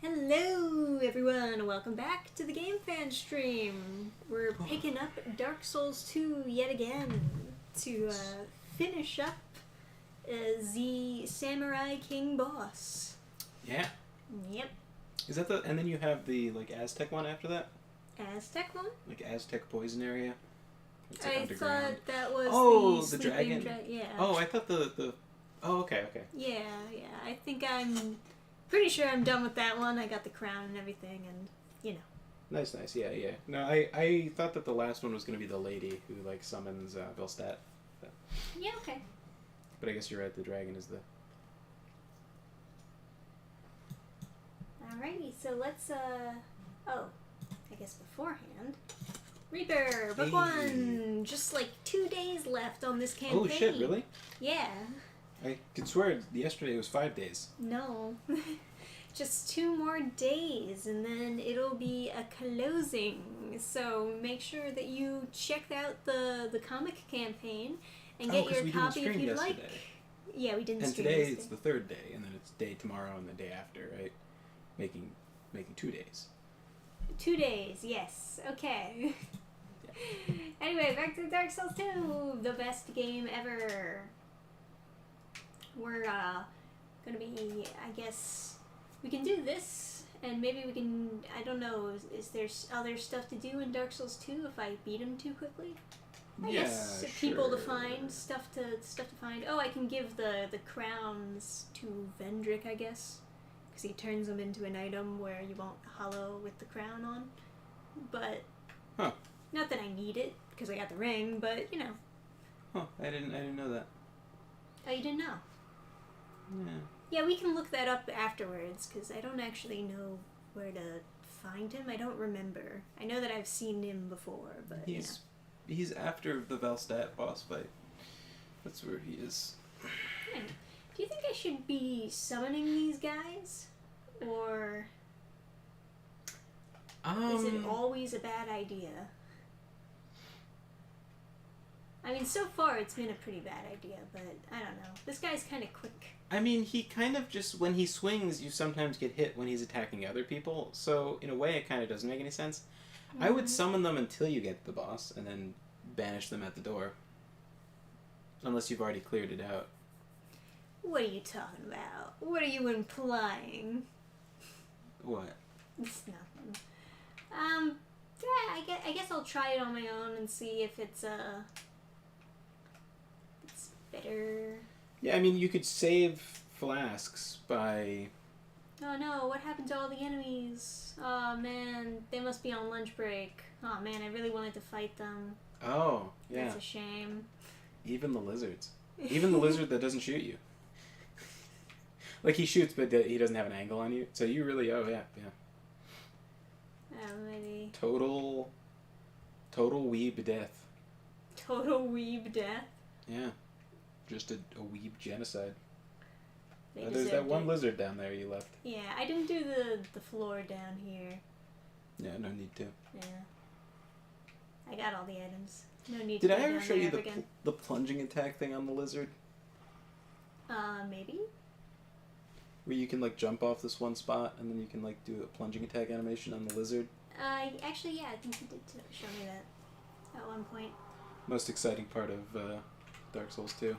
Hello everyone, welcome back to the Dannphan stream. We're picking up Dark Souls 2 yet again to finish up the Samurai King boss. Yeah. Yep. Is that and then you have the Aztec one after that? Aztec one? Like Aztec poison area? It's I underground. thought that was the dragon. Yeah. Oh, I thought the Oh, okay. Yeah. I think I'm pretty sure I'm done with that one. I got the crown and everything and, you know. Nice. Yeah. No, I thought that the last one was going to be the lady who summons Velstadt. Yeah, okay. But I guess you're right, the dragon is the... Alrighty, so let's, I guess beforehand, Reaper, book 1! Just 2 days left on this campaign. Oh shit, really? Yeah. I could swear yesterday was 5 days. No. Just 2 more days, and then it'll be a closing. So make sure that you check out the comic campaign and get your copy if you'd like. Yeah, we didn't stream today yesterday. it's the 3rd day, and then it's day tomorrow and the day after, right? Making 2 days. 2 days, yes. Okay. Yeah. Anyway, back to Dark Souls 2, the best game ever. We're gonna be, I guess, we can do this, and maybe we can, I don't know, is there other stuff to do in Dark Souls 2 if I beat him too quickly? I guess people to find, stuff to find. Oh, I can give the crowns to Vendrick, I guess. Because he turns them into an item where you won't hollow with the crown on. But, not that I need it, because I got the ring, but, you know. Huh, I didn't know that. Oh, you didn't know? Yeah. Yeah, we can look that up afterwards, because I don't actually know where to find him. I don't remember. I know that I've seen him before, but, He's after the Velstadt boss fight. That's where he is. Yeah. Do you think I should be summoning these guys? Or is it always a bad idea? I mean, so far it's been a pretty bad idea, but I don't know. This guy's kind of quick. I mean, he kind of just, when he swings, you sometimes get hit when he's attacking other people. So, in a way, it kind of doesn't make any sense. Mm-hmm. I would summon them until you get to the boss, and then banish them at the door. Unless you've already cleared it out. What are you talking about? What are you implying? What? It's nothing. Yeah, I guess I'll try it on my own and see if it's better. Yeah, I mean, you could save flasks by... Oh no, what happened to all the enemies? Oh man, they must be on lunch break. Oh man, I really wanted to fight them. Oh, yeah. That's a shame. Even the lizards. Even the lizard that doesn't shoot you. He shoots, but he doesn't have an angle on you. So you really, yeah. Maybe. Total weeb death. Total weeb death? Yeah. Just a weeb genocide. There's that one lizard down there you left. Yeah, I didn't do the floor down here. Yeah, no need to. Yeah. I got all the items. No need to Did I ever show you again. the plunging attack thing on the lizard? Maybe? Where you can jump off this one spot and then you can do a plunging attack animation on the lizard? Actually, yeah, I think you did show me that at one point. Most exciting part of Dark Souls 2.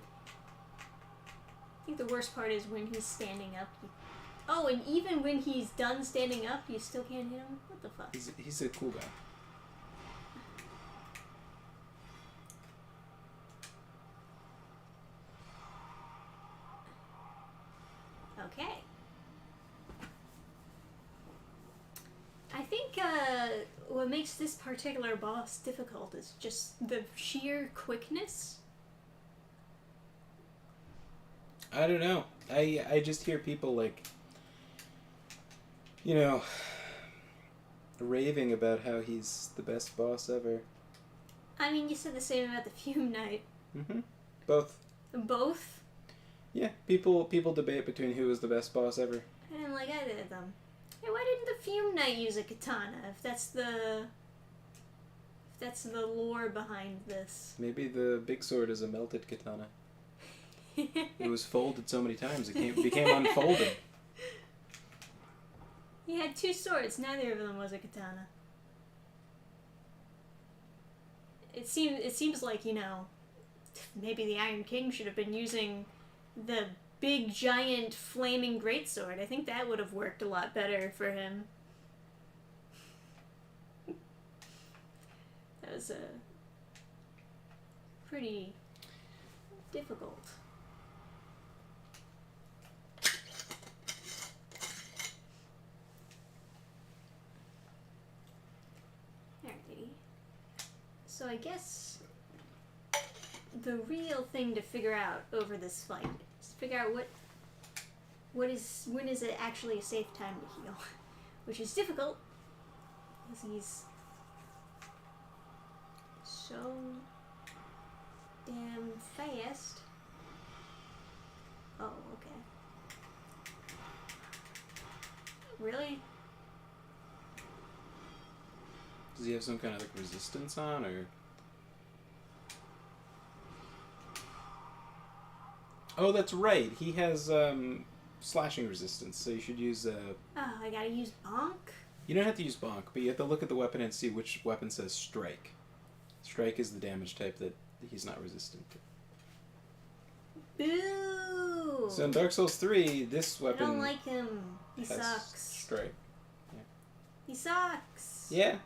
I think the worst part is when he's standing up. Oh, and even when he's done standing up, you still can't hit him? What the fuck? He's a cool guy. Okay. I think what makes this particular boss difficult is just the sheer quickness. I don't know. I just hear people raving about how he's the best boss ever. I mean, you said the same about the Fume Knight. Mm-hmm. Both. Both? Yeah, people debate between who is the best boss ever. I didn't like either of them. Hey, why didn't the Fume Knight use a katana if that's the lore behind this? Maybe the big sword is a melted katana. It was folded so many times it became unfolded. He had 2 swords. Neither of them was a katana. It seems like, maybe the Iron King should have been using the big, giant, flaming greatsword. I think that would have worked a lot better for him. That was pretty difficult. Alrighty. So I guess the real thing to figure out over this fight is to figure out when is it actually a safe time to heal, which is difficult because he's so damn fast. Oh, okay. Really? Does he have some kind of like resistance on, or? Oh, that's right. He has slashing resistance, so you should use. Oh, I gotta use bonk? You don't have to use bonk, but you have to look at the weapon and see which weapon says strike. Strike is the damage type that he's not resistant to. Boo! So in Dark Souls 3, this weapon. I don't like him. He has sucks. Strike. Yeah. He sucks. Yeah.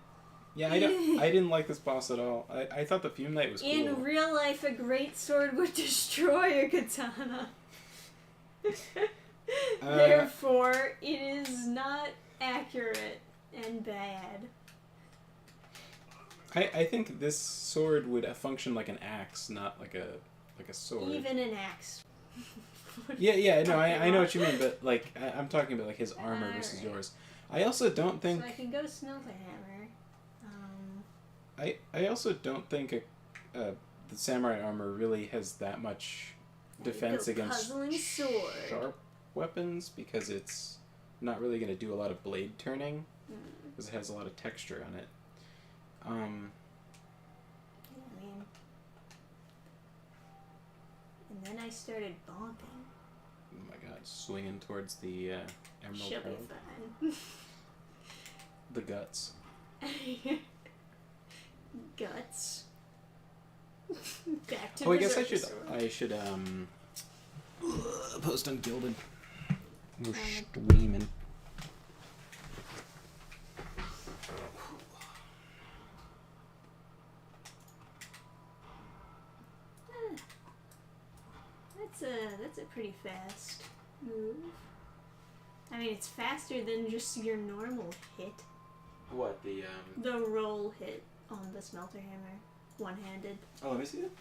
Yeah, I didn't like this boss at all. I thought the Fume Knight was cool. In real life, a great sword would destroy a katana. Therefore, it is not accurate and bad. I think this sword would function like an axe, not like a sword. Even an axe. Yeah, no, I know what you mean, but like I'm talking about like his armor versus yours. I also don't think. So I can go Smelter Hammer. I also don't think the samurai armor really has that much defense against sharp weapons because it's not really going to do a lot of blade turning because it has a lot of texture on it. I mean, and then I started bonking. Oh my god, swinging towards the emerald She'll pearl. be fine. The guts. Guts. Back to Oh, I guess I should post on Gilded. We're streaming. That's a pretty fast move. I mean, it's faster than just your normal hit. What, the The roll hit on the Smelter Hammer, one-handed. Oh, let me see it.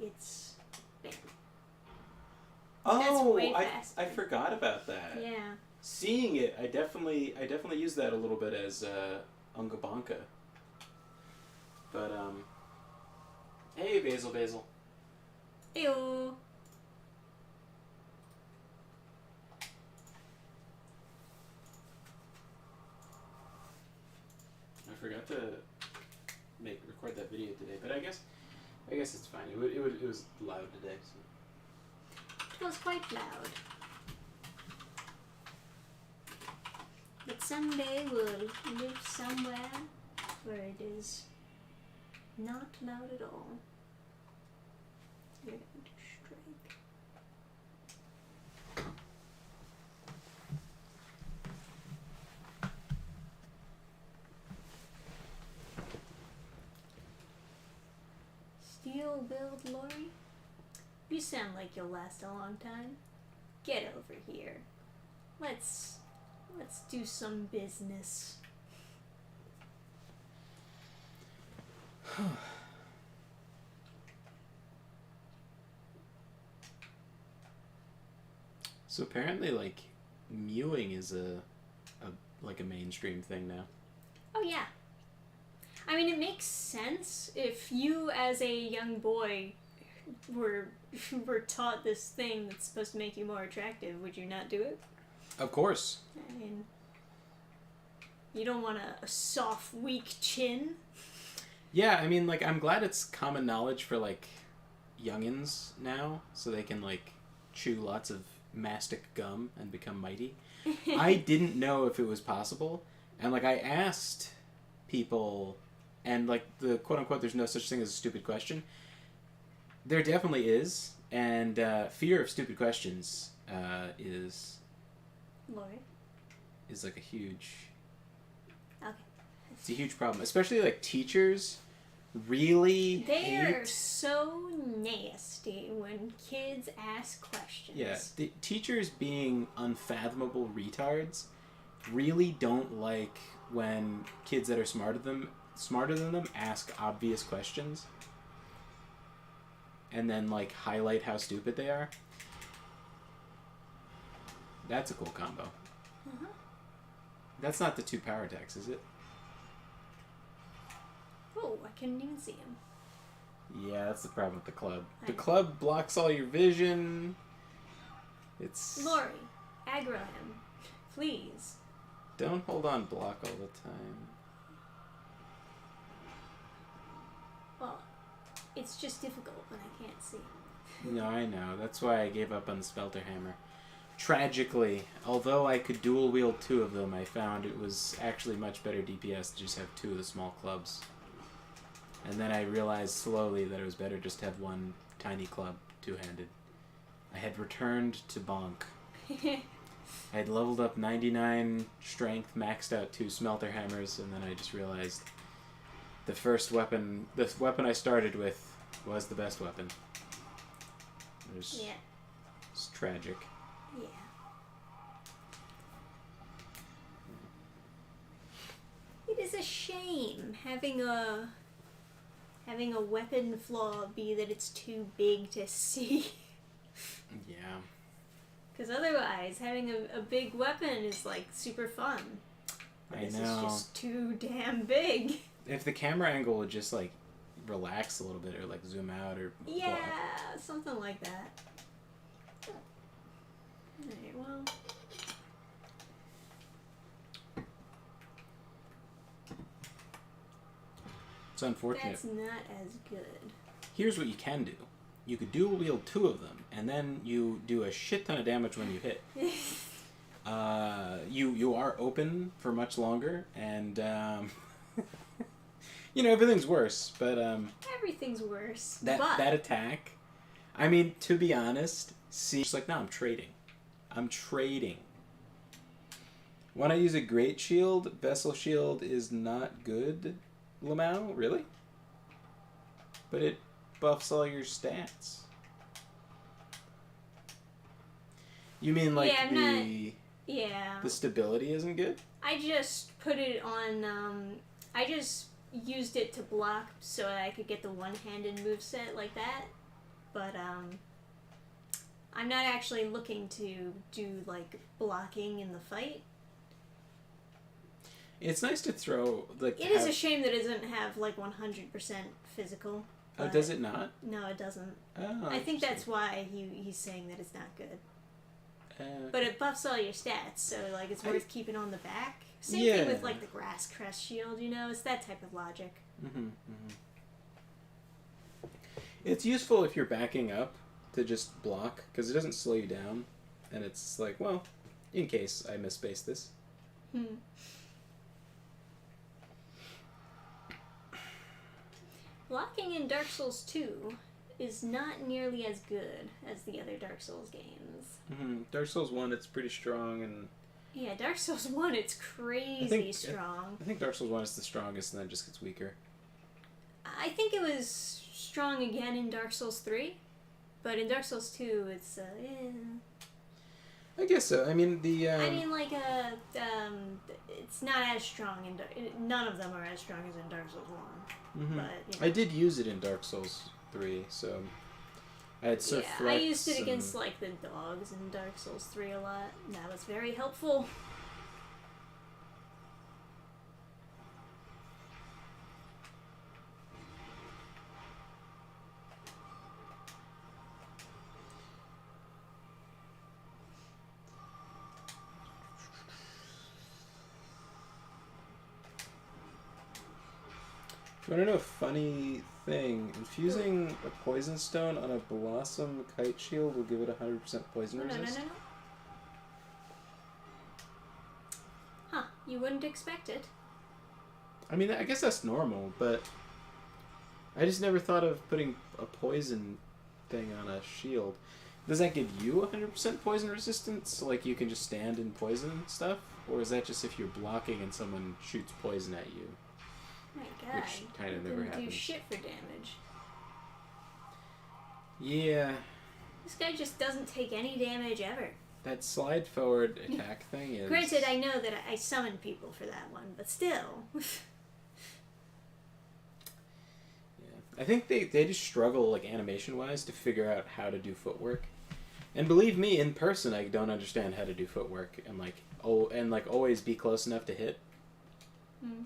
It's bam. Oh, way I faster. forgot about that. Yeah. Seeing it, I definitely use that a little bit as Unga Bonka. But hey Basil. Ew. I forgot to record that video today, but I guess it's fine. It was loud today. So. It was quite loud. But someday we'll live somewhere where it is not loud at all. You're going to strike. Steel build, Lori? You sound like you'll last a long time. Get over here. Let's do some business. So apparently, like, mewing is a mainstream thing now. Oh yeah. I mean, it makes sense if you, as a young boy, were taught this thing that's supposed to make you more attractive. Would you not do it? Of course. I mean, you don't want a soft, weak chin. Yeah, I mean, like, I'm glad it's common knowledge for, like, youngins now, so they can, like, chew lots of mastic gum and become mighty. I didn't know if it was possible, and like I asked people, and like the quote unquote, there's no such thing as a stupid question. There definitely is, and fear of stupid questions is Lord. is like a huge. Okay. It's a huge problem, especially like teachers. Really They are hate... so nasty when kids ask questions. Yeah, the teachers being unfathomable retards really don't like when kids that are smarter than them ask obvious questions and then like highlight how stupid they are. That's a cool combo. Uh-huh. That's not the 2 power attacks, is it? Oh, I couldn't even see him. Yeah, that's the problem with the club. The club blocks all your vision. It's... Lori, aggro him. Please. Don't hold on block all the time. Well, it's just difficult when I can't see. No, I know. That's why I gave up on the Spelter Hammer. Tragically, although I could dual wield 2 of them, I found it was actually much better DPS to just have 2 of the small clubs. And then I realized slowly that it was better just to have 1 tiny club, 2-handed. I had returned to Bonk. I had leveled up 99 strength, maxed out 2 smelter hammers, and then I just realized the weapon I started with was the best weapon. Yeah. It's tragic. Yeah. It is a shame having a weapon flaw be that it's too big to see. Yeah. Because otherwise, having a big weapon is like super fun. But I this know. is just too damn big. If the camera angle would just like relax a little bit or like zoom out or Yeah, go up. something like that. Alright, well. It's unfortunate. That's not as good. Here's what you can do. You could dual wield 2 of them, and then you do a shit ton of damage when you hit. You are open for much longer, and you know everything's worse. But Everything's worse. that attack, I mean, to be honest, just like no, I'm trading. When I use a great shield, vessel shield is not good. Lamau, really? But it buffs all your stats. You mean like the stability isn't good? I just put it on, I just used it to block so I could get the one-handed moveset like that. But, I'm not actually looking to do, like, blocking in the fight. It's nice to throw, like... It is a shame that it doesn't have, like, 100% physical. Oh, does it not? No, it doesn't. Oh, I think that's why he's saying that it's not good. Okay. But it buffs all your stats, so, like, it's worth keeping on the back. Same thing with, like, the Grass Crest shield, you know? It's that type of logic. Mm-hmm, mm-hmm. It's useful if you're backing up to just block, because it doesn't slow you down. And it's like, well, in case I misspace this. Blocking in Dark Souls 2 is not nearly as good as the other Dark Souls games. Mm-hmm. Dark Souls 1, it's pretty strong, and... Yeah, Dark Souls 1, it's crazy strong. I think Dark Souls 1 is the strongest, and then it just gets weaker. I think it was strong again in Dark Souls 3, but in Dark Souls 2, it's, I guess so. I mean, it's not as strong none of them are as strong as in Dark Souls 1. Mm-hmm. But, you know. I did use it in Dark Souls 3, so I had Sir Flex. I used it against, like, the dogs in Dark Souls 3 a lot. That was very helpful. You want to know a funny thing? Infusing a poison stone on a blossom kite shield will give it 100% poison resist. No. You wouldn't expect it. I mean, I guess that's normal, but I just never thought of putting a poison thing on a shield. Does that give you 100% poison resistance? Like you can just stand in poison stuff? Or is that just if you're blocking and someone shoots poison at you? My God. Which kind of it never didn't happens. do shit for damage. Yeah. This guy just doesn't take any damage ever. That slide forward attack thing is... Granted, I know that I summoned people for that one, but still. I think they just struggle, like, animation-wise, to figure out how to do footwork. And believe me, in person, I don't understand how to do footwork and, always be close enough to hit. Mm.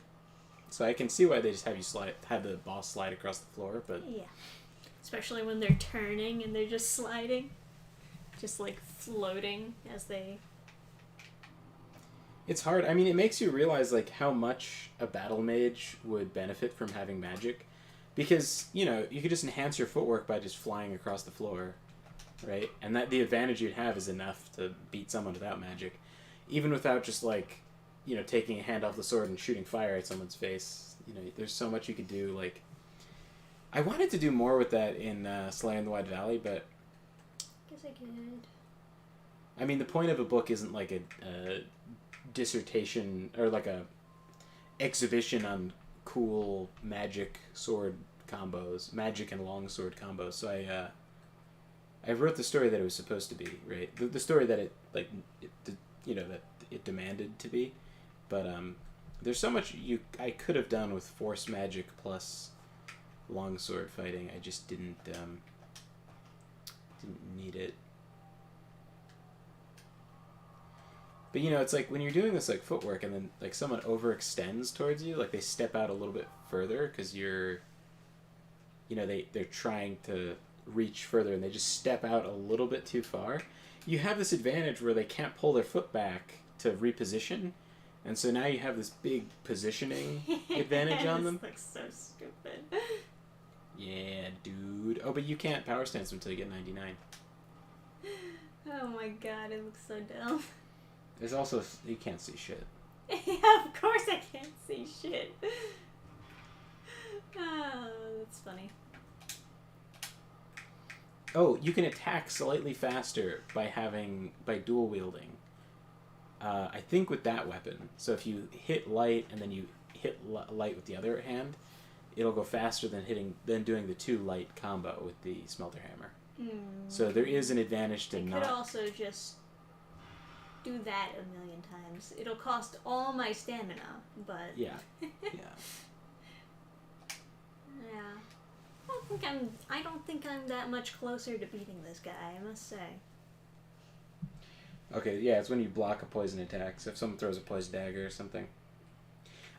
So I can see why they just have the boss slide across the floor, but... Yeah. Especially when they're turning and they're just sliding. Just, like, floating as they... It's hard. I mean, it makes you realize, like, how much a battle mage would benefit from having magic. Because, you could just enhance your footwork by just flying across the floor, right? And that the advantage you'd have is enough to beat someone without magic. Even without just, like, taking a hand off the sword and shooting fire at someone's face. There's so much you could do, like... I wanted to do more with that in Slay in the Wide Valley, but... Guess I could. I mean, the point of a book isn't, like, a dissertation, or, like, a exhibition on cool magic sword combos, magic and longsword combos. So I wrote the story that it was supposed to be, right? The story that that it demanded to be, but there's so much I could have done with force magic plus longsword fighting. I just didn't need it. But it's like when you're doing this like footwork and then like someone overextends towards you, like they step out a little bit further because you're, they're trying to reach further and they just step out a little bit too far. You have this advantage where they can't pull their foot back to reposition, and so now you have this big positioning advantage on them. This looks so stupid. Yeah, dude. Oh, but you can't power stance them until you get 99. Oh my God, it looks so dumb. There's also, you can't see shit. Yeah, of course I can't see shit. Oh, that's funny. Oh, you can attack slightly faster by dual wielding. I think with that weapon. So if you hit light and then you hit light with the other hand, it'll go faster than doing the 2 light combo with the smelter hammer. Mm. So there is an advantage to not... I could also just do that a million times. It'll cost all my stamina, but... Yeah. Yeah. Yeah. I don't think I'm that much closer to beating this guy, I must say. Okay, yeah, it's when you block a poison attack. So if someone throws a poison dagger or something.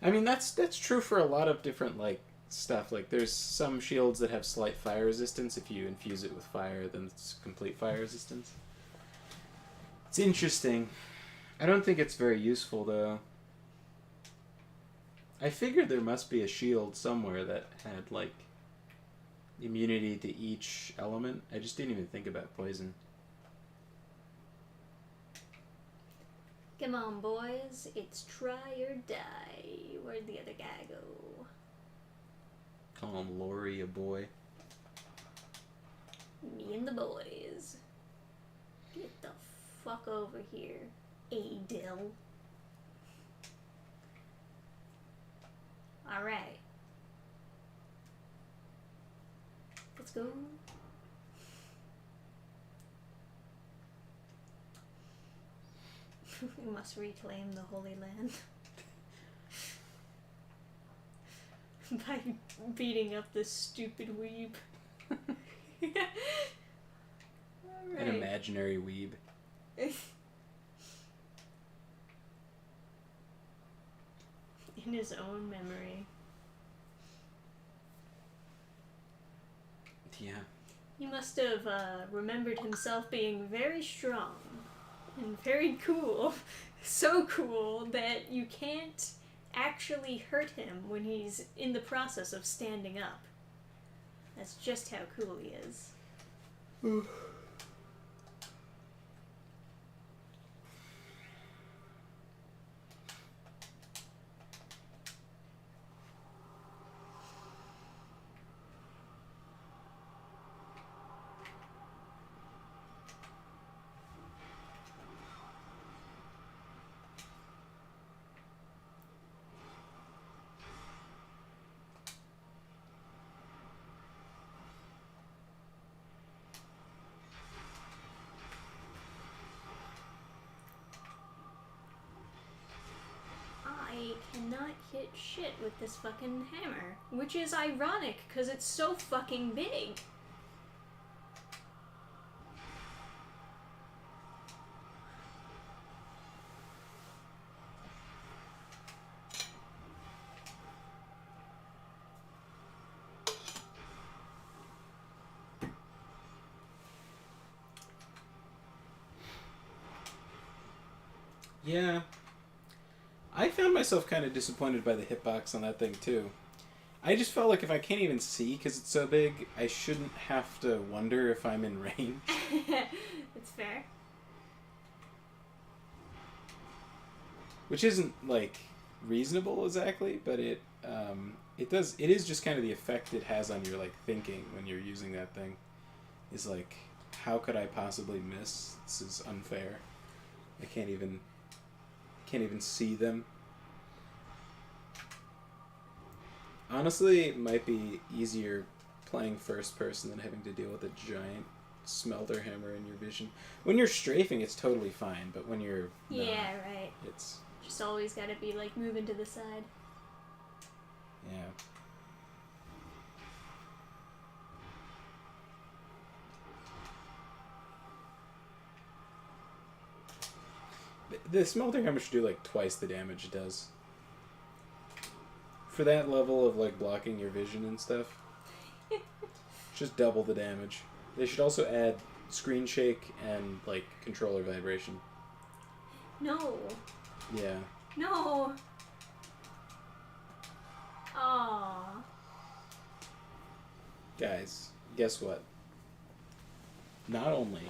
I mean, that's true for a lot of different, like, stuff. Like, there's some shields that have slight fire resistance. If you infuse it with fire, then it's complete fire resistance. It's interesting. I don't think it's very useful, though. I figured there must be a shield somewhere that had, like, immunity to each element. I just didn't even think about poison. Come on, boys. It's try or die. Where'd the other guy go? Call him Lori a boy. Me and the boys. Get the fuck over here, A-Dill. Alright. Let's go. We must reclaim the Holy Land. By beating up this stupid weeb. An imaginary weeb. In his own memory. Yeah. He must have remembered himself being very strong and very cool. So cool that you can't actually hurt him when he's in the process of standing up. That's just how cool he is. I cannot hit shit with this fucking hammer. Which is ironic, because it's so fucking big. Yeah. I found myself kind of disappointed by the hitbox on that thing, too. I just felt like if I can't even see because it's so big, I shouldn't have to wonder if I'm in range. It's fair. Which isn't, like, reasonable exactly, but it is just kind of the effect it has on your, like, thinking when you're using that thing. Is like, how could I possibly miss? This is unfair. I can't even see them. Honestly, it might be easier playing first person than having to deal with a giant smelter hammer in your vision. When you're strafing, it's totally fine, but when you're not, yeah, right. It's just always gotta be like moving to the side. Yeah. The smelter hammer should do like twice the damage it does. For that level of like blocking your vision and stuff. Just double the damage. They should also add screen shake and like controller vibration. No. Yeah. No. Aww. Guys, guess what? Not only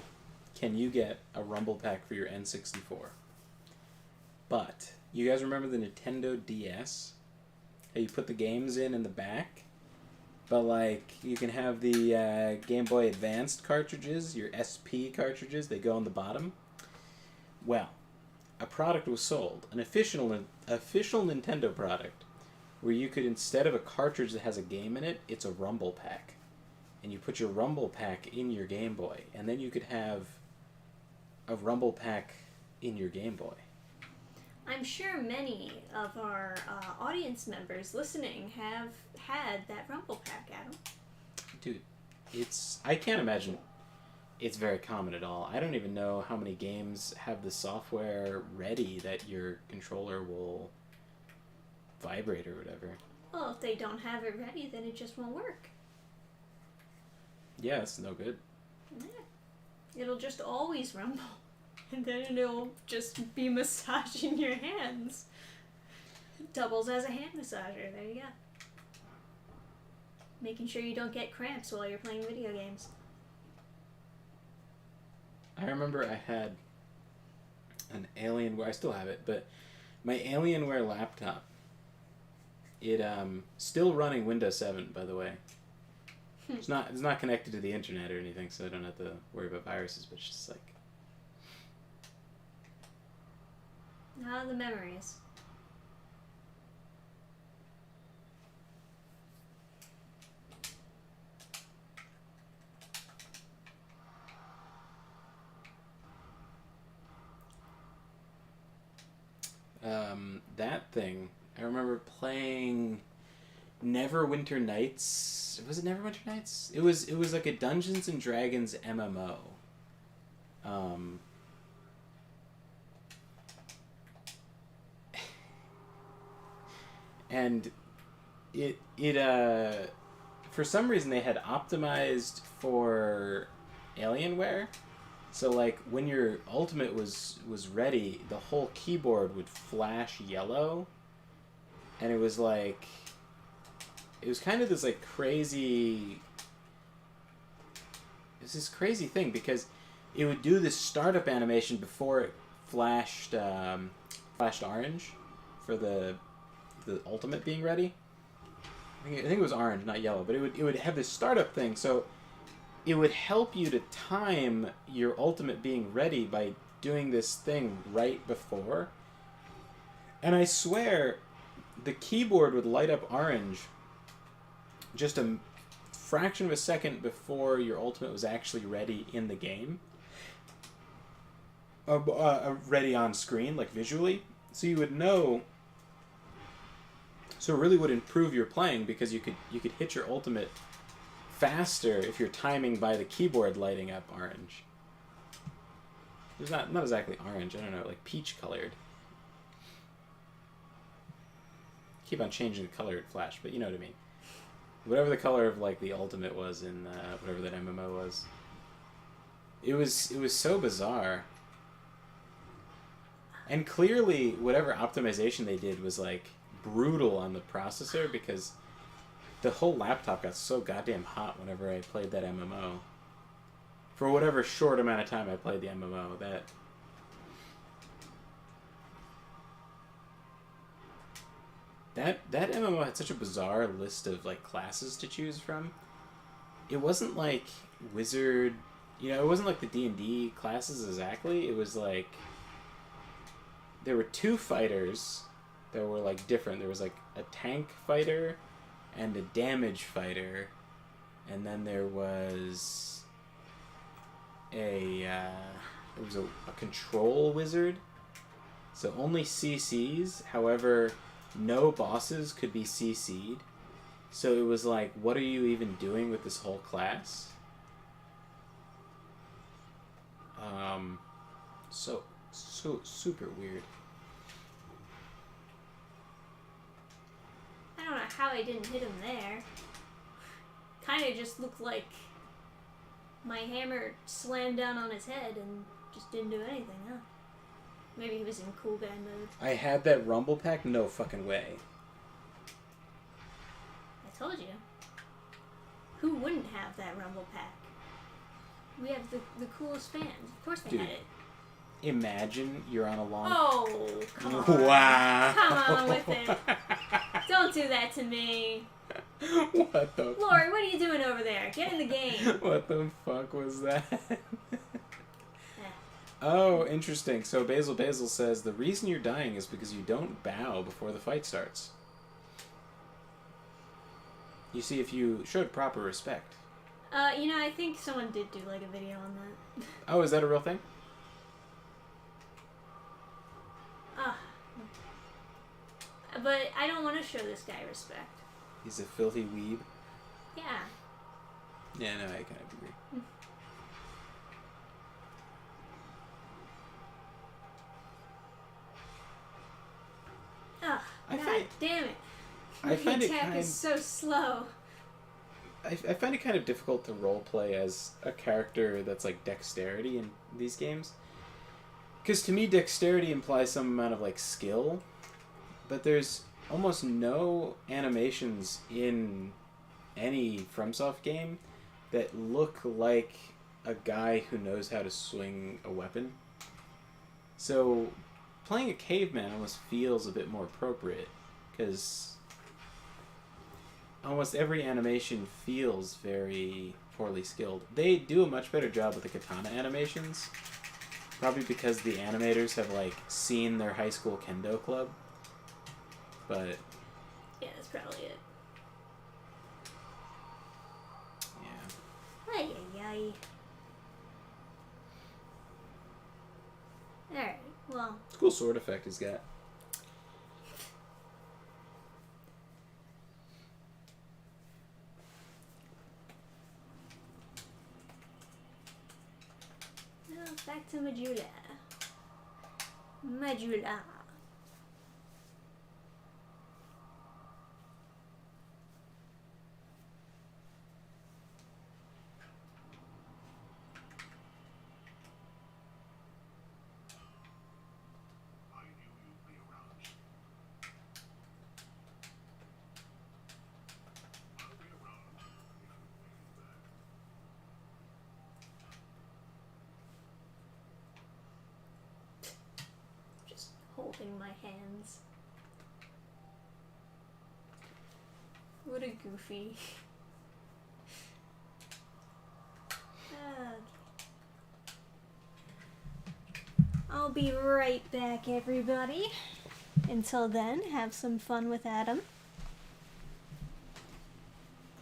can you get a rumble pack for your N64, but you guys remember the Nintendo DS? How you put the games in the back? But like, you can have the Game Boy Advanced cartridges, your SP cartridges, they go on the bottom. Well, a product was sold, an official Nintendo product, where you could, instead of a cartridge that has a game in it, it's a rumble pack. And you put your rumble pack in your Game Boy, and then you could have a rumble pack in your Game Boy. I'm sure many of our audience members listening have had that rumble pack, Adam. Dude, I can't imagine it's very common at all. I don't even know how many games have the software ready that your controller will vibrate or whatever. Well, if they don't have it ready, then it just won't work. Yeah, it's no good. Yeah. It'll just always rumble. And then it'll just be massaging your hands. Doubles as a hand massager. There you go. Making sure you don't get cramps while you're playing video games. I remember I had an Alienware, I still have it, but my Alienware laptop, it still running Windows 7, by the way. It's not connected to the internet or anything, so I don't have to worry about viruses, but it's just like... Ah, the memories. That thing, I remember playing Neverwinter Nights. Was it Neverwinter Nights? It was like a Dungeons and Dragons MMO. And it for some reason they had optimized for Alienware. So like when your ultimate was ready, the whole keyboard would flash yellow. And it was kind of this like crazy... It was this crazy thing because it would do this startup animation before it flashed orange for the ultimate being ready. I think it was orange, not yellow, but it would have this startup thing, so it would help you to time your ultimate being ready by doing this thing right before. And I swear, the keyboard would light up orange just a fraction of a second before your ultimate was actually ready in the game. Ready on screen, like visually. So you would know So it really would improve your playing because you could hit your ultimate faster if you're timing by the keyboard lighting up orange. It's not exactly orange, I don't know, like peach colored. Keep on changing the color at Flash, but you know what I mean. Whatever the color of like the ultimate was in whatever that MMO was. It was so bizarre. And clearly whatever optimization they did was like brutal on the processor because the whole laptop got so goddamn hot whenever I played that MMO. For whatever short amount of time I played the MMO, that MMO had such a bizarre list of like classes to choose from. It wasn't like wizard, it wasn't like the D&D classes exactly. It was like there were two fighters that were like different. There was like a tank fighter and a damage fighter, and then there was a control wizard. So only CCs. However, no bosses could be CC'd. So it was like, what are you even doing with this whole class? So super weird. I don't know how I didn't hit him there. Kind of just looked like my hammer slammed down on his head and just didn't do anything, huh? Maybe he was in cool guy mode. I had that rumble pack? No fucking way. I told you. Who wouldn't have that rumble pack? We have the coolest fans. Of course they had it. Imagine you're on a long... Oh, come on. Wow. Come on with it. Don't do that to me. What the... Lori, what are you doing over there? Get in the game. What the fuck was that? Oh, interesting. So Basil says, the reason you're dying is because you don't bow before the fight starts. You see, if you showed proper respect. I think someone did do, like, a video on that. Oh, is that a real thing? But I don't want to show this guy respect. He's a filthy weeb? Yeah. Yeah, no, I kind of agree. God damn it. I find the it attack is so slow. I find it kind of difficult to roleplay as a character that's like dexterity in these games. Because to me, dexterity implies some amount of like skill, but there's almost no animations in any FromSoft game that look like a guy who knows how to swing a weapon. So playing a caveman almost feels a bit more appropriate, because almost every animation feels very poorly skilled. They do a much better job with the katana animations, probably because the animators have like seen their high school kendo club. But yeah, that's probably it. Yeah. Ay, ay, ay. Alright, well. Cool sword effect he's got. Now back to Majula. Majula. Holding my hands. What a goofy. Okay. I'll be right back, everybody. Until then, have some fun with Adam.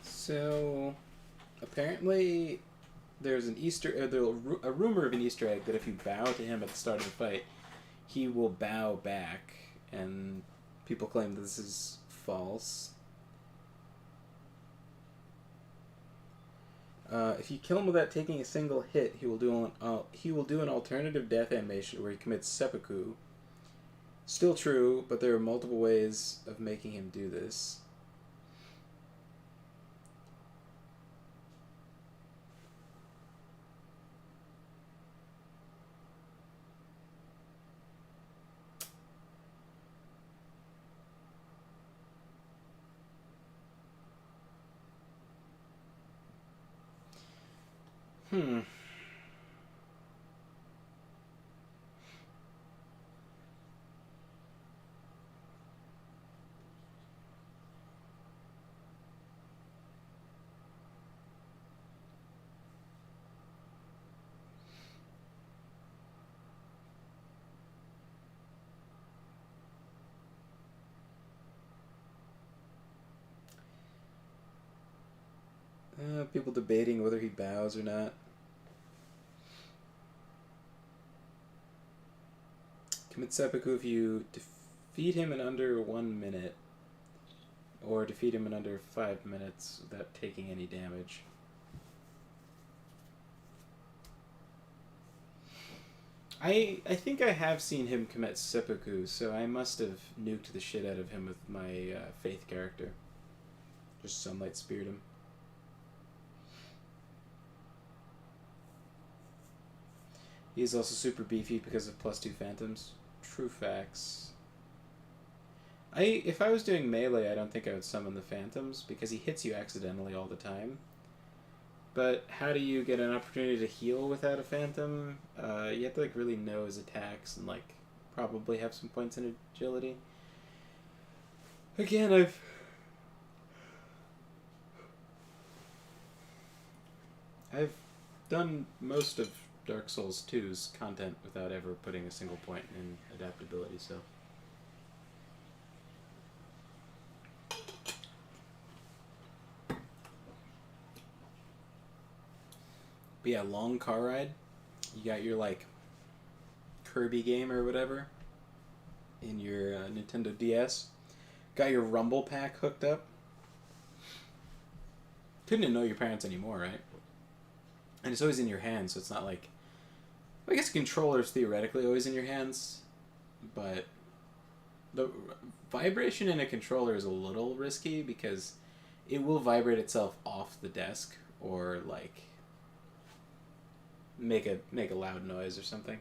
So, apparently, there's an a rumor of an Easter egg that if you bow to him at the start of the fight, he will bow back, and people claim this is false. If you kill him without taking a single hit, he will do an alternative death animation where he commits seppuku. Still true, but there are multiple ways of making him do this. People debating whether he bows or not. Commit seppuku if you defeat him in under 1 minute, or defeat him in under 5 minutes without taking any damage. I think I have seen him commit seppuku, so I must have nuked the shit out of him with my faith character. Just sunlight speared him. He is also super beefy because of +2 phantoms. True facts. If I was doing melee, I don't think I would summon the phantoms because he hits you accidentally all the time. But how do you get an opportunity to heal without a phantom? You have to like really know his attacks and like probably have some points in agility. Again, I've done most of Dark Souls 2's content without ever putting a single point in adaptability, so. But yeah, long car ride. You got your like Kirby game or whatever in your Nintendo DS. Got your Rumble Pack hooked up. Couldn't know your parents anymore, right? And it's always in your hands, so it's not like... I guess the controller's theoretically always in your hands, but the vibration in a controller is a little risky because it will vibrate itself off the desk or like make a loud noise or something.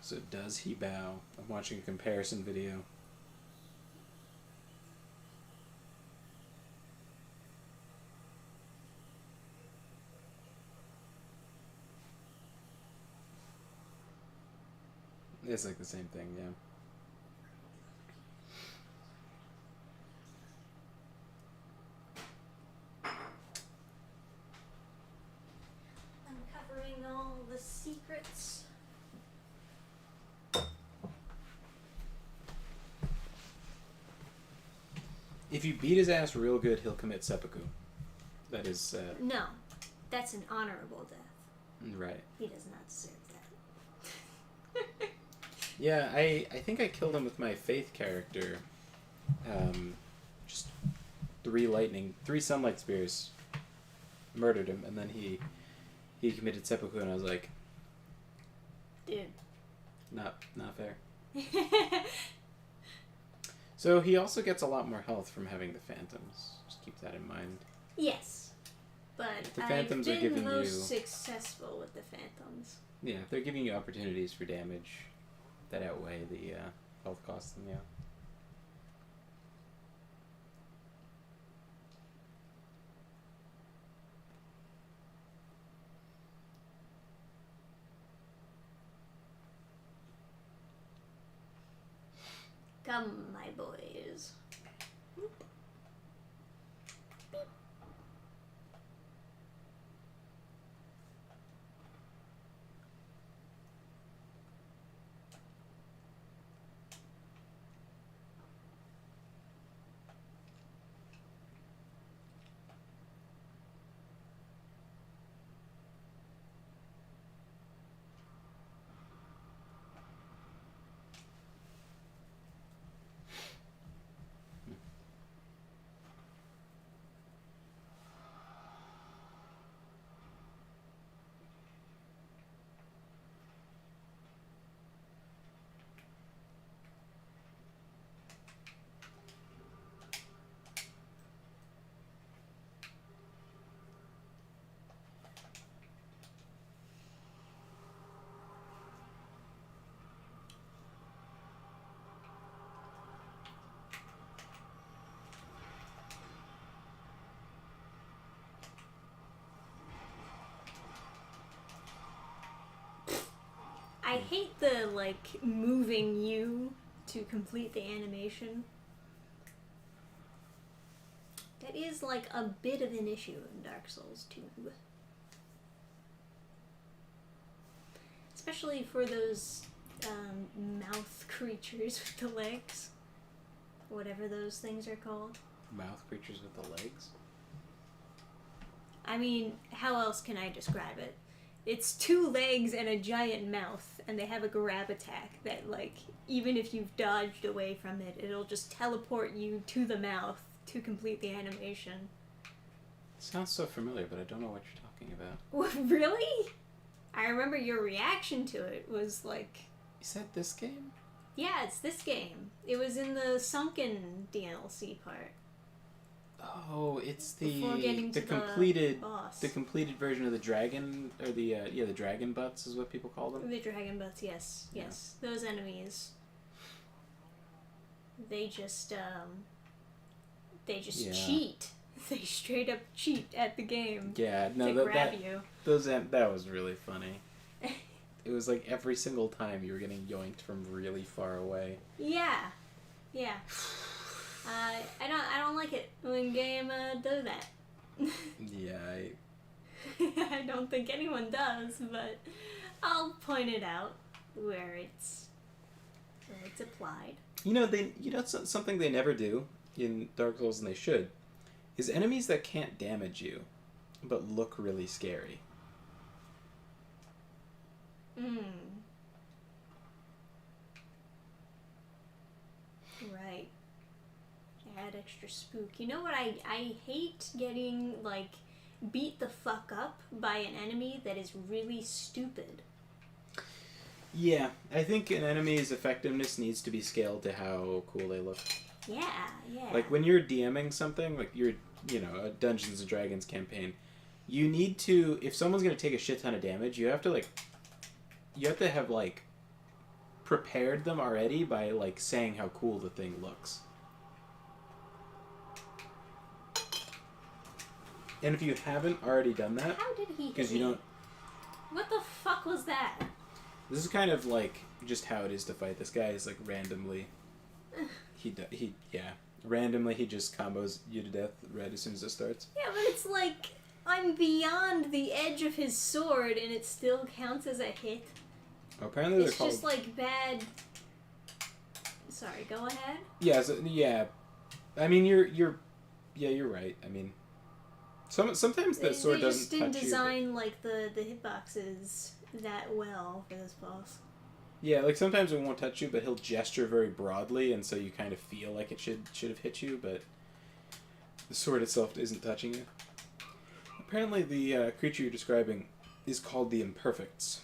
So does he bow? I'm watching a comparison video. It's like the same thing, yeah. Uncovering all the secrets. If you beat his ass real good, he'll commit seppuku. That is... No. That's an honorable death. Right. He does not deserve that. Yeah, I think I killed him with my faith character. Just 3 sunlight spears. Murdered him, and then he committed seppuku, and I was like... Dude. Not fair. So he also gets a lot more health from having the phantoms. Just keep that in mind. Yes. But The phantoms I've are been giving most you... successful with the phantoms. Yeah, they're giving you opportunities for damage that outweigh the health costs, then yeah. Come, my boys. I hate the, like, moving you to complete the animation. That is, like, a bit of an issue in Dark Souls 2. Especially for those mouth creatures with the legs. Whatever those things are called. Mouth creatures with the legs? I mean, how else can I describe it? It's 2 legs and a giant mouth, and they have a grab attack that, like, even if you've dodged away from it, it'll just teleport you to the mouth to complete the animation. Sounds so familiar, but I don't know what you're talking about. What, really? I remember your reaction to it was like... Is that this game? Yeah, it's this game. It was in the Sunken DLC part. Oh, it's the completed boss. The completed version of the dragon, or the dragon butts is what people call them. The dragon butts, yes, yes. Yeah. Those enemies. They just cheat. They straight up cheat at the game. Yeah, no, to grab you. That was really funny. It was like every single time you were getting yoinked from really far away. Yeah, yeah. I don't like it when game do that. Yeah, I don't think anyone does, but I'll point it out where it's applied. Something they never do in Dark Souls, and they should, is enemies that can't damage you, but look really scary. Right. Add extra spook. You know what I hate getting, like, beat the fuck up by an enemy that is really stupid. Yeah, I think an enemy's effectiveness needs to be scaled to how cool they look. Yeah, yeah. Like, when you're DMing something, like a Dungeons & Dragons campaign, you need to, if someone's going to take a shit ton of damage, you have to have, like, prepared them already by, like, saying how cool the thing looks. And if you haven't already done that... How did he hit Because you don't... What the fuck was that? This is kind of, like, just how it is to fight this guy. Is like, randomly... randomly he just combos you to death right as soon as it starts. Yeah, but it's like, I'm beyond the edge of his sword and it still counts as a hit. Apparently it's just like bad... Sorry, go ahead? Yeah, I mean, you're right. I mean... Sometimes the sword doesn't touch you. They just didn't design, like, the hitboxes that well for this boss. Yeah, like, sometimes it won't touch you, but he'll gesture very broadly, and so you kind of feel like it should have hit you, but the sword itself isn't touching you. Apparently the creature you're describing is called the Imperfects.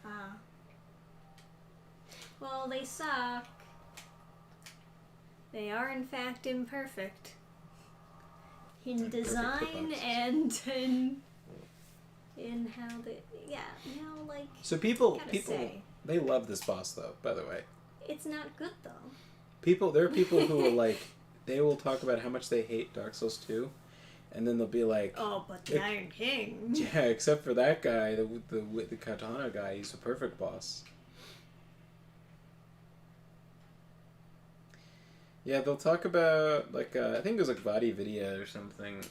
Ah. Well, they suck. They are, in fact, imperfect. In design and in how they... Yeah, like... So people they love this boss, though, by the way. It's not good, though. There are people who will, like... They will talk about how much they hate Dark Souls 2, and then they'll be like... Oh, but the Iron King... Yeah, except for that guy, the katana guy, he's a perfect boss. Yeah, they'll talk about, like, I think it was like Vadi Vidya or something.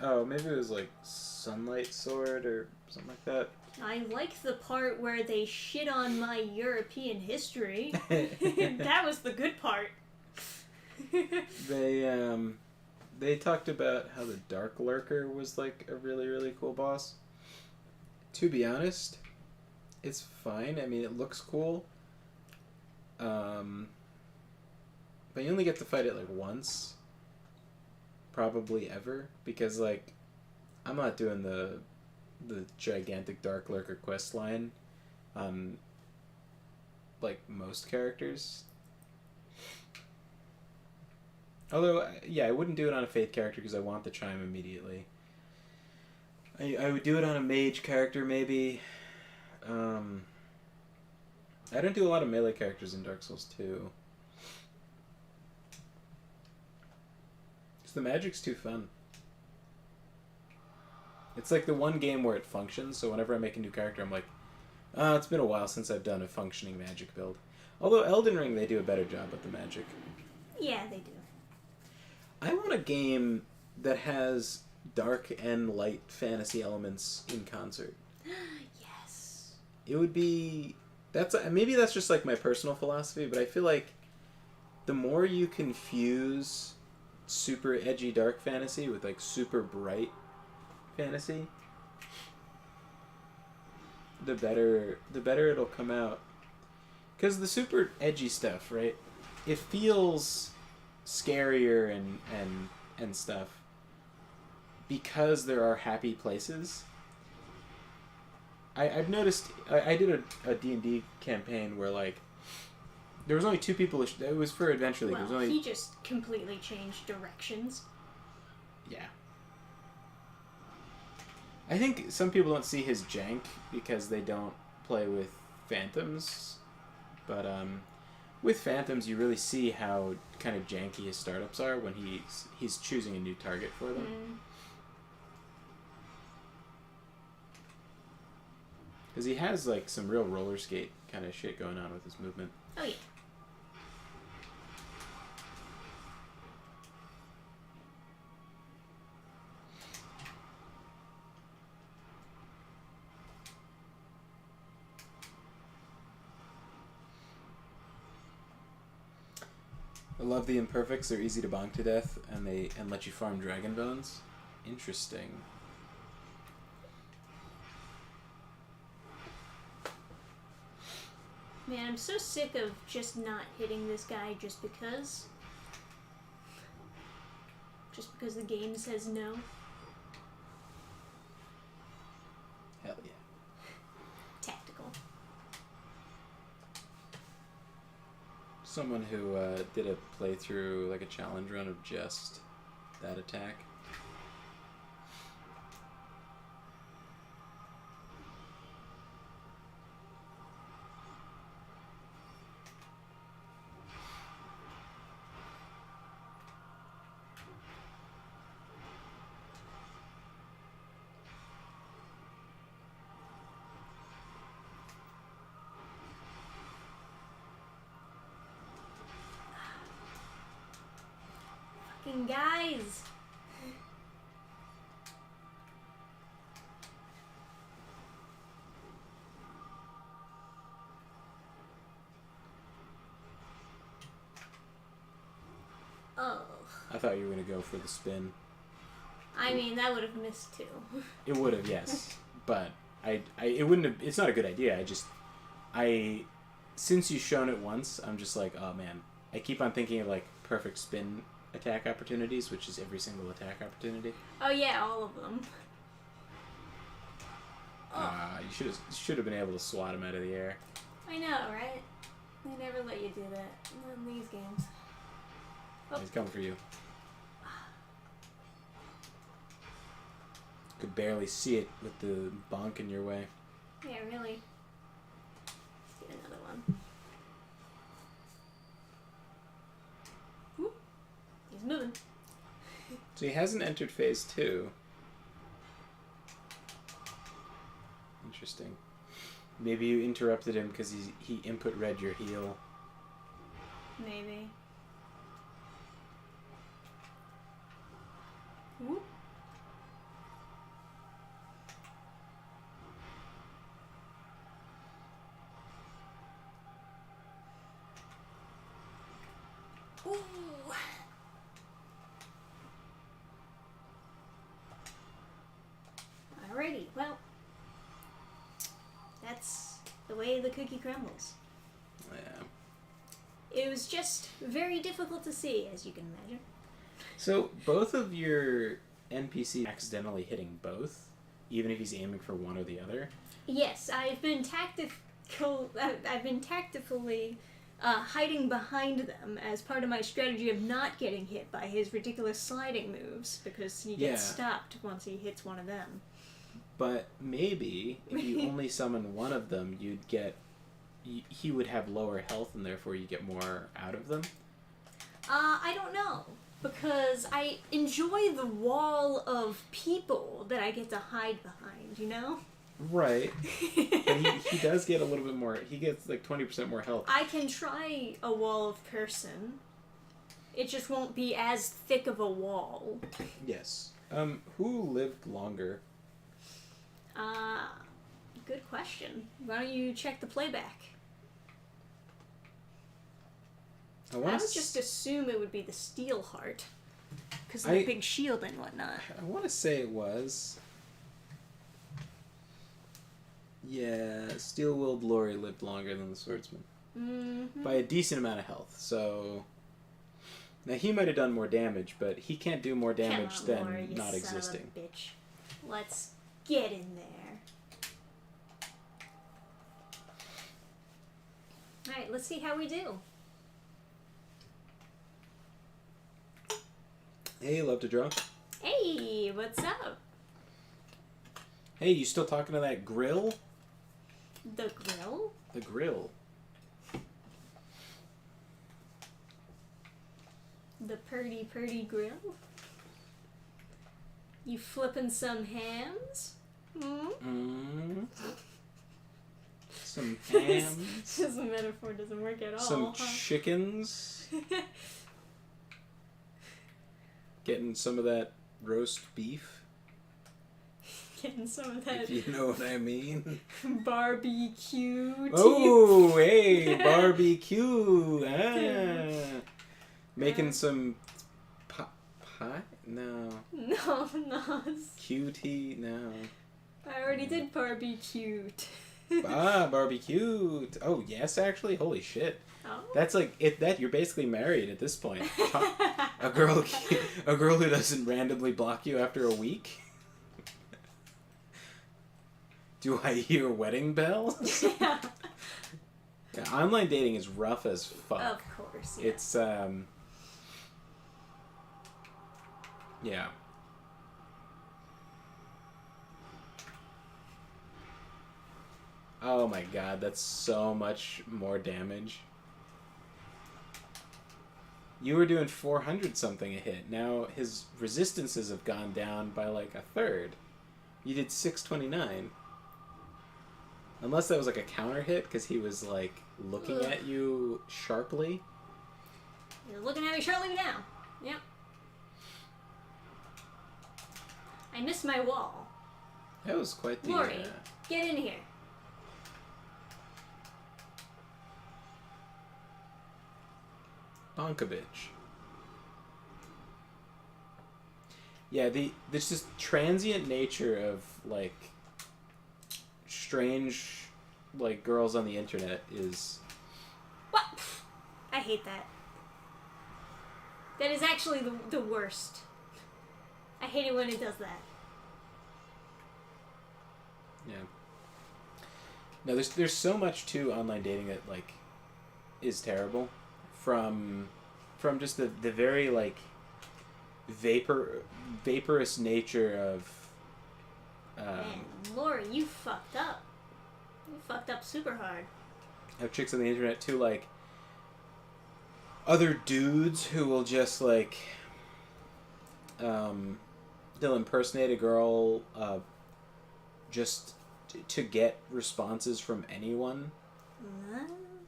Oh, maybe it was like Sunlight Sword or something like that. I like the part where they shit on my European history. That was the good part. They talked about how the Dark Lurker was like a really, really cool boss. To be honest, it's fine. I mean, it looks cool. But you only get to fight it like once. Probably ever. Because, like, I'm not doing the gigantic Dark Lurker quest line on, like, most characters. Although, yeah, I wouldn't do it on a Faith character because I want the chime immediately. I would do it on a mage character, maybe. I don't do a lot of melee characters in Dark Souls 2. Because the magic's too fun. It's like the one game where it functions, so whenever I make a new character, I'm like, it's been a while since I've done a functioning magic build. Although Elden Ring, they do a better job with the magic. Yeah, they do. I want a game that has dark and light fantasy elements in concert. Yes. It would be... maybe that's just like my personal philosophy, but I feel like the more you confuse super edgy dark fantasy with like super bright fantasy, the better it'll come out. Because the super edgy stuff, right? It feels scarier and stuff because there are happy places. I've noticed... I did a D&D campaign where, like, there was only 2 people... It was for Adventure League. Well, There was only... he just completely changed directions. Yeah. I think some people don't see his jank because they don't play with Phantoms. But, with Phantoms, you really see how kind of janky his startups are when he's choosing a new target for them. Because he has, like, some real roller skate kind of shit going on with his movement. Oh, yeah. I love the Imperfects. They're easy to bonk to death, and let you farm dragon bones. Interesting. Man, I'm so sick of just not hitting this guy just because. Just because the game says no. Hell yeah. Tactical. Someone who did a playthrough, like a challenge run of just that attack. Fucking guys! Oh. I thought you were going to go for the spin. I mean, that would have missed too. It would have, yes. But it wouldn't have... It's not a good idea. Since you've shown it once, I'm just like, oh man. I keep on thinking of, like, perfect spin attack opportunities, which is every single attack opportunity. Oh yeah, all of them. You should have been able to swat him out of the air. I know, right? They never let you do that. Not in these games. Oh. He's coming for you. Could barely see it with the bonk in your way. Yeah, really. Let's get another one. Whoop. He's moving. So he hasn't entered phase 2. Interesting. Maybe you interrupted him because he input read your heal. Maybe. Ooh. Alrighty, well, that's the way the cookie crumbles. Yeah. It was just very difficult to see, as you can imagine. So, both of your NPCs accidentally hitting both, even if he's aiming for one or the other? Yes, I've been tactfully hiding behind them as part of my strategy of not getting hit by his ridiculous sliding moves, because he gets stopped once he hits one of them. But maybe if you only summon one of them, you'd get... He would have lower health, and therefore you get more out of them? I don't know. Because I enjoy the wall of people that I get to hide behind, you know? Right. But he does get a little bit more... He gets like 20% more health. I can try a wall of person. It just won't be as thick of a wall. Yes. Who lived longer? Good question. Why don't you check the playback? I would just assume it would be the Steelheart. Because of the big shield and whatnot. I want to say it was... Yeah, Steel-Willed Lori lived longer than the Swordsman. Mm-hmm. By a decent amount of health, so... Now, he might have done more damage, but he can't do more damage than Lori, you not son existing. Of a bitch. Let's get in there. Alright, let's see how we do. Hey, love to draw. Hey, what's up? Hey, you still talking to that grill? The grill? The grill. The purdy grill? You flipping some hams? Some hams. This metaphor doesn't work at all. Some chickens. Getting some of that roast beef. Getting some of that. If you know what I mean. Barbecue. Oh, hey, barbecue. Ah. Making some pie? No. No. QT? No. I already did barbecue. Barbecue. Oh, yes, actually? Holy shit. Oh. That's like you're basically married at this point. A girl who doesn't randomly block you after a week. Do I hear wedding bells? Yeah. Yeah, online dating is rough as fuck. Of course. Yeah. It's yeah. Oh my god, that's so much more damage. You were doing 400 something a hit. Now his resistances have gone down by like a third. You did 629. Unless that was like a counter hit because he was like looking at you sharply. You're looking at me sharply now. Yep. I missed my wall. That was quite the... Lori, get in here. Bonkovich. Yeah, there's this transient nature of like strange like girls on the internet is... What? I hate that. That is actually the worst. I hate it when it does that. Yeah. No, there's so much to online dating that like is terrible. From just the very like vaporous nature of Man, Lori, you fucked up. You fucked up super hard. have chicks on the internet too, like other dudes who will just like they'll impersonate a girl just to get responses from anyone.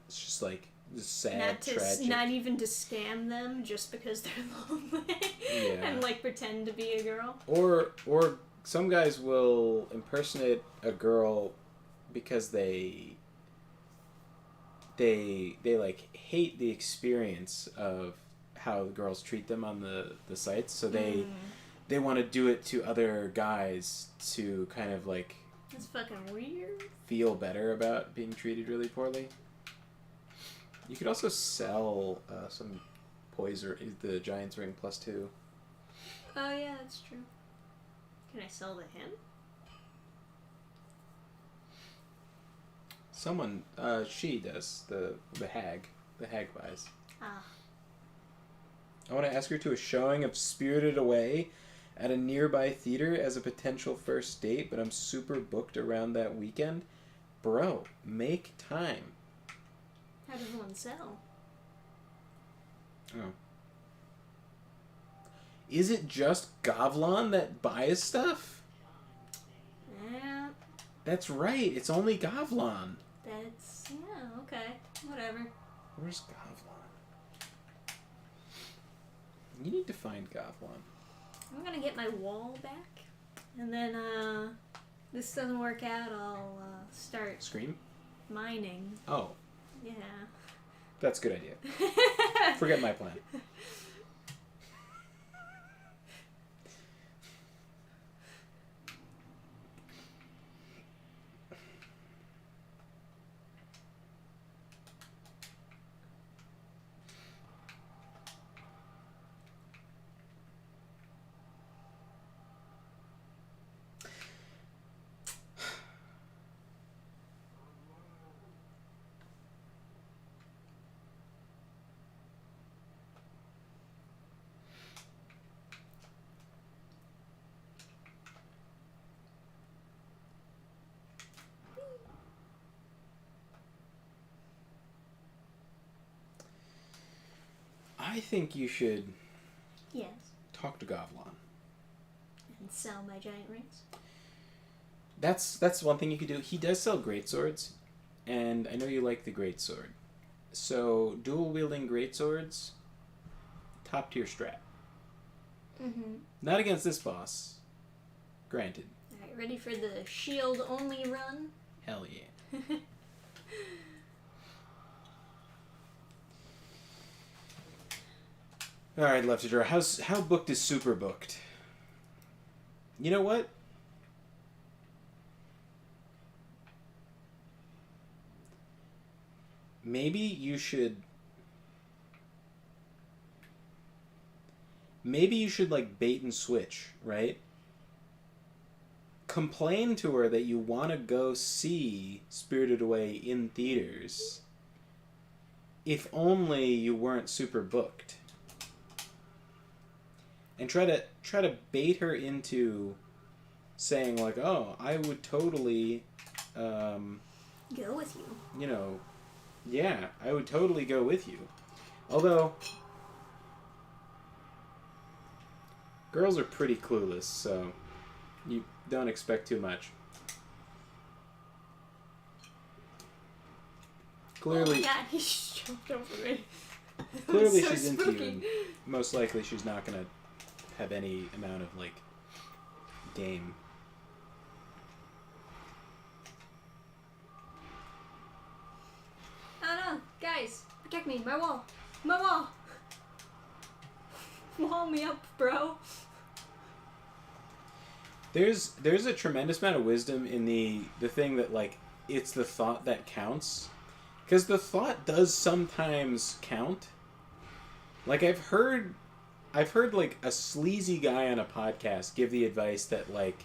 It's just like sad, tragic. Not even to scam them just because they're lonely. Yeah. And like pretend to be a girl. Or some guys will impersonate a girl because they like hate the experience of how the girls treat them on the sites, so they want to do it to other guys to kind of like that's fucking weird. Feel better about being treated really poorly. You could also sell some poison, the Giant's Ring +2. Oh yeah, that's true. Can I sell to him? Someone, she does, the hag. The hag buys. Ah. I want to ask her to a showing of Spirited Away at a nearby theater as a potential first date, but I'm super booked around that weekend. Bro, make time. How does one sell? Oh. Is it just Gavlon that buys stuff? Yeah. That's right, it's only Gavlon. That's, yeah, okay. Whatever. Where's Gavlon? You need to find Gavlon. I'm gonna get my wall back. And then, this doesn't work out, I'll, start... Scream? mining. Oh. Yeah. That's a good idea. Forget my plan. I think you should Yes. talk to Gavlon. And sell my giant rings. That's one thing you could do. He does sell greatswords, and I know you like the greatsword. So dual wielding greatswords, top tier strat. Mm-hmm. Not against this boss. Granted. Alright, ready for the shield only run? Hell yeah. Alright, Left to Draw. How booked is super booked? You know what? Maybe you should like bait and switch, right? Complain to her that you want to go see Spirited Away in theaters. If only you weren't super booked. And try to bait her into saying like, "Oh, I would totally Go with you. you know, yeah, I would totally go with you." Although girls are pretty clueless, so you don't expect too much. Clearly, Oh my god, he just jumped over me. clearly So she's into spooky. you, and most likely she's not gonna have any amount of like game. Oh no, guys, protect me, my wall. My wall. Wall me up, bro. There's a tremendous amount of wisdom in the thing that like it's the thought that counts, because the thought does sometimes count. Like I've heard like a sleazy guy on a podcast give the advice that like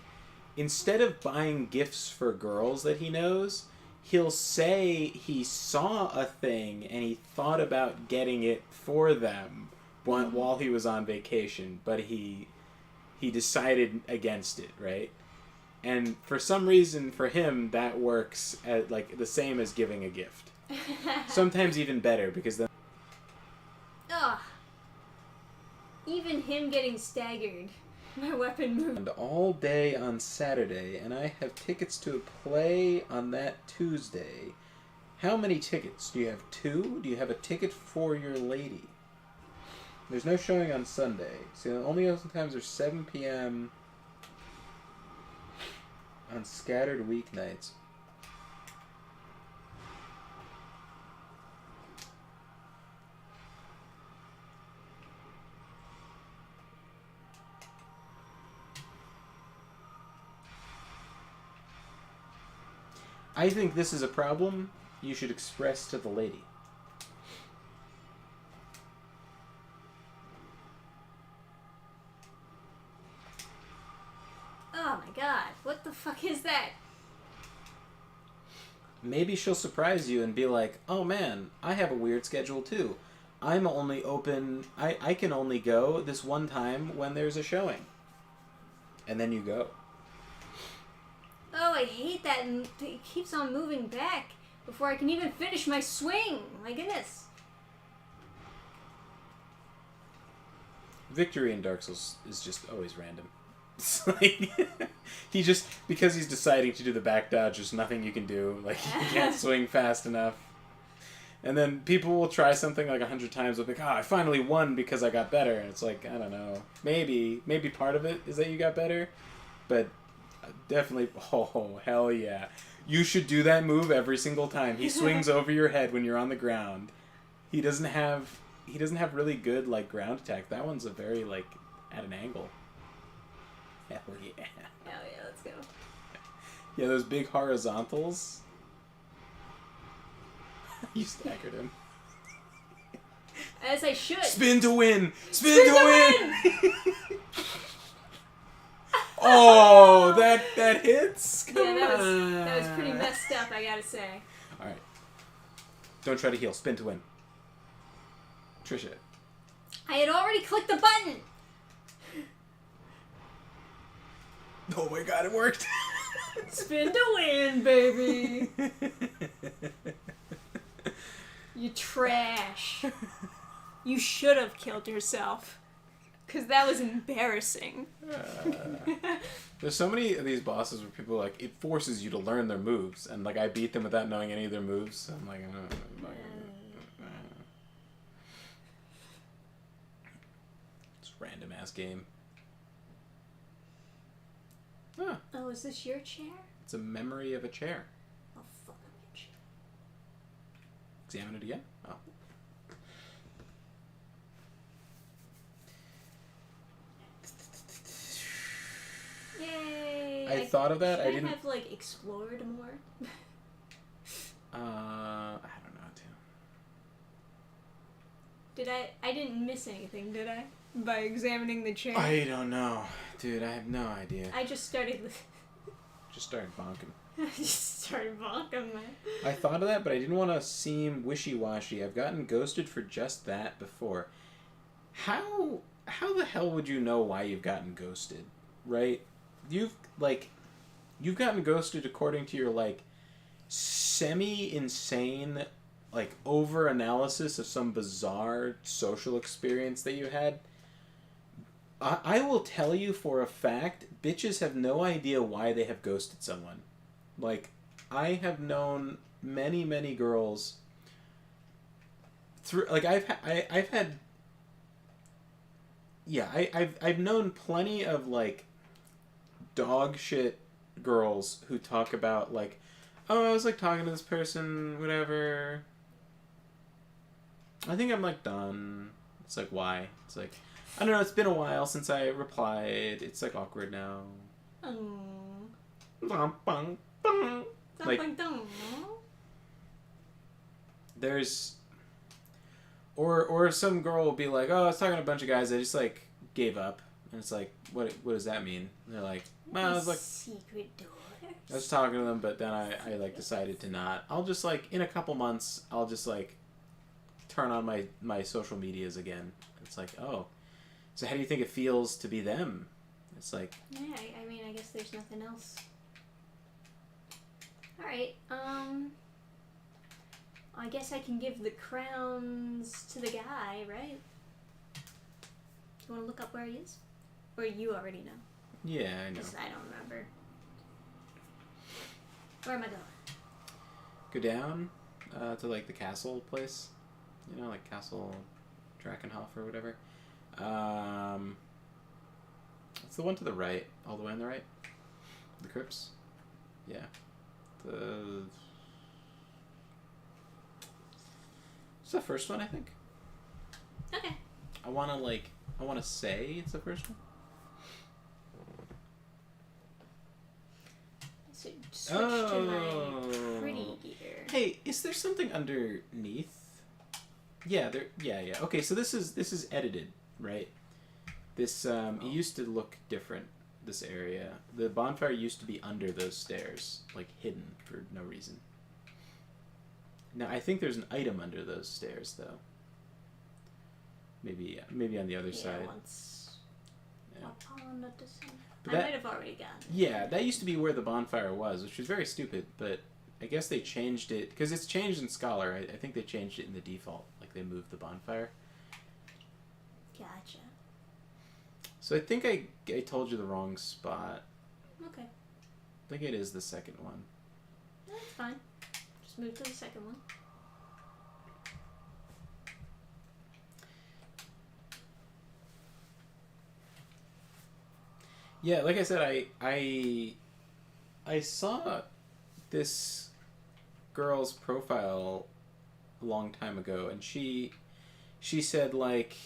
instead of buying gifts for girls that he knows, he'll say he saw a thing and he thought about getting it for them while he was on vacation, but he decided against it, right? And for some reason, for him, that works at like the same as giving a gift. Sometimes even better, because then... Ugh. Even him getting staggered. My weapon moved. And all day on Saturday, and I have tickets to a play on that Tuesday. How many tickets? Do you have 2? Do you have a ticket for your lady? There's no showing on Sunday, so the only open times are 7 p.m. on scattered weeknights. I think this is a problem you should express to the lady. Oh my god, what the fuck is that? Maybe she'll surprise you and be like, oh man, I have a weird schedule too. I'm only open... I can only go this one time when there's a showing. And then you go. Oh, I hate that. It keeps on moving back before I can even finish my swing. My goodness. Victory in Dark Souls is just always random. It's like... he just... Because he's deciding to do the back dodge, there's nothing you can do. Like, you can't swing fast enough. And then people will try something like 100 times. They'll be like, I finally won because I got better. And it's like, I don't know. Maybe part of it is that you got better. But definitely, oh, hell yeah. You should do that move every single time. He swings over your head when you're on the ground. He doesn't have really good, like, ground attack. That one's a very, like, at an angle. Hell yeah. Hell yeah, let's go. Yeah, those big horizontals. You staggered him. As I should. Spin to win! Spin to win! Oh, that hits? Come on. That was pretty messed up, I gotta say. Alright. Don't try to heal. Spin to win. Trisha. I had already clicked the button! Oh my god, it worked! Spin to win, baby! You trash. You should have killed yourself. Because that was embarrassing. There's so many of these bosses where people, like, it forces you to learn their moves. And, like, I beat them without knowing any of their moves. I'm like, it's a random-ass game. Huh. Oh, is this your chair? It's a memory of a chair. Oh, fuck, I'm your chair. Examine it again? Oh. Yay! I thought of that. Should I didn't have, like, explored more? I don't know, too. I didn't miss anything, did I? By examining the chair? I don't know. Dude, I have no idea. I just started... Just started bonking. I just started bonking, man. I thought of that, but I didn't want to seem wishy-washy. I've gotten ghosted for just that before. How the hell would you know why you've gotten ghosted, right? You've gotten ghosted according to your, like, semi-insane, like, over-analysis of some bizarre social experience that you had. I will tell you for a fact, bitches have no idea why they have ghosted someone. Like, I have known many, many girls through, like, I've known plenty of, like, dog shit girls who talk about, like, oh, I was, like, talking to this person, whatever. I think I'm, like, done. It's like, why? It's like, I don't know, it's been a while since I replied. It's, like, awkward now. Like, there's... Or some girl will be like, oh, I was talking to a bunch of guys, I just, like, gave up. And it's like, what does that mean? And they're like, well, I was, like... Secret doors. I was talking to them, but then I like, decided to not. I'll just, like, in a couple months, I'll just, like, turn on my social medias again. It's like, oh... So how do you think it feels to be them? It's like... Yeah, I mean, I guess there's nothing else. Alright, I guess I can give the crowns to the guy, right? Do you want to look up where he is? Or you already know? Yeah, I know. 'Cause I don't remember. Where am I going? Go down to, like, the castle place. You know, like Castle Drakenhof or whatever. It's the one to the right. All the way on the right. The crypts. Yeah. It's the first one, I think. Okay. I want to say it's the first one. switch to my pretty gear. Hey, is there something underneath? Yeah, there. Yeah. Okay, so this is edited, right? This it used to look different. This area, the bonfire used to be under those stairs, like hidden for no reason. Now I think there's an item under those stairs, though. Maybe on the other side. Yeah. But I might have already gotten it. Yeah, that used to be where the bonfire was, which was very stupid, but I guess they changed it, because it's changed in Scholar. I think they changed it in the default, like they moved the bonfire. Gotcha. So I think I told you the wrong spot. Okay. I think it is the second one. That's fine. Just move to the second one. Yeah, like I said, I saw this girl's profile a long time ago, and she said like,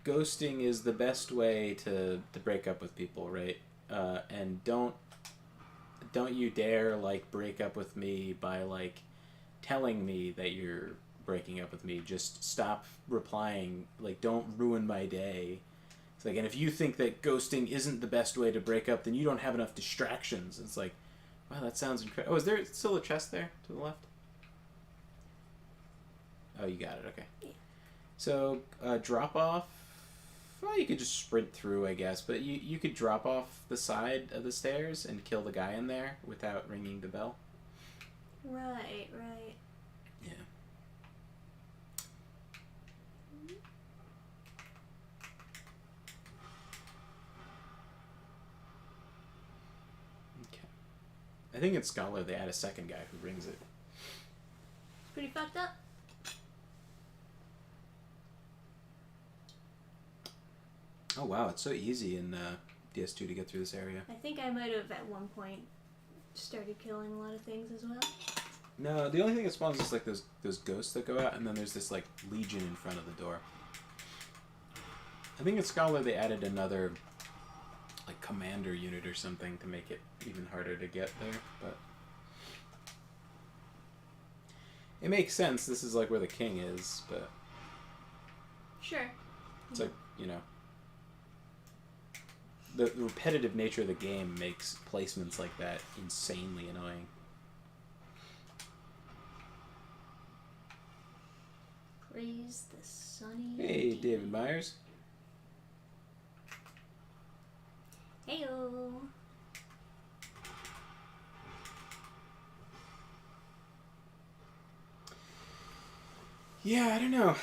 ghosting is the best way to break up with people, right? And don't you dare like break up with me by like telling me that you're breaking up with me. Just stop replying. Like, don't ruin my day. It's like, and if you think that ghosting isn't the best way to break up, then you don't have enough distractions. It's like, wow, that sounds incredible. Oh, is there still a chest there to the left? Oh, you got it. Okay. Yeah. So, drop off. Well, you could just sprint through, I guess, but you could drop off the side of the stairs and kill the guy in there without ringing the bell. Right. Yeah. Okay. I think in Scholar they add a second guy who rings it. It's pretty fucked up. Oh wow, it's so easy in DS2 to get through this area. I think I might have at one point started killing a lot of things as well. No, the only thing that spawns is like those ghosts that go out, and then there's this like legion in front of the door. I think in Scholar they added another like commander unit or something to make it even harder to get there, but it makes sense. This is like where the king is, but Sure. it's like, you know, the repetitive nature of the game makes placements like that insanely annoying. Praise the sunny. Hey, day. David Myers. Heyo. Yeah, I don't know.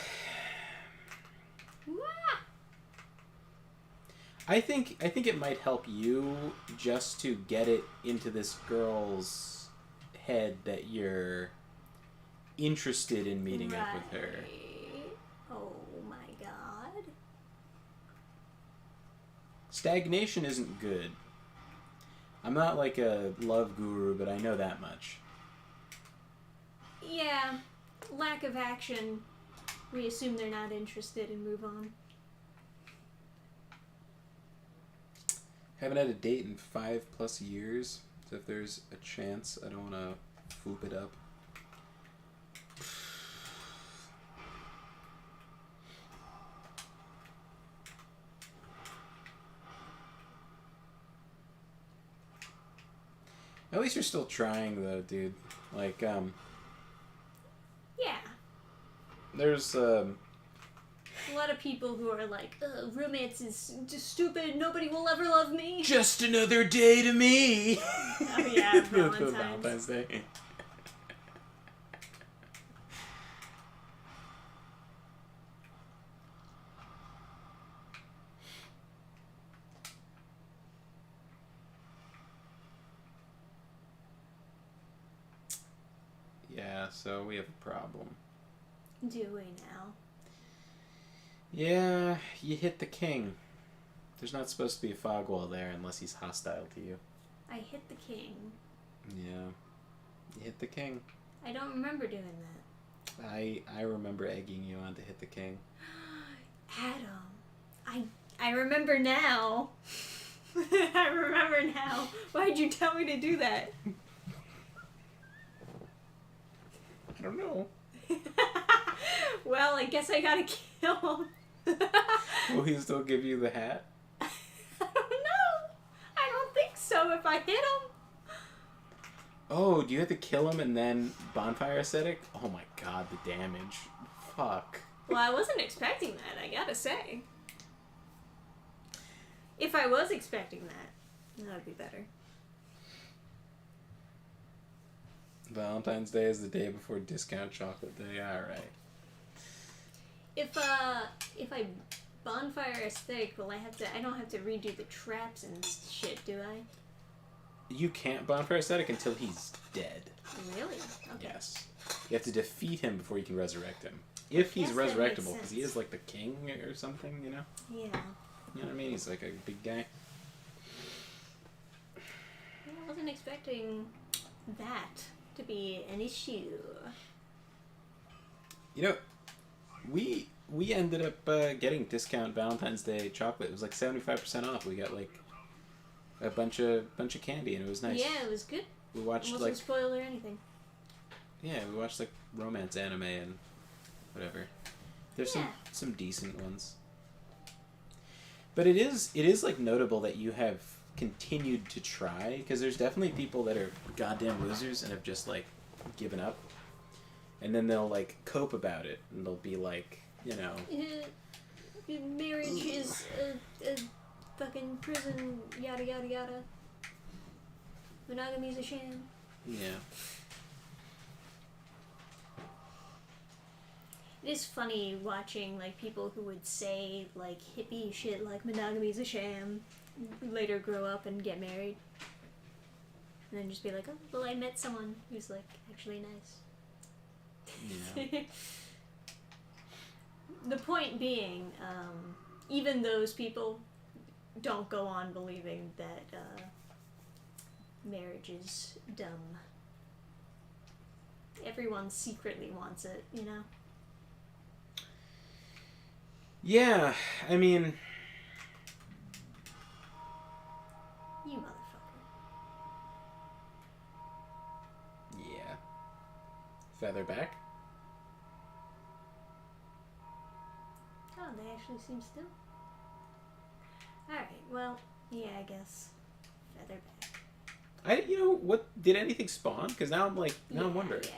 Wah! I think it might help you just to get it into this girl's head that you're interested in meeting up with her. Oh my god. Stagnation isn't good. I'm not like a love guru, but I know that much. Yeah. Lack of action. We assume they're not interested and move on. Haven't had a date in 5+ years, so if there's a chance, I don't want to foop it up. At least you're still trying, though, dude. Like, Yeah. there's, A lot of people who are like, romance is just stupid, nobody will ever love me. just another day to me! Oh yeah, Valentine's. Valentine's Day. Yeah, so we have a problem. Do we now? Yeah, you hit the king. There's not supposed to be a fog wall there unless he's hostile to you. I hit the king. Yeah. You hit the king. I don't remember doing that. I remember egging you on to hit the king. Adam. I remember now. I remember now. Why'd you tell me to do that? I don't know. Well, I guess I gotta kill him. Will he still give you the hat? I don't know. I don't think so if I hit him. Oh, do you have to kill him and then bonfire aesthetic? Oh my god, the damage. Fuck. Well, I wasn't expecting that, I gotta say. If I was expecting that would be better. Valentine's Day is the day before discount chocolate day. Alright. If I bonfire aesthetic, I don't have to redo the traps and shit, do I? You can't bonfire aesthetic until he's dead. Really? Okay. Yes. You have to defeat him before you can resurrect him. If he's Yes, that makes resurrectable, because he sense. is like the king or something, you know? Yeah. You know what I mean? He's like a big guy. I wasn't expecting that to be an issue. You know, we ended up getting discount Valentine's Day chocolate. It was like 75% off. We got like a bunch of candy, and it was nice. Yeah, it was good. We watched It wasn't like spoiled or anything. we watched like romance anime and whatever. There's some decent ones. But it is like notable that you have continued to try, because there's definitely people that are goddamn losers and have just like given up, and then they'll like cope about it and they'll be like, you know, Marriage is a fucking prison, yada yada yada. Monogamy's a sham. yeah. It is funny watching like people who would say like hippie shit like monogamy's a sham, later grow up and get married, and then just be like, oh well, I met someone who's like actually nice. Yeah. The point being, even those people don't go on believing that marriage is dumb. Everyone secretly wants it, you know? Yeah, I mean, You motherfucker. yeah. Featherback. Oh, they actually seem still. Alright, well, yeah, I guess. Featherback. You know what? Did anything spawn? Because now I'm like, I'm wondering. Yeah.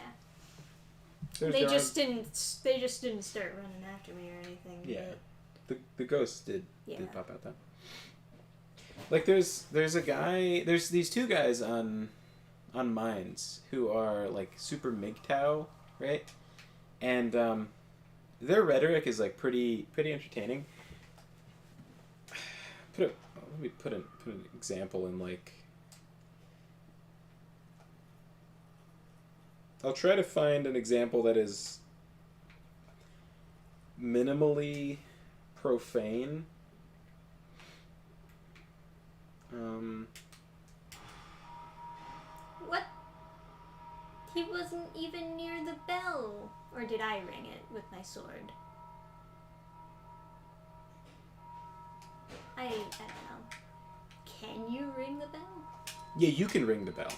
There They are- just didn't start running after me or anything. Yeah. but- The ghosts did Yeah. pop out though. Like there's a guy, there's these two guys on Mines who are like super MGTOW, right? And their rhetoric is like pretty entertaining. Let me put an example in like. I'll try to find an example that is minimally profane. What? He wasn't even near the bell. Or did I ring it with my sword? I don't know. Can you ring the bell? Yeah, you can ring the bell.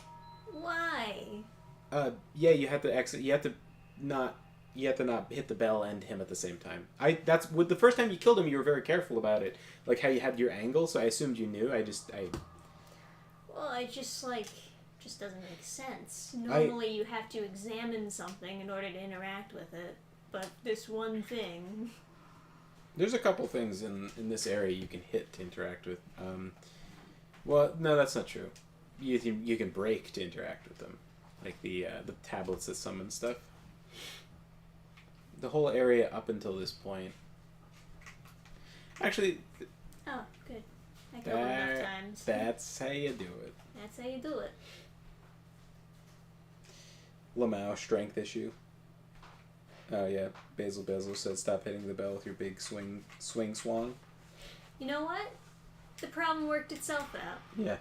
Why? Yeah, you have to exit. You have to not hit the bell and him at the same time. That's with the first time you killed him, you were very careful about it, like how you had your angle. So I assumed you knew. Well, it just doesn't make sense. Normally, you have to examine something in order to interact with it, but this one thing. There's a couple things in this area you can hit to interact with. Well, no, that's not true. You can break to interact with them, like the tablets that summon stuff. The whole area up until this point. Actually, Oh, good. I killed him enough times. that's how you do it. That's how you do it. Lamau strength issue. Oh yeah, Basil said stop hitting the bell with your big swing swang. You know what? The problem worked itself out. Yeah.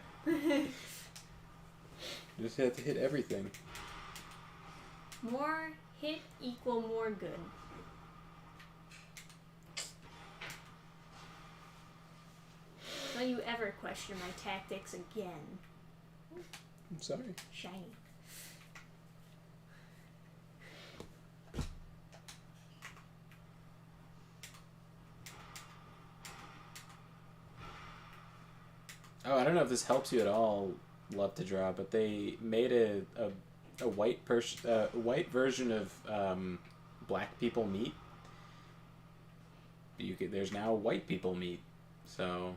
Just have to hit everything. More hit equal more good. Don't you ever question my tactics again. I'm sorry. Shiny. Oh, I don't know if this helps you at all, Love to Draw, but they made a white white version of black people meat. There's now white people meat, so.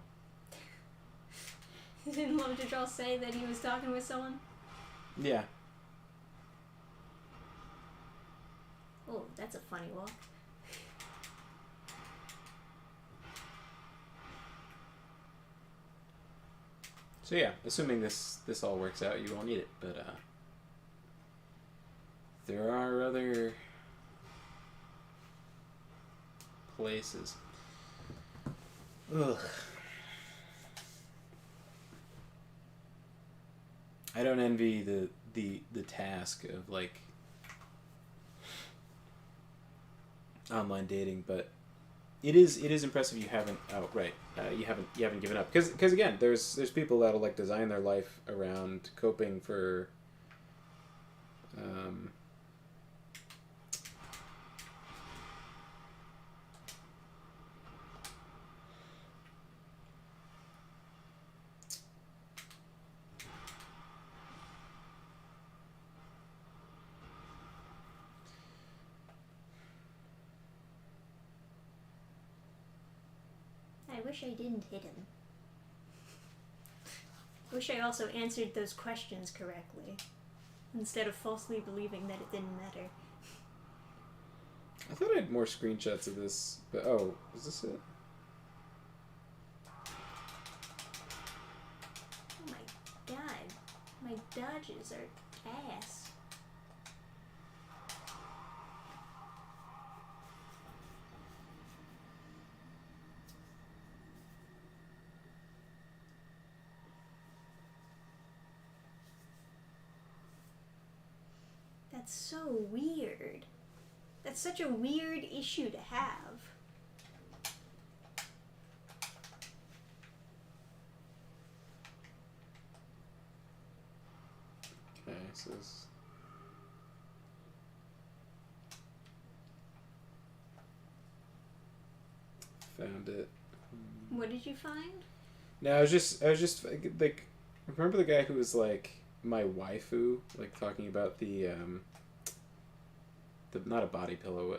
Didn't Love to Draw say that he was talking with someone? Yeah. Oh, that's a funny walk. So yeah, assuming this all works out, you won't need it, but there are other places. Ugh. I don't envy the task of like online dating, but it is impressive you haven't you haven't given up, because again there's people that'll like design their life around coping for I wish I didn't hit him. I wish I also answered those questions correctly, instead of falsely believing that it didn't matter. I thought I had more screenshots of this, but oh, is this it? Oh my god, my dodges are ass. That's so weird. That's such a weird issue to have. Okay, so this... Found it. What did you find? No, I was just like, remember the guy who was like my waifu, like talking about the not a body pillow,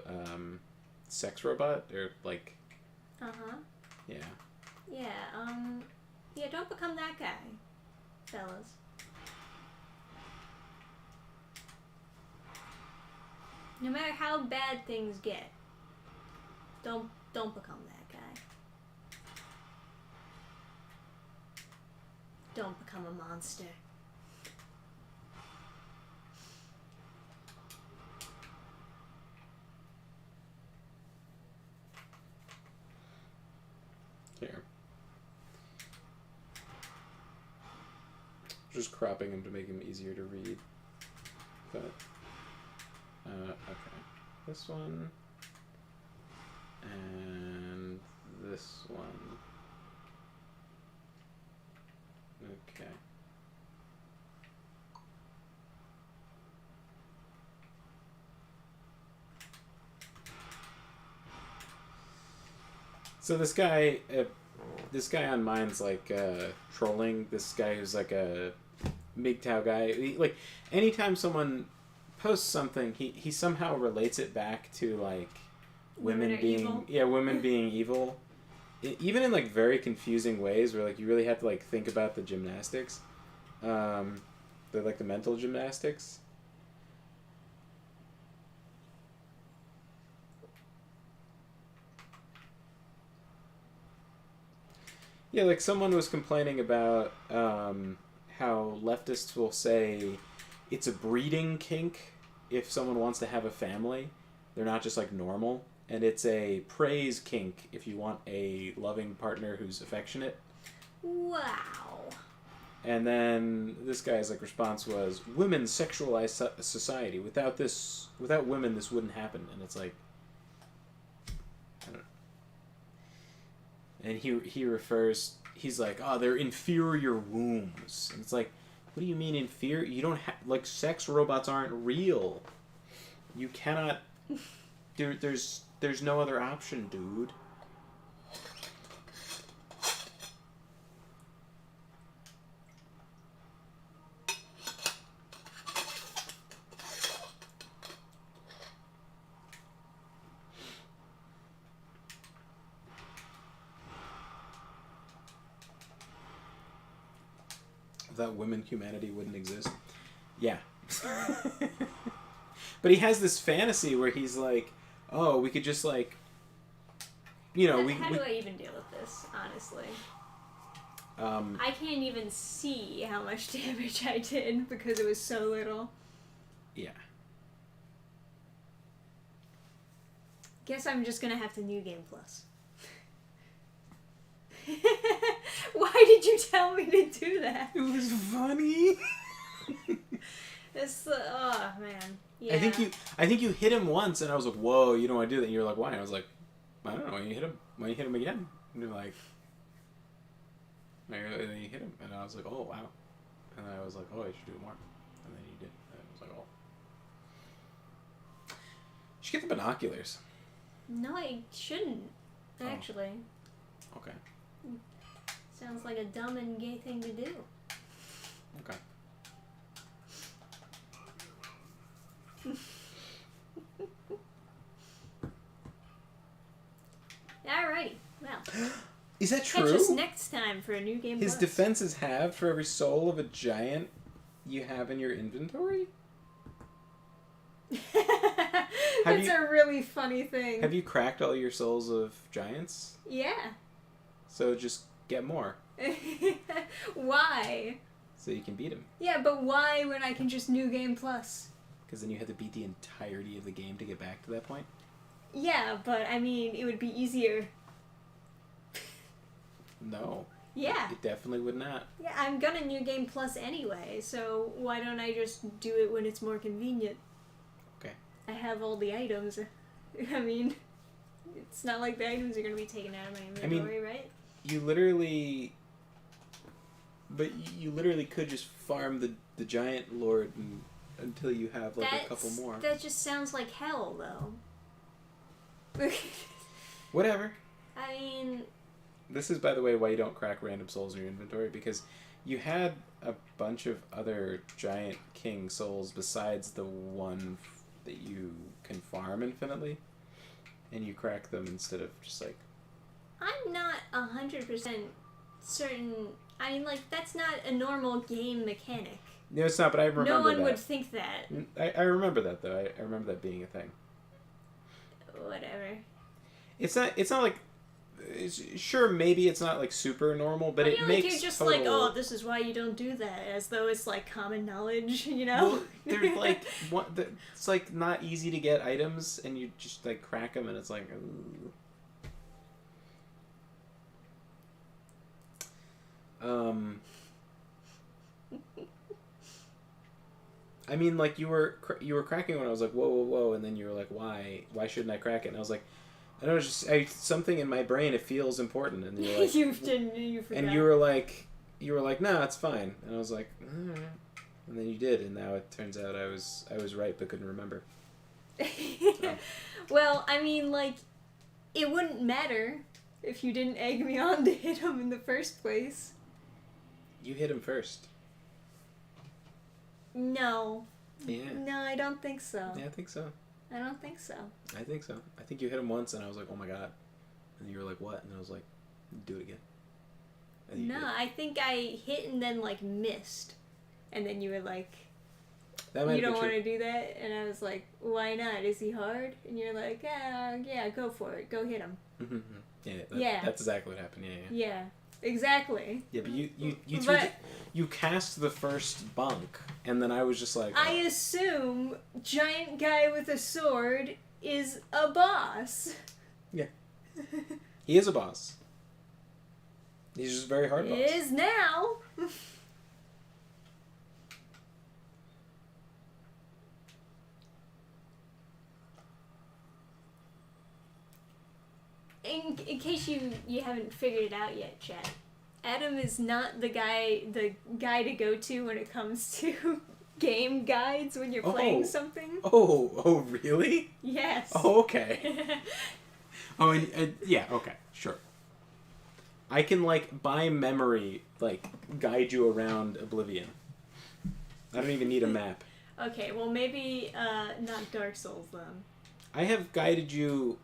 sex robot, or like. Yeah. Yeah, don't become that guy, fellas. No matter how bad things get, don't become that guy. Don't become a monster. Here. Just cropping him to make him easier to read. But okay. This one and this one. Okay. So this guy on mine's like trolling this guy who's like a MGTOW guy. Like anytime someone posts something, he somehow relates it back to like women being evil. Yeah, women being evil. Even in like very confusing ways where like you really have to like think about the gymnastics. They're like the mental gymnastics. Yeah, like someone was complaining about how leftists will say it's a breeding kink if someone wants to have a family. They're not just like normal. And it's a praise kink if you want a loving partner who's affectionate. Wow. And then this guy's like response was, women sexualize society. Without women, this wouldn't happen. And it's like, I don't know. And he he's like, oh, they're inferior wombs. And it's like, what do you mean inferior? You don't have, like, sex robots aren't real. You cannot, there's no other option, dude. Without women, humanity wouldn't exist. Yeah. But he has this fantasy where he's like, oh, we could just like, you know, How do I even deal with this, honestly? I can't even see how much damage I did because it was so little. Yeah. Guess I'm just gonna have to New Game Plus. Why did you tell me to do that? It was funny. It's oh man. Yeah. I think you hit him once, and I was like, "Whoa, you don't want to do that." And you're like, "Why?" And I was like, "I don't know. When you hit him again." And you're like, and then you hit him, and I was like, "Oh wow," and I was like, "Oh, I should do it more," and then you did, and I was like, "Oh." You should get the binoculars. No, I shouldn't. Actually. Okay. Sounds like a dumb and gay thing to do. Okay. Alrighty. Well. Is that true? Catch us next time for a New Game His Plus. defense is halved for every soul of a giant you have in your inventory? That's a really funny thing. Have you cracked all your souls of giants? Yeah. So just get more. Why? So you can beat him. Yeah, but why when I can just New Game Plus? Because then you have to beat the entirety of the game to get back to that point? Yeah, but I mean, it would be easier. No. Yeah. It definitely would not. Yeah, I'm gonna New Game Plus anyway, so why don't I just do it when it's more convenient? Okay. I have all the items. I mean, it's not like the items are gonna be taken out of my inventory, right? You literally... But you literally could just farm the giant lord until you have like a couple more. That just sounds like hell, though. Whatever. I mean... This is, by the way, why you don't crack random souls in your inventory, because you had a bunch of other giant king souls besides the one that you can farm infinitely, and you crack them instead of just like... I'm not 100% certain... I mean, like, that's not a normal game mechanic. No, it's not, but I remember that. No one would think that. I remember that, though. I remember that being a thing. Whatever. It's not like... Sure, maybe it's not like super normal, but it makes you're just total... like, oh, this is why you don't do that, as though it's like common knowledge, you know? Well, they're like, it's like not easy to get items, and you just like crack them, and it's like, ooh. I mean, like you were cracking when I was like, whoa, whoa, whoa, and then you were like, why shouldn't I crack it? And I was like, I don't know, just something in my brain, it feels important, and you're like, you forgot. And you were like, nah, it's fine, and I was like, and then you did, and now it turns out I was right, but couldn't remember. So. Well, I mean, like, it wouldn't matter if you didn't egg me on to hit him in the first place. You hit him first. No. Yeah. No, I don't think so. Yeah, I think so. I don't think so. I think so. I think you hit him once, and I was like, oh my god. And you were like, what? And I was like, do it again. No, I think I hit and then, like, missed. And then you were like, you don't want to do that? And I was like, why not? Is he hard? And you're like, yeah, go for it. Go hit him. Yeah, that's exactly what happened. Yeah, exactly. Yeah, but you cast the first bunk, and then I was just like... I assume giant guy with a sword is a boss. Yeah. He is a boss. He's just a very hard boss. He is now. In case you haven't figured it out yet, chat, Adam is not the guy to go to when it comes to game guides when you're playing something. Oh, really? Yes. Oh, okay. Oh, and yeah, okay, sure. I can, like, by memory, like, guide you around Oblivion. I don't even need a map. Okay, well, maybe not Dark Souls, then. I have guided you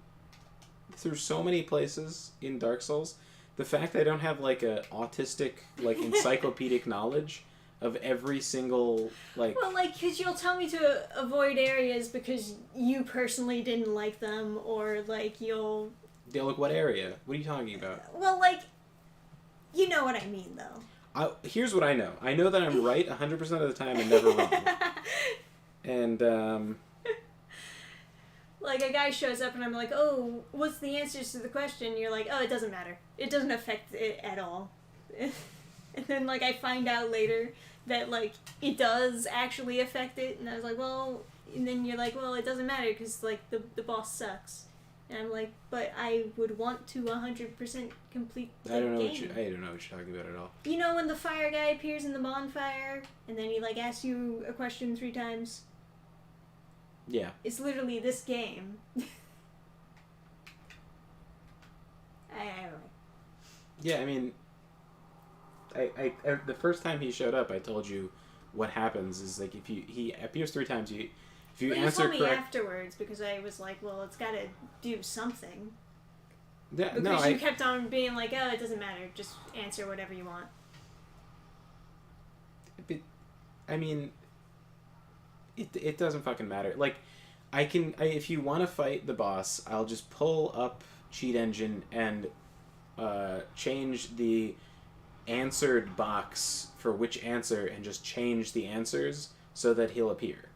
through so many places in Dark Souls. The fact I don't have, like, a autistic, like, encyclopedic knowledge of every single, like... Well, like, because you'll tell me to avoid areas because you personally didn't like them, or, like, you'll... Yeah, look, what area? What are you talking about? Well, like, you know what I mean, though. Here's what I know. I know that I'm right 100% of the time and never wrong. And, like, a guy shows up and I'm like, oh, what's the answers to the question? And you're like, oh, it doesn't matter. It doesn't affect it at all. And then, like, I find out later that, like, it does actually affect it. And I was like, well... And then you're like, well, it doesn't matter because, like, the boss sucks. And I'm like, but I would want to 100% complete the game. I don't know what you're talking about at all. You know when the fire guy appears in the bonfire? And then he, like, asks you a question 3 times? Yeah. It's literally this game. Yeah, I mean... I the first time he showed up, I told you what happens is, like, if he appears 3 times, if you answer correct... You told me afterwards, because I was like, well, it's gotta do something. Yeah, because you kept on being like, oh, it doesn't matter, just answer whatever you want. But, I mean, it doesn't fucking matter. Like, if you want to fight the boss, I'll just pull up Cheat Engine and change the answered box for which answer and just change the answers so that he'll appear.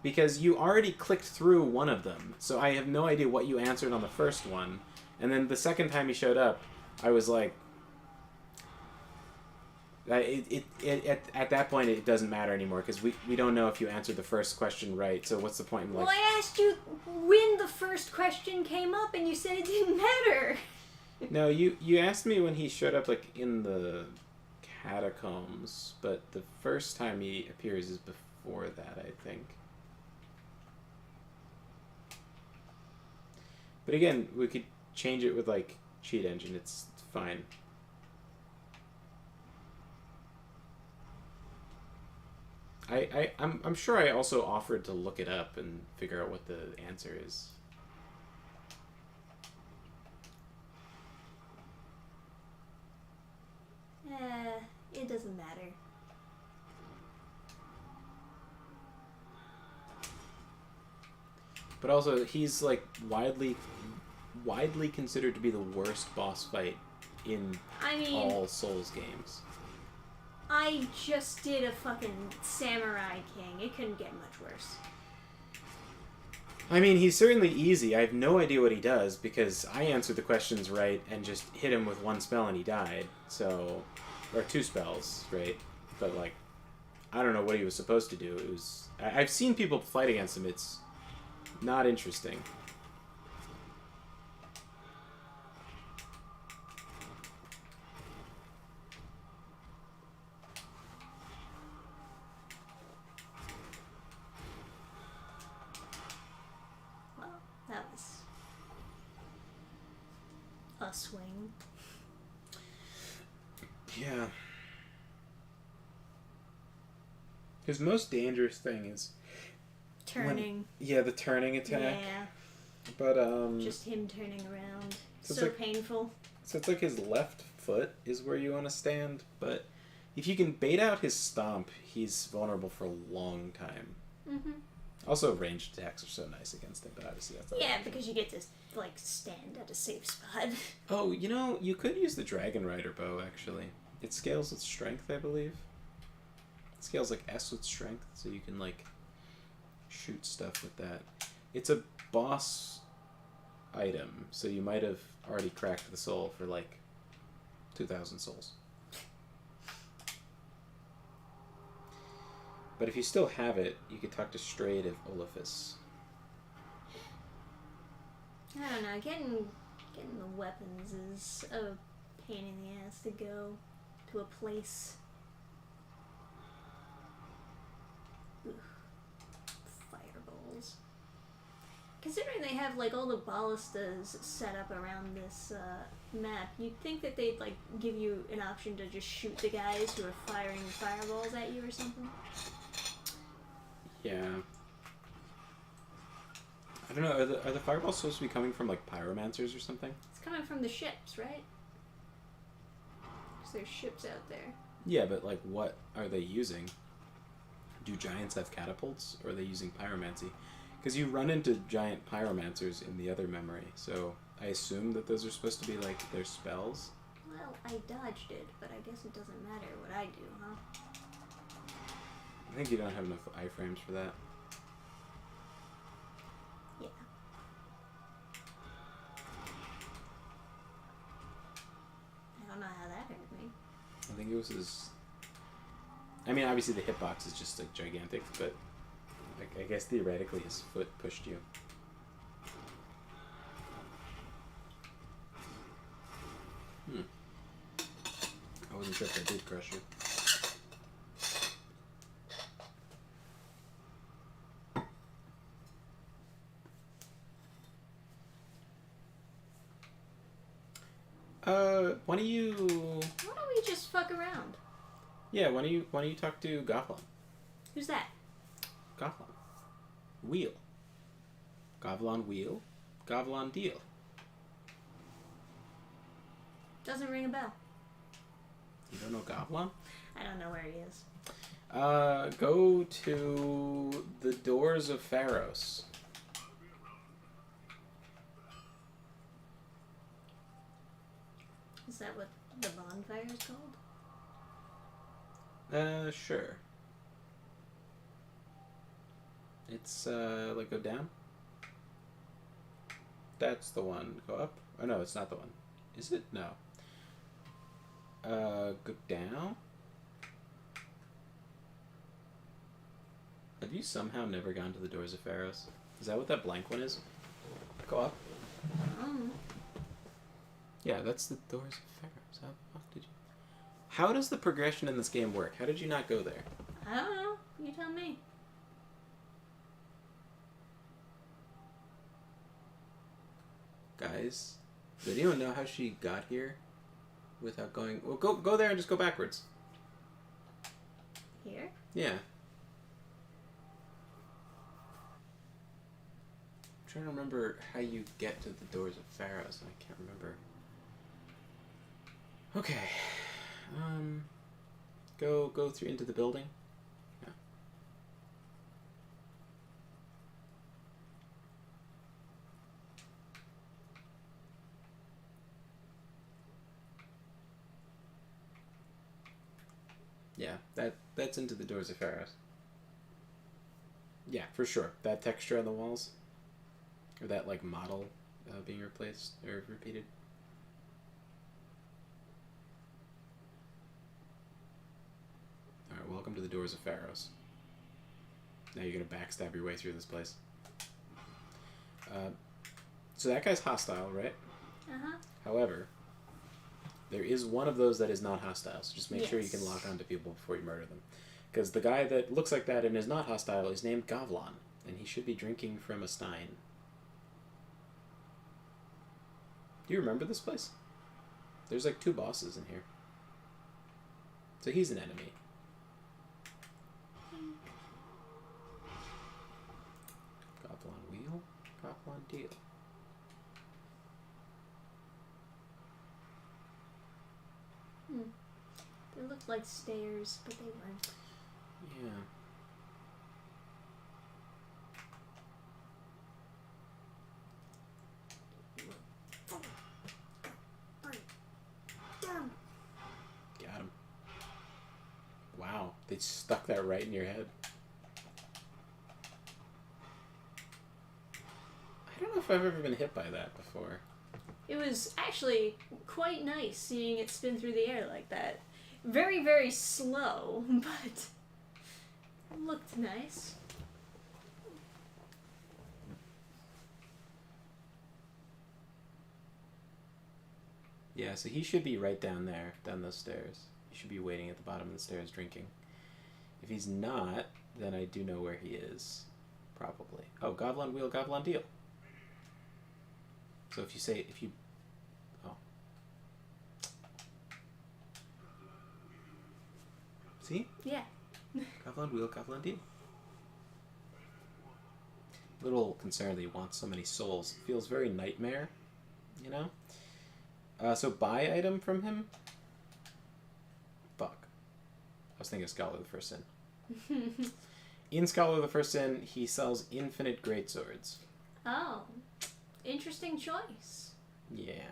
Because you already clicked through one of them, so I have no idea what you answered on the first one. And then the second time he showed up, I was like... At that point, it doesn't matter anymore, because we don't know if you answered the first question right, so what's the point in, like... Well, I asked you when the first question came up, and you said it didn't matter. No, you asked me when he showed up, like, in the catacombs, but the first time he appears is before that, I think. But again, we could change it with, like, Cheat Engine. It's fine. I'm sure I also offered to look it up and figure out what the answer is. It doesn't matter. But also, he's, like, widely considered to be the worst boss fight in all Souls games. I just did a fucking Samurai King. It couldn't get much worse. I mean, he's certainly easy. I have no idea what he does, because I answered the questions right and just hit him with 1 spell and he died. So... Or 2 spells, right? But, like, I don't know what he was supposed to do. It was... I've seen people fight against him. It's not interesting. Well, that was a swing. Yeah. His most dangerous thing is... Turning. The turning attack. Yeah. But, just him turning around. So like, painful. So it's like his left foot is where you want to stand, but if you can bait out his stomp, he's vulnerable for a long time. Mm-hmm. Also, ranged attacks are so nice against him, but obviously that's not... Yeah, because you get to, like, stand at a safe spot. Oh, you know, you could use the Dragon Rider bow, actually. It scales with strength, I believe. It scales, like, S with strength, so you can, like, shoot stuff with that. It's a boss item, so you might have already cracked the soul for, like, 2,000 souls. But if you still have it, you could talk to Strayed of Olafus. I don't know, getting the weapons is a pain in the ass to go to a place. Ugh. Fireballs. Considering they have like all the ballistas set up around this map, you'd think that they'd like give you an option to just shoot the guys who are firing fireballs at you or something. Yeah. I don't know, are the fireballs supposed to be coming from like pyromancers or something? It's coming from the ships, right? Because there's ships out there. Yeah, but like what are they using? Do giants have catapults, or are they using pyromancy? Because you run into giant pyromancers in the other memory, so I assume that those are supposed to be like their spells. Well, I dodged it, but I guess it doesn't matter what I do, huh? I think you don't have enough iframes for that. Yeah. I don't know how that hurt me. I think it was his... I mean, obviously the hitbox is just like gigantic, but like, I guess theoretically his foot pushed you. I wasn't sure if I did crush you. Why don't you... Why don't we just fuck around? Yeah, why don't you talk to Gavlan? Who's that? Gavlan. Wheel. Gavlan wheel. Gavlan deal. Doesn't ring a bell. You don't know Gavlan? I don't know where he is. Go to the Doors of Pharos. Is that what the bonfire is called? Sure. It's, like, go down? That's the one. Go up? Oh, no, it's not the one. Is it? No. Go down? Have you somehow never gone to the Doors of Pharos? Is that what that blank one is? Go up. Yeah, that's the Doors of Pharos. How the fuck did you... How does the progression in this game work? How did you not go there? I don't know. You tell me. Guys, does anyone know how she got here without going... Well, go there and just go backwards. Here? Yeah. I'm trying to remember how you get to the Doors of Pharos, and I can't remember. Okay. Go through into the building. Yeah. Yeah, that's into the Doors of Pharos. Yeah, for sure. That texture on the walls, or that like model being replaced or repeated. All right, welcome to the Doors of Pharos. Now you're gonna backstab your way through this place. So that guy's hostile, right? Uh-huh. However, there is one of those that is not hostile, so just make sure you can Yes. lock onto people before you murder them. Because the guy that looks like that and is not hostile is named Gavlan, and he should be drinking from a stein. Do you remember this place? There's like 2 bosses in here. So he's an enemy. Gavlan wheel, Gavlan deal. They looked like stairs, but they weren't. Yeah. Got him. Wow, they stuck that right in your head. I don't know if I've ever been hit by that before. It was actually quite nice seeing it spin through the air like that. Very, very slow, but it looked nice. Yeah, so he should be right down there, down those stairs. He should be waiting at the bottom of the stairs drinking. If he's not, then I do know where he is. Probably. Oh, Goblin Wheel, Goblin Deal. So if you... Oh. See? Yeah. Goblin Wheel, Goblin Deal. Little concerned that he wants so many souls. Feels very nightmare, you know? So buy item from him? Fuck. I was thinking of Scholar of the First Sin. In Scholar of the First Sin, he sells infinite greatswords. Oh. Interesting choice. Yeah.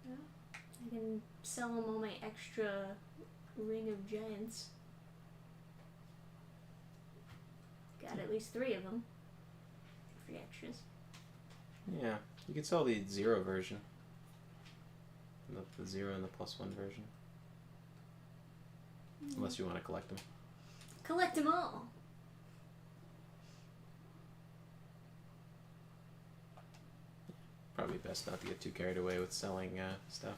I can sell him all my extra Ring of Giants. Got at least 3 of them. Free extras. Yeah. You could sell the 0 version. The 0 and the +1 version. Unless you want to collect them. Collect them all. Probably best not to get too carried away with selling stuff.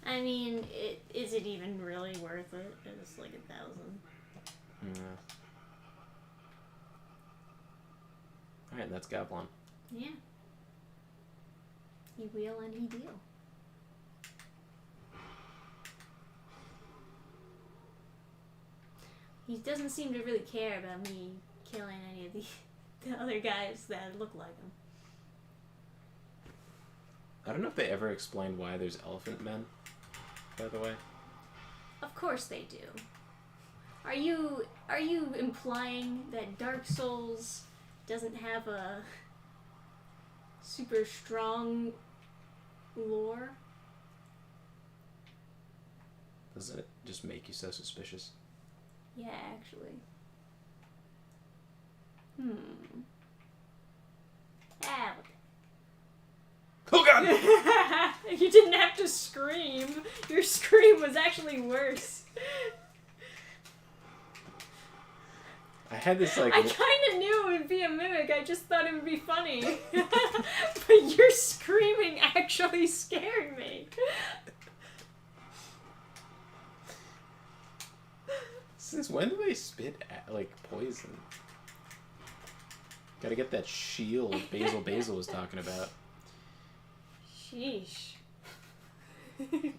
I mean, is it even really worth it? It's like 1,000. Yeah. Alright, that's Goblin. Yeah. He wheel and he deal. He doesn't seem to really care about me killing any of the other guys that look like him. I don't know if they ever explained why there's elephant men, by the way. Of course they do. Are you implying that Dark Souls doesn't have a super strong lore? Doesn't it just make you so suspicious? Yeah, actually. Ah. Oh god! You didn't have to scream. Your scream was actually worse. I had this like... I kind of knew it would be a mimic. I just thought it would be funny. But your screaming actually scared me. Since when do they spit like poison? Gotta get that shield Basil was talking about. Sheesh. Because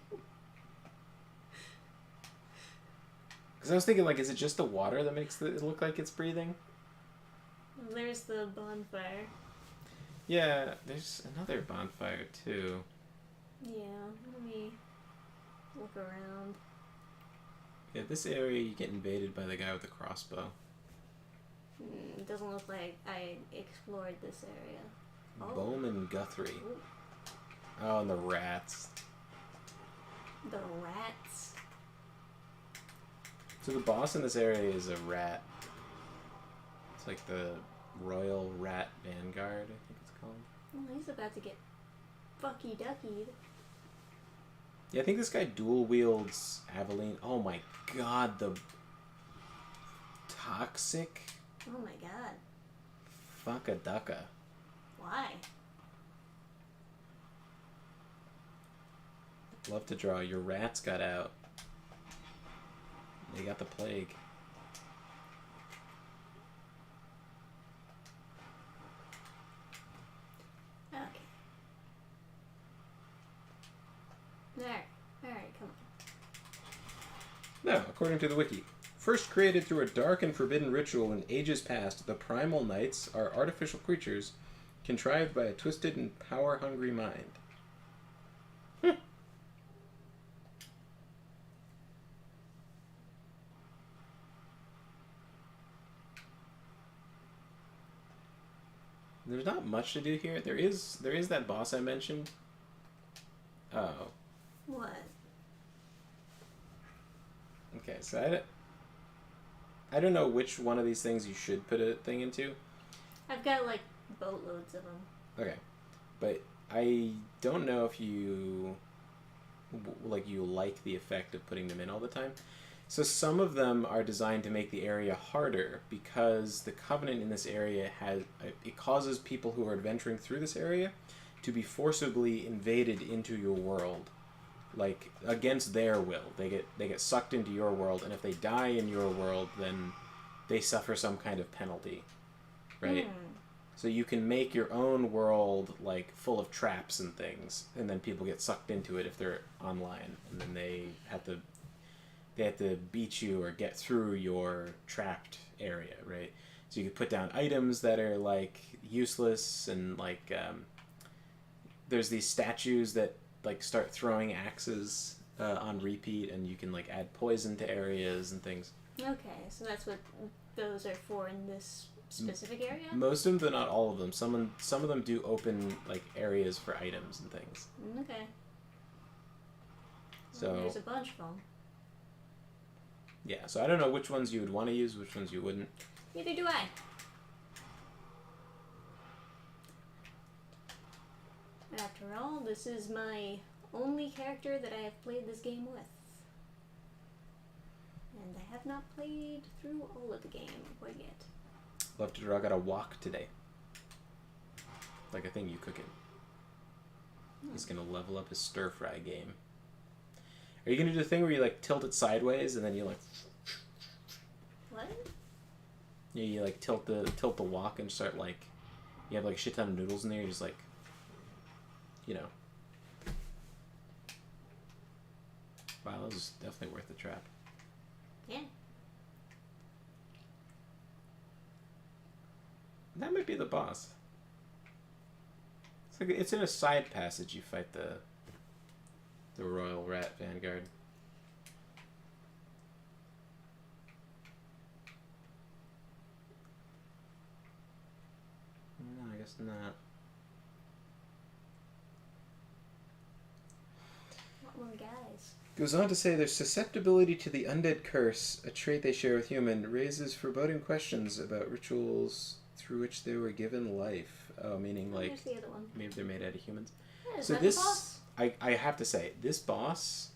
I was thinking, like, is it just the water that makes it look like it's breathing? There's the bonfire. Yeah, there's another bonfire, too. Yeah, let me look around. Yeah, this area you get invaded by the guy with the crossbow. It doesn't look like I explored this area. Oh. Bowman Guthrie. Ooh. Oh, and the rats. The rats? So the boss in this area is a rat. It's like the Royal Rat Vanguard, I think it's called. Oh, he's about to get fucky duckied. Yeah, I think this guy dual wields Aveline. Oh my god, the toxic Oh my god. fucka ducka. Why? Love to draw. Your rats got out. They got the plague. Okay. Alright, come on. Now, according to the wiki, first created through a dark and forbidden ritual in ages past, the primal knights are artificial creatures contrived by a twisted and power-hungry mind. There's not much to do here. There is that boss I mentioned. Oh. What? Okay, so I don't know which one of these things you should put a thing into. I've got like boatloads of them. Okay. But I don't know if you like the effect of putting them in all the time. So some of them are designed to make the area harder because the Covenant in this area it causes people who are adventuring through this area to be forcibly invaded into your world, like against their will. They get sucked into your world, and if they die in your world, then they suffer some kind of penalty, right? So you can make your own world like full of traps and things, and then people get sucked into it if they're online, and then they have to beat you or get through your trapped area, right? So you can put down items that are like useless, and like there's these statues that like start throwing axes on repeat, and you can like add poison to areas and things. Okay, so that's what those are for in this specific area? Most of them, but not all of them. Some of them do open like areas for items and things. Okay. So well, there's a bunch of them. Yeah, so I don't know which ones you would want to use, which ones you wouldn't. Neither do I. After all, this is my only character that I have played this game with. And I have not played through all of the game quite yet. Love to draw. Got a wok today. Like a thing you cook in. He's gonna level up his stir fry game. Are you gonna do the thing where you like tilt it sideways and then you like? What? Yeah, you like tilt the wok and start like, you have like a shit ton of noodles in there. You just like, you know. Wow, that was definitely worth the trap. Yeah. That might be the boss. It's like it's in a side passage. You fight the Royal Rat Vanguard. No, I guess not. What more guys? Goes on to say their susceptibility to the undead curse, a trait they share with human, raises foreboding questions about rituals through which they were given life. Oh, meaning like Here's the other one. maybe they're made out of humans. Yeah, is So that this, the boss? I have to say, this boss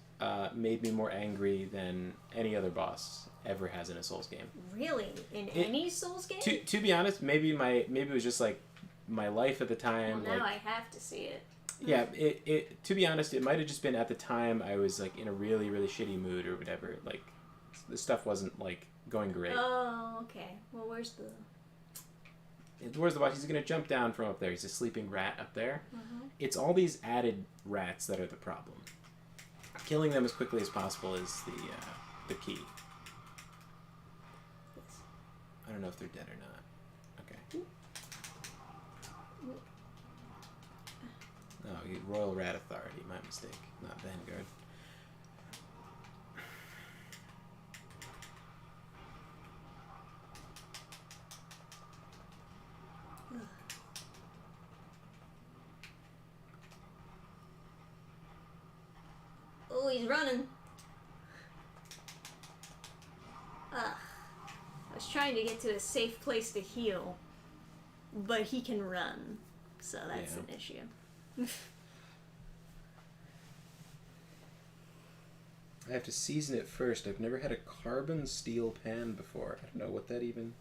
made me more angry than any other boss ever has in a Souls game. Really? In any Souls game? To be honest, maybe it was just like my life at the time. Well, now like, I have to see it. yeah, it to be honest, it might have just been at the time I was like in a really, really shitty mood or whatever. Like, the stuff wasn't like going great. Oh, okay. Well, where's the boss? He's gonna jump down from up there. He's a sleeping rat up there. Uh-huh. It's all these added rats that are the problem. Killing them as quickly as possible is the key. Yes. I don't know if they're dead or not. Okay. No, Royal Rat Authority. My mistake. Not Vanguard. Oh, he's running. I was trying to get to a safe place to heal, but he can run, so that's an issue. I have to season it first. I've never had a carbon steel pan before. I don't know what that even...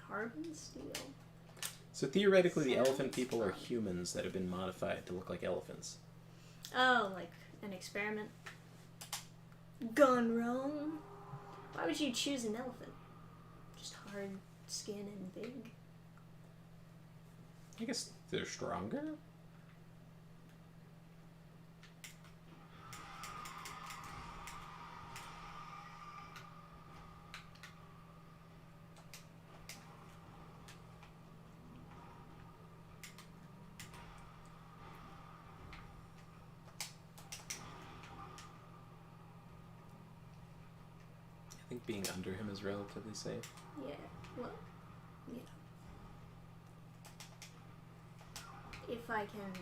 Carbon steel? So theoretically, the Sounds elephant people are fun. humans that have been modified to look like elephants. Oh, like an experiment? Gone wrong? Why would you choose an elephant? Just hard skin and big? I guess they're stronger? I think being under him is relatively safe. Yeah, well, yeah. If I can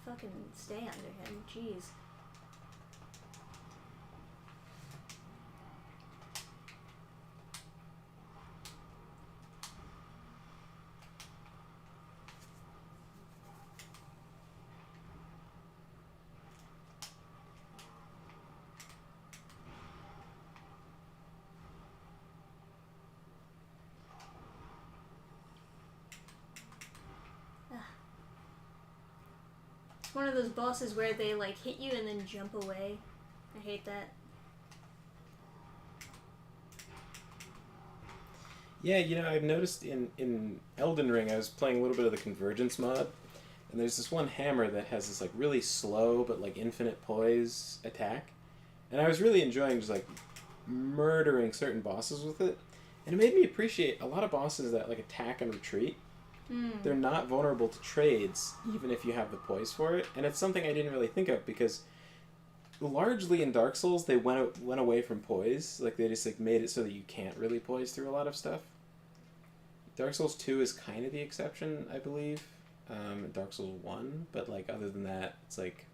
fucking stay under him, jeez. It's one of those bosses where they like hit you and then jump away. I hate that. Yeah, I've noticed in Elden Ring, I was playing a little bit of the convergence mod, and there's this one hammer that has this like really slow but like infinite poise attack, and I was really enjoying just like murdering certain bosses with it, and it made me appreciate a lot of bosses that like attack and retreat. They're not vulnerable to trades, even if you have the poise for it, and it's something I didn't really think of because largely in Dark Souls they went away from poise. Like they just like made it so that you can't really poise through a lot of stuff. Dark Souls 2 is kind of the exception, I believe. Dark Souls 1, but like other than that, it's like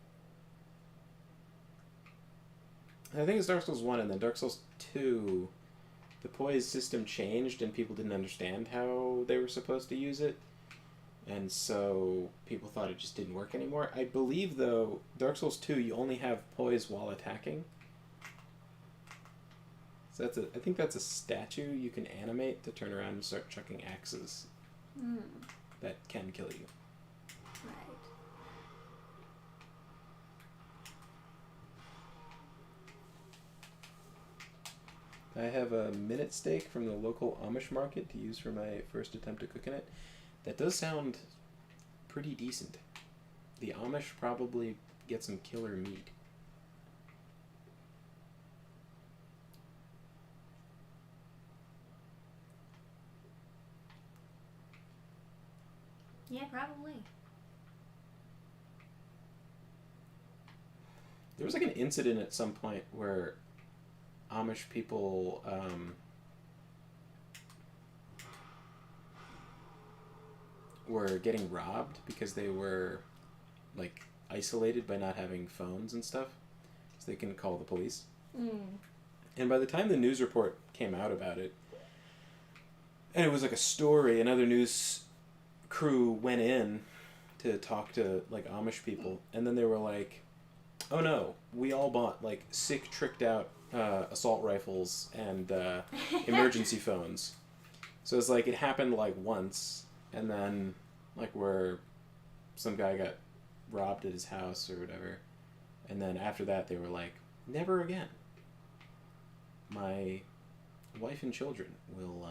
I think it's Dark Souls 1 and then Dark Souls 2 the poise system changed and people didn't understand how they were supposed to use it. And so people thought it just didn't work anymore. I believe, though, Dark Souls 2, you only have poise while attacking. So I think that's a statue you can animate to turn around and start chucking axes that can kill you. I have a minute steak from the local Amish market to use for my first attempt at cooking it. That does sound pretty decent. The Amish probably get some killer meat. Yeah, probably. There was like an incident at some point where Amish people were getting robbed because they were like isolated by not having phones and stuff, so they couldn't call the police. And by the time the news report came out about it, and it was like a story, another news crew went in to talk to like Amish people, and then they were like, oh no, we all bought like sick tricked out assault rifles and emergency phones. So it's like it happened like once, and then like where some guy got robbed at his house or whatever, and then after that they were like, never again. My wife and children will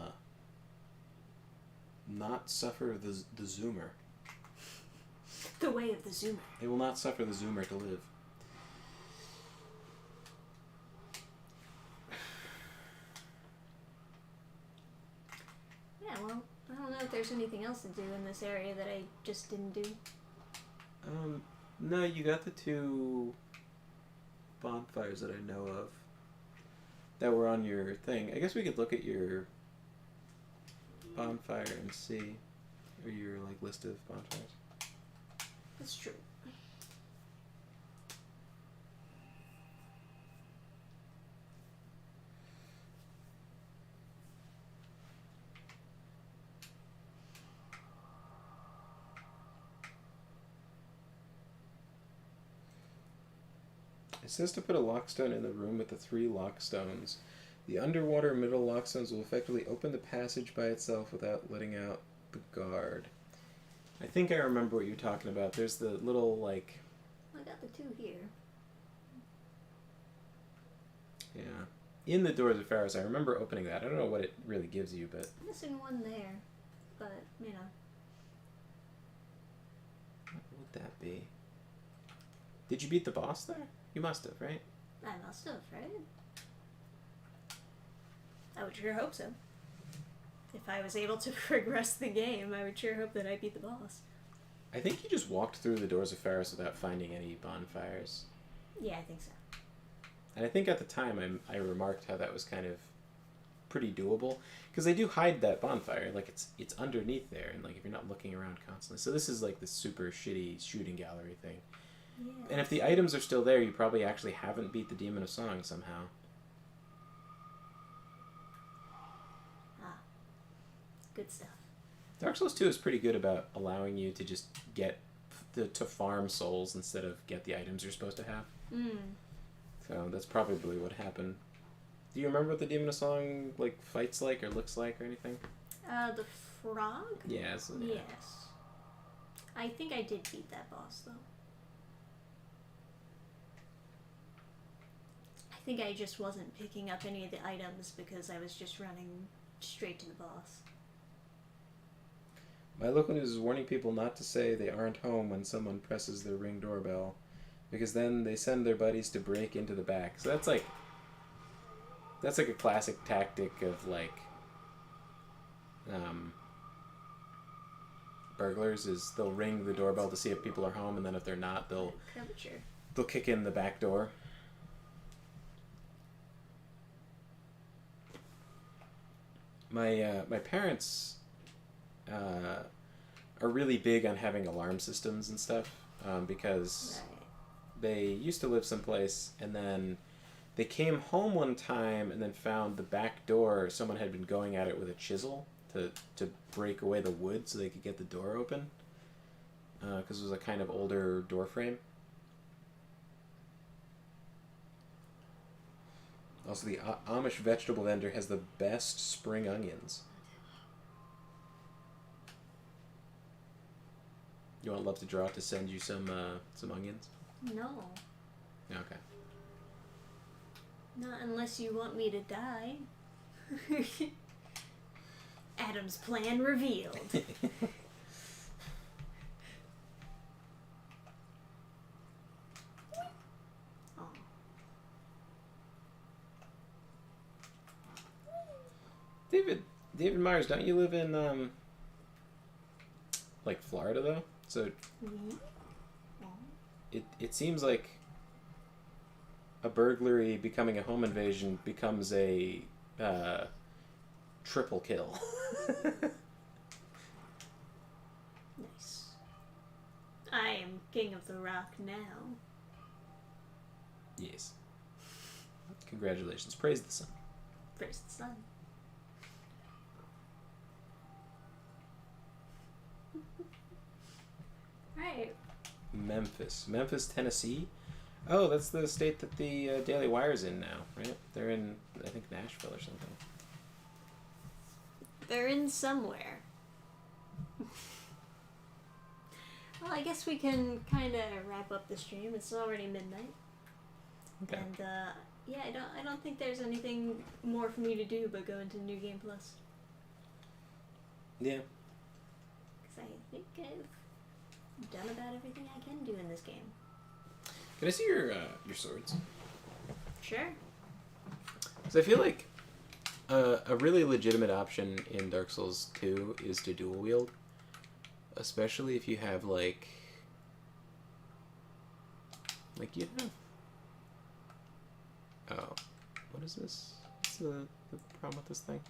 not suffer the Zoomer. The way of the Zoomer. They will not suffer the Zoomer to live. Yeah, well, I don't know if there's anything else to do in this area that I just didn't do. No, you got the 2 bonfires that I know of that were on your thing. I guess we could look at your bonfire and see, or your like list of bonfires. That's true. It says to put a lockstone in the room with the 3 lockstones. The underwater middle lockstones will effectively open the passage by itself without letting out the guard. I think I remember what you're talking about. There's the little, like... I got the 2 here. Yeah. In the Doors of Pharos, I remember opening that. I don't know what it really gives you, but... I'm missing one there, but, you know. What would that be? Did you beat the boss there? You must have, right? I must have, right? I would sure hope so. If I was able to progress the game, I would sure hope that I beat the boss. I think you just walked through the Doors of Pharos without finding any bonfires. Yeah, I think so. And I think at the time I remarked how that was kind of pretty doable. Because they do hide that bonfire. Like, it's underneath there, and like if you're not looking around constantly. So this is like the super shitty shooting gallery thing. Yeah. And if the items are still there, you probably actually haven't beat the Demon of Song somehow. Ah. Good stuff. Dark Souls 2 is pretty good about allowing you to just get to farm souls instead of get the items you're supposed to have. So that's probably what happened. Do you remember what the Demon of Song like fights like or looks like or anything? The frog? Yes. Yes. I think I did beat that boss though. think I just wasn't picking up any of the items because I was just running straight to the boss. My local news is warning people not to say they aren't home when someone presses their Ring doorbell, because then they send their buddies to break into the back. So that's like a classic tactic of like burglars, is they'll ring the doorbell to see if people are home, and then if they're not, they'll kick in the back door. My parents are really big on having alarm systems and stuff, because they used to live someplace, and then they came home one time and then found the back door, someone had been going at it with a chisel to break away the wood so they could get the door open, because it was a kind of older door frame. Also, the Amish vegetable vendor has the best spring onions. You want Love to Draw to send you some onions? No. Okay. Not unless you want me to die. Adam's plan revealed. Oh. David Myers, don't you live in like Florida though? So it seems like a burglary becoming a home invasion becomes a triple kill. Nice. I am king of the rock now. Yes. Congratulations. Praise the sun. Praise the sun. Right. Memphis, Tennessee. Oh, that's the state that the Daily Wire's in now, right? They're in, I think, Nashville or something. They're in somewhere. Well, I guess we can kind of wrap up the stream. It's already midnight. Okay. And yeah, I don't think there's anything more for me to do but go into New Game Plus. Yeah. Because I think I've done about everything I can do in this game. Can I see your swords? Sure. Because I feel like a really legitimate option in Dark Souls 2 is to dual wield. Especially if you have like you have... Oh. What is this? What's the problem with this thing?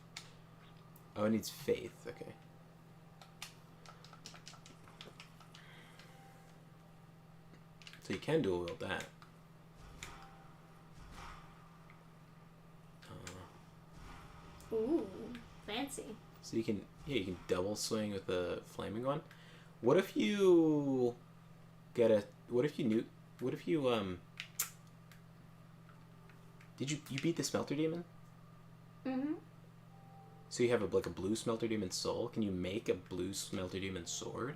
Oh, it needs faith. Okay. So you can dual wield that. Ooh, fancy. So you can double swing with the flaming one. What if you did you beat the Smelter Demon? Mm-hmm. So you have a blue Smelter Demon soul. Can you make a blue Smelter Demon sword?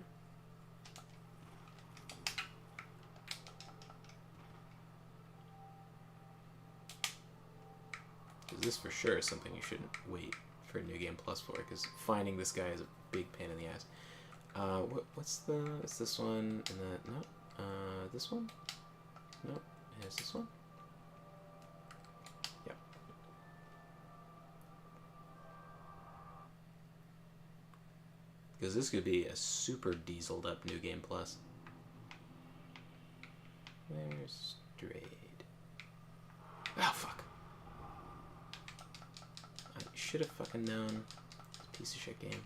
Because this for sure is something you shouldn't wait for New Game Plus for, because finding this guy is a big pain in the ass. What's this one? And that, no. This one? No. Is this one? Yep. Because this could be a super dieseled up New Game Plus. Where's Strayed? Oh, fuck. I should have fucking known. Piece of shit game.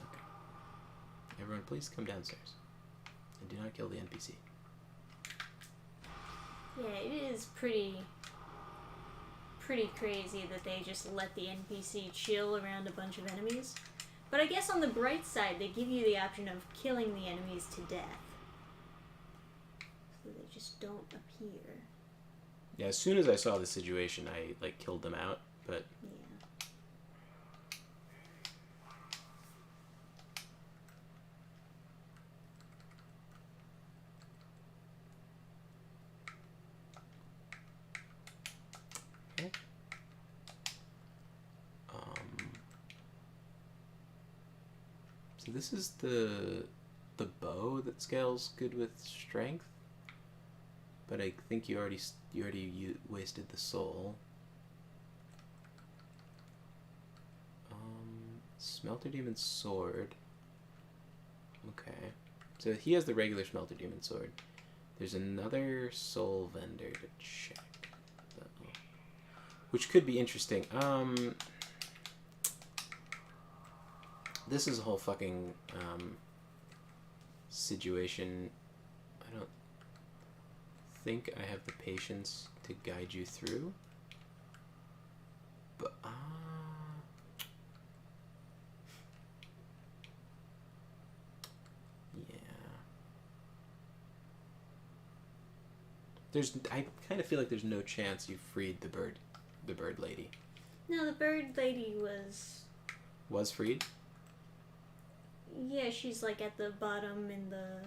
Okay. Everyone, please come downstairs. And do not kill the NPC. Yeah, it is pretty crazy that they just let the NPC chill around a bunch of enemies. But I guess on the bright side, they give you the option of killing the enemies to death. So they just don't appear. Yeah, as soon as I saw the situation, I, killed them out, but... Yeah. So this is the bow that scales good with strength. But I think you already wasted the soul. Smelter Demon Sword. Okay. So he has the regular Smelter Demon Sword. There's another soul vendor to check, though, which could be interesting. This is a whole fucking situation. I don't think I have the patience to guide you through. But yeah. I kind of feel like there's no chance you freed the bird lady. No, the bird lady Was freed? Yeah, she's like at the bottom in the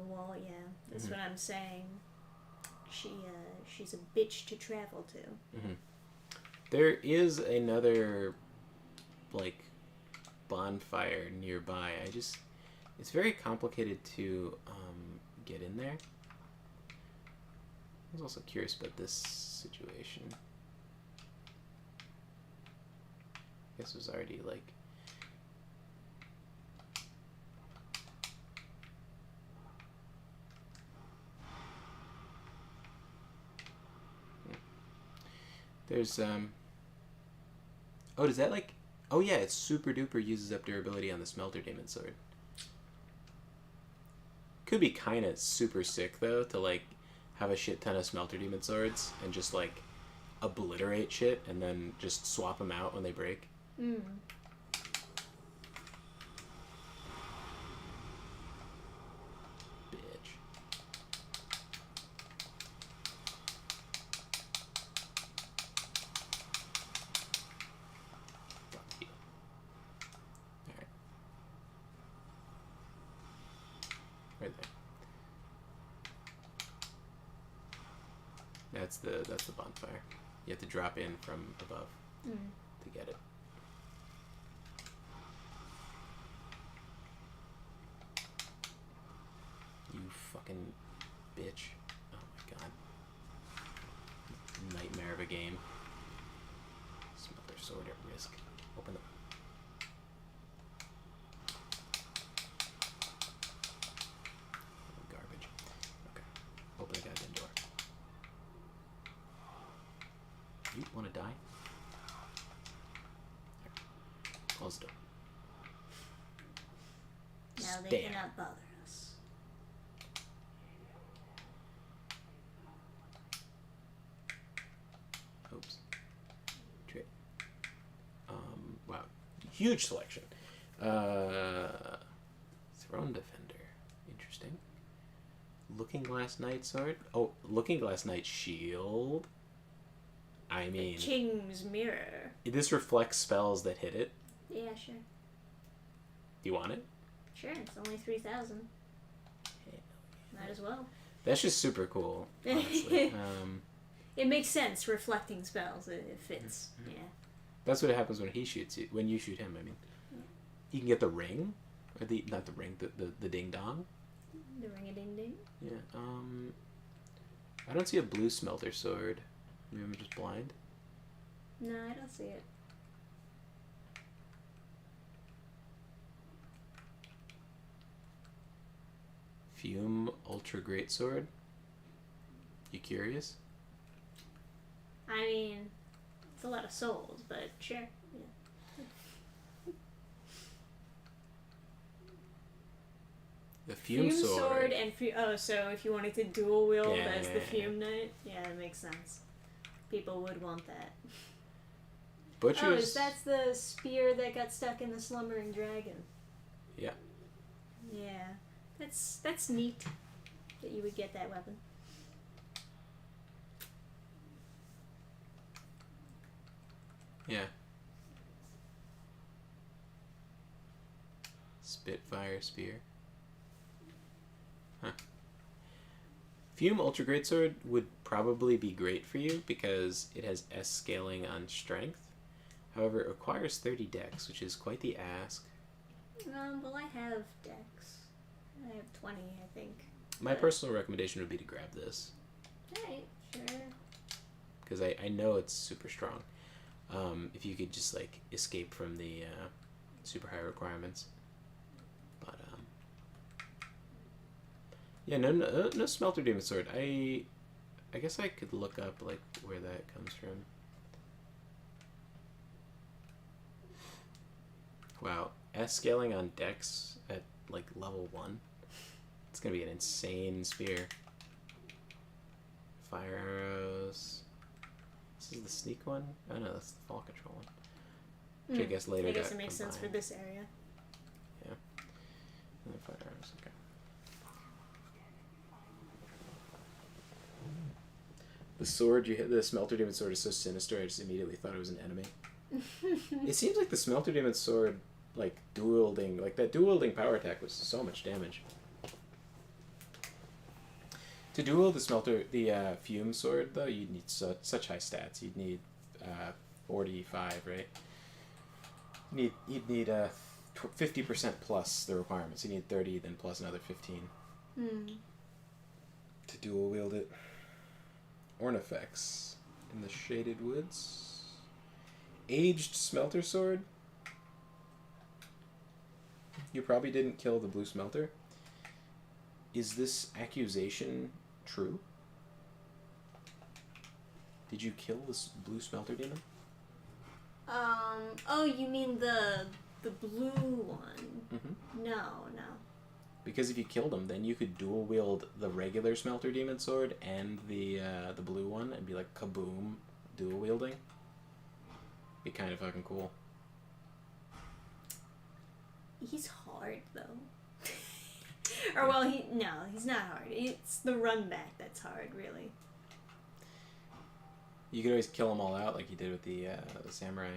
wall. Yeah, that's what I'm saying. She's a bitch to travel to. Mm-hmm. There is another like bonfire nearby. It's very complicated to get in there. I was also curious about this situation. I guess it was already like. There's oh, does that like, oh yeah, it's super duper uses up durability on the Smelter Demon Sword. Could be kind of super sick though to like have a shit ton of Smelter Demon Swords and just like obliterate shit and then just swap them out when they break. Mm. That's the bonfire. You have to drop in from above to get it. You fucking bitch. Oh my god. Nightmare of a game. Smelter sword at risk. Open the... Garbage. Okay. Open the goddamn door. You want to die? Here. Close the door. Now they cannot bother us. Oops. Wow. Huge selection. Throne Defender. Interesting. Looking Glass Knight Sword. Oh, Looking Glass Knight Shield. I mean... The King's Mirror. This reflects spells that hit it. Yeah, sure. You want it? Sure, it's only 3,000. Might as well. That's just super cool, honestly. It makes sense, reflecting spells. It fits, yeah. That's what happens when he shoots you. When you shoot him, I mean. Yeah. You can get the ring. Or not the ring, the ding-dong. The ring-a-ding-ding? Yeah, I don't see a blue smelter sword. Maybe I'm just blind. No, I don't see it. Fume Ultra Greatsword. You curious? I mean, it's a lot of souls, but sure. Yeah. The Fume Sword and so if you wanted to dual wield as the Fume Knight, yeah, that makes sense. People would want that. Butcher's... that's the spear that got stuck in the slumbering dragon. Yeah. Yeah. That's neat that you would get that weapon. Yeah. Spitfire Spear. Huh. Fume Ultra Greatsword would probably be great for you because it has S scaling on strength. However, it requires 30 dex, which is quite the ask. Well, I have Dex. I have 20, I think. My personal recommendation would be to grab this. Alright, sure. Because I know it's super strong. If you could just, like, escape from the super high requirements. But, yeah, no Smelter Demon Sword. I guess I could look up, like, where that comes from. Wow. S scaling on Dex at, like, level 1. It's gonna be an insane spear. Fire arrows. This is the sneak one? Oh no, that's the fall control one. Which I guess later I guess got it makes sense for combined. this area. Yeah. And then fire arrows, okay. The sword you hit, the Smelter Demon Sword is so sinister, I just immediately thought it was an enemy. It seems like the Smelter Demon Sword, like, dual-wielding, like, that dual-wielding power attack was so much damage. To duel the Fume Sword, though, you'd need such high stats. You'd need 45, right? You'd need 50% plus the requirements. You need 30, then plus another 15 to dual wield it. Ornifex in the Shaded Woods. Aged Smelter Sword. You probably didn't kill the blue smelter. Is this accusation true? Did you kill this blue smelter demon? Oh, you mean the blue one? Mm-hmm. No. Because if you killed him, then you could dual wield the regular smelter demon sword and the blue one and be like kaboom, dual wielding. Be kind of fucking cool. He's hard though. Or well, he's not hard. It's the run back that's hard, really. You could always kill them all out like you did with the samurai.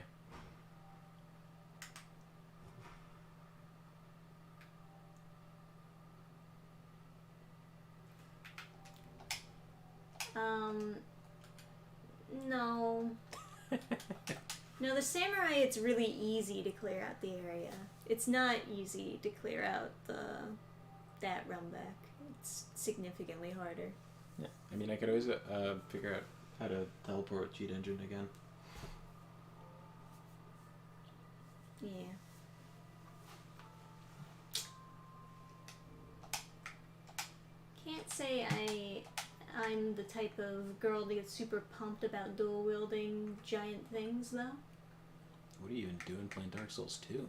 No. No, the samurai, it's really easy to clear out the area. It's not easy to clear out that run back. It's significantly harder. Yeah, I mean, I could always figure out how to teleport with Cheat Engine again. Yeah. Can't say I'm the type of girl to get super pumped about dual wielding giant things, though. What are you even doing playing Dark Souls 2?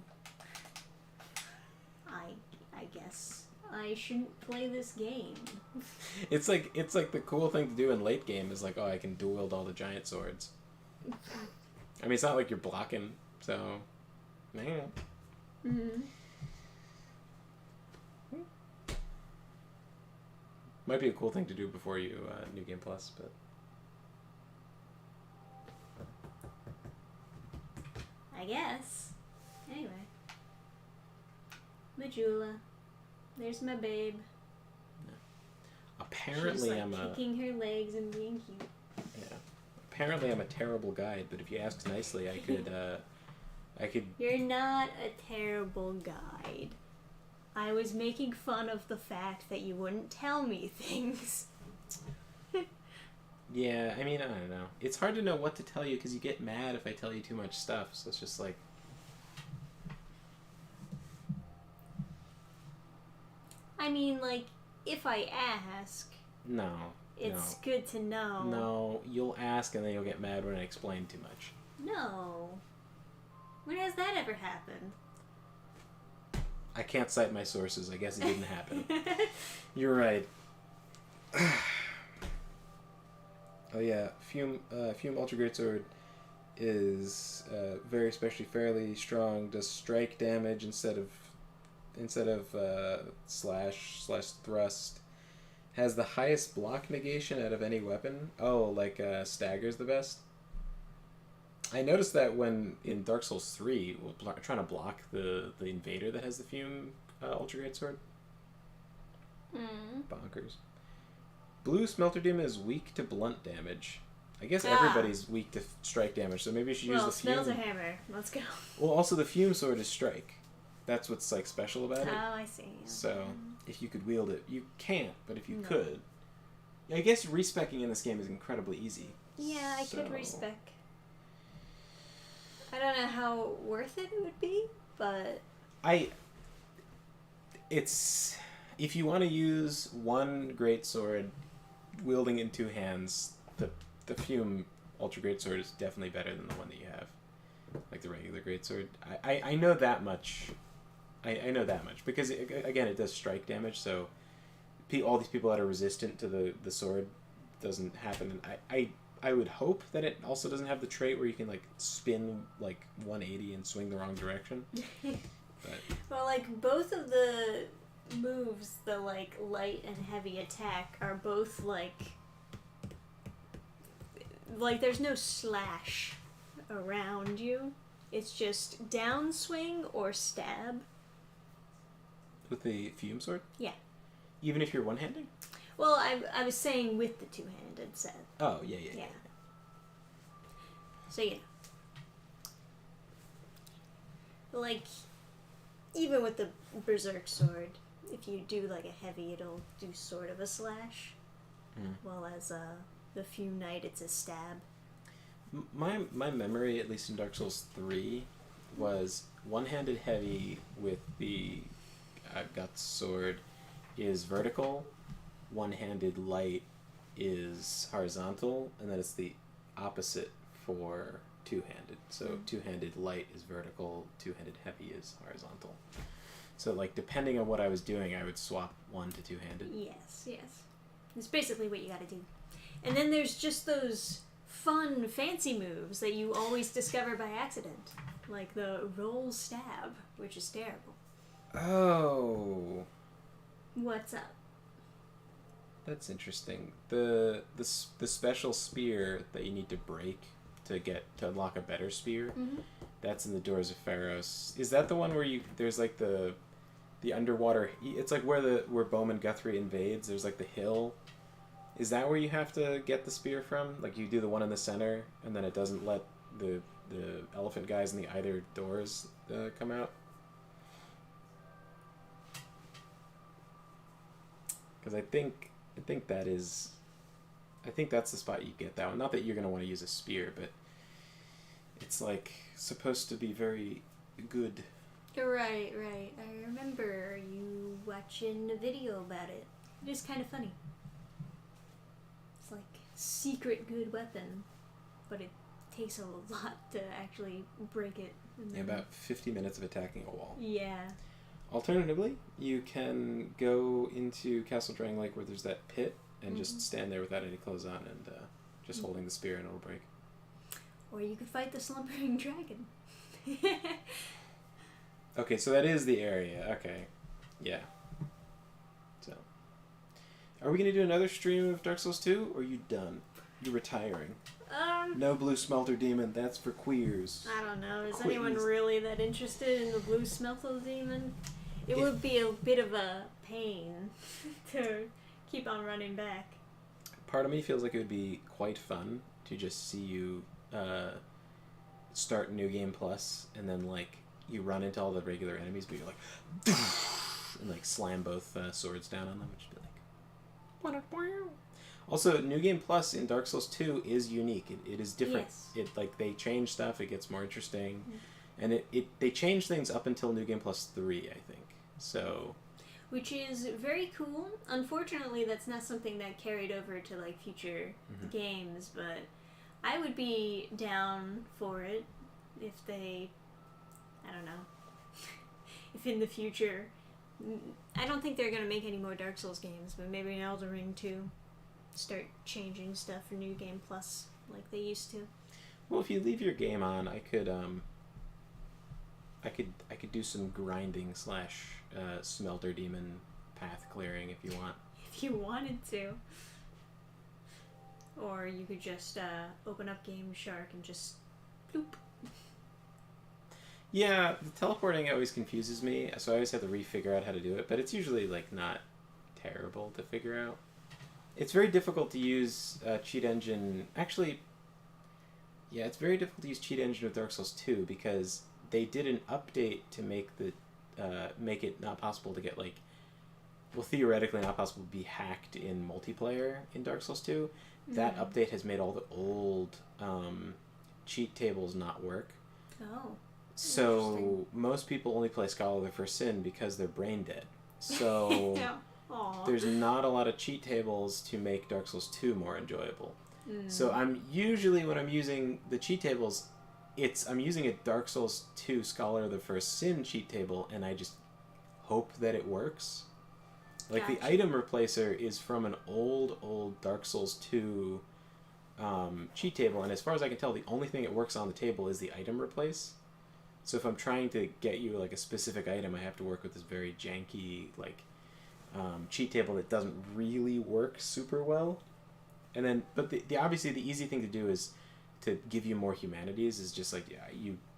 I guess I shouldn't play this game. It's like the cool thing to do in late game is like, oh, I can dual wield all the giant swords. I mean, it's not like you're blocking, so man. Mm-hmm. Might be a cool thing to do before you New Game Plus, but I guess. Anyway. Majula. There's my babe. apparently She's like I'm kicking her legs and being cute. yeah. Apparently I'm a terrible guide, but if you ask nicely, I could. You're not a terrible guide. I was making fun of the fact that you wouldn't tell me things. Yeah, I mean, I don't know. It's hard to know what to tell you because you get mad if I tell you too much stuff. So it's just like. I mean, like, if I ask, No. it's good to know. No, you'll ask and then you'll get mad when I explain too much. No. When has that ever happened? I can't cite my sources. I guess it didn't happen. You're right. Oh yeah, Fume Ultra Greatsword is very especially fairly strong. Does strike damage instead of slash thrust. Has the highest block negation out of any weapon. Oh, like stagger's the best. I noticed that when in Dark Souls 3, trying to block the invader that has the Fume Ultra Greatsword. Bonkers. Blue Smelter Demon is weak to blunt damage. I guess everybody's weak to strike damage, so maybe you should use the Fume. Well, smells a hammer. Let's go. Well, also the Fume Sword is strike. That's what's like special about it. Oh, I see. Okay. So if you could wield it, you can't. But if you No. could, I guess respecking in this game is incredibly easy. Yeah, I could respec. I don't know how worth it would be, but it's if you want to use one greatsword wielding in two hands, the Fume Ultra Greatsword is definitely better than the one that you have, like the regular greatsword. I know that much. I know that much because again it does strike damage, so all these people that are resistant to the sword doesn't happen. And I would hope that it also doesn't have the trait where you can like spin like 180 and swing the wrong direction. But well, like both of the moves, the like light and heavy attack, are both like there's no slash around you. It's just downswing or stab. with the Fume sword? Yeah. Even if you're one-handing? Well, I was saying with the two-handed set. Oh, yeah. So, yeah. Like, even with the Berserk sword, if you do like a heavy, it'll do sort of a slash. While as the Fume Knight, it's a stab. My memory, at least in Dark Souls 3, was one-handed heavy with the Guts sword is vertical, one-handed light is horizontal, and then it's the opposite for two-handed. So two-handed light is vertical, two-handed heavy is horizontal. So like depending on what I was doing, I would swap one to two-handed. Yes. It's basically what you gotta do. And then there's just those fun, fancy moves that you always discover by accident. Like the roll stab, which is terrible. Oh. What's up? That's interesting. The special spear that you need to break to unlock a better spear. Mm-hmm. That's in the Doors of Pharos. Is that the one where there's like the underwater? It's like where Bowman Guthrie invades. There's like the hill. Is that where you have to get the spear from? Like you do the one in the center, and then it doesn't let the elephant guys in the either doors come out. Because I think that is, I think that's the spot you get that one. Not that you're gonna want to use a spear, but it's like supposed to be very good. Right. I remember you watching a video about it. It is kind of funny. It's like secret good weapon, but it takes a lot to actually break it. Yeah, about 50 minutes of attacking a wall. Yeah. Alternatively, you can go into Castle Drang Lake where there's that pit and just stand there without any clothes on and just holding the spear and it'll break. Or you could fight the slumbering dragon. Okay, so that is the area. Okay. Yeah. So. Are we going to do another stream of Dark Souls 2 or are you done? You're retiring. No blue smelter demon, that's for queers. I don't know. Is anyone really that interested in the blue smelter demon? It would be a bit of a pain to keep on running back. Part of me feels like it would be quite fun to just see you start New Game Plus and then like you run into all the regular enemies, but you're like and like slam both swords down on them, which would be like. Also, New Game Plus in Dark Souls 2 is unique. It is different. Yes. It like they change stuff. It gets more interesting, and they change things up until New Game Plus 3, I think. So, which is very cool. Unfortunately, that's not something that carried over to like future games, but I would be down for it if they, I don't know, if in the future, I don't think they're gonna make any more Dark Souls games, but maybe in Elden Ring 2. Start changing stuff for New Game Plus like they used to. Well, if you leave your game on, I could do some grinding / smelter demon path clearing if you want. If you wanted to. Or you could just open up Game Shark and just bloop. Yeah, the teleporting always confuses me, so I always have to re-figure out how to do it, but it's usually like not terrible to figure out. It's very difficult to use Cheat Engine. Actually, yeah, it's very difficult to use Cheat Engine with Dark Souls 2 because they did an update to make the make it not possible to get like, well, theoretically not possible to be hacked in multiplayer in Dark Souls 2. That update has made all the old cheat tables not work. Oh. So most people only play Scholar of the First Sin because they're brain dead. So there's not a lot of cheat tables to make Dark Souls 2 more enjoyable. So I'm usually, when I'm using the cheat tables, I'm using a Dark Souls 2 Scholar of the First Sin cheat table, and I just hope that it works. Like, the item replacer is from an old Dark Souls 2 cheat table, and as far as I can tell, the only thing that works on the table is the item replace. So if I'm trying to get you, like, a specific item, I have to work with this very janky, like, cheat table that doesn't really work super well. And then, but the obviously the easy thing to do is to give you more humanities is just like,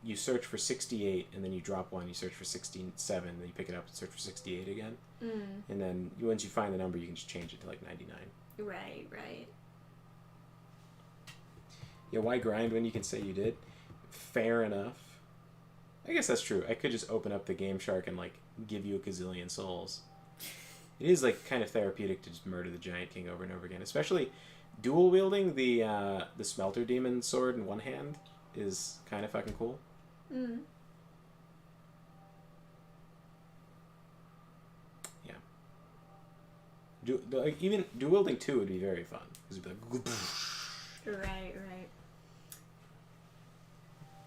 you search for 68 and then you drop one, you search for 67, then you pick it up and search for 68 again. And then once you find the number, you can just change it to like 99. Right. Yeah, why grind when you can say you did? Fair enough. I guess that's true. I could just open up the Game Shark and like give you a gazillion souls. It is like kind of therapeutic to just murder the Giant King over and over again, especially dual wielding the Smelter Demon sword in one hand is kind of fucking cool. Yeah. Even dual wielding 2 would be very fun. It'd be like, Right.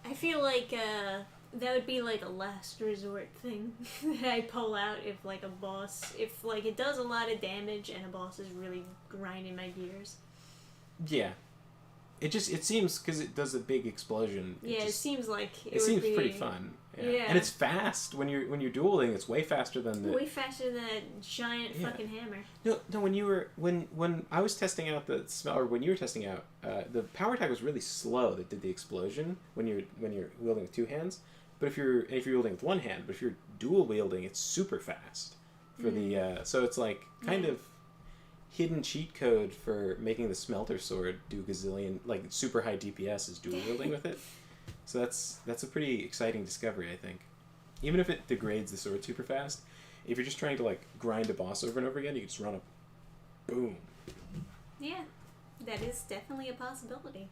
I feel like that would be like a last resort thing that I pull out if like a boss, if like it does a lot of damage and a boss is really grinding my gears. Yeah. It seems, because it does a big explosion. It seems like it seems pretty fun. Yeah. And it's fast. When you're dueling, it's way faster than way faster than a giant fucking hammer. No, when I was testing out when you were testing out, the power attack was really slow that did the explosion when you're wielding with two hands. But if you're wielding with one hand, but if you're dual wielding, it's super fast for the so it's like kind of hidden cheat code for making the smelter sword do gazillion, like super high DPS is dual wielding with it. So that's a pretty exciting discovery, I think. Even if it degrades the sword super fast, if you're just trying to like grind a boss over and over again, you can just run up, boom. Yeah, that is definitely a possibility.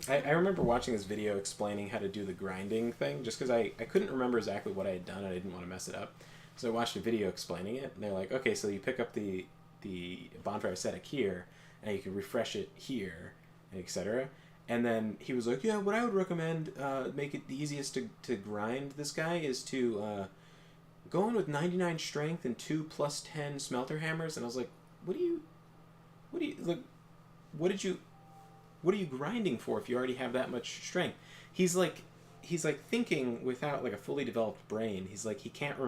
I remember watching this video explaining how to do the grinding thing, just because I couldn't remember exactly what I had done and I didn't want to mess it up. So I watched a video explaining it, and they're like, okay, so you pick up the bonfire ascetic here, and you can refresh it here, etc. And then he was like, yeah, what I would recommend, make it the easiest to grind this guy is to go in with 99 strength and 2 plus 10 smelter hammers. And I was like, what are you grinding for if you already have that much strength? He's like thinking without like a fully developed brain. He's like, he can't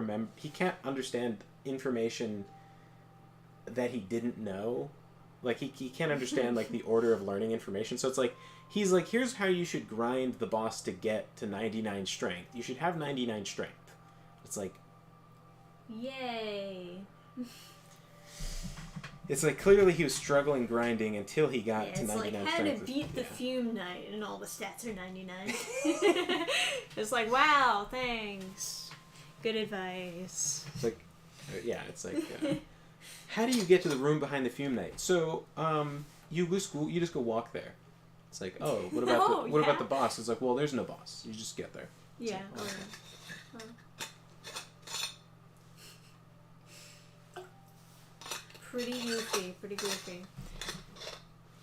understand information that he didn't know. Like he can't understand like the order of learning information. So it's like, he's like, here's how you should grind the boss to get to 99 strength. You should have 99 strength. It's like, yay. It's like clearly he was struggling grinding until he got to 99 strength. It's like how to beat the Fume Knight and all the stats are 99. It's like, wow, thanks. Good advice. It's like, it's like, how do you get to the room behind the Fume Knight? So, you just go walk there. It's like, oh, what about the boss? It's like, well, there's no boss. You just get there. It's yeah. like, Pretty goofy.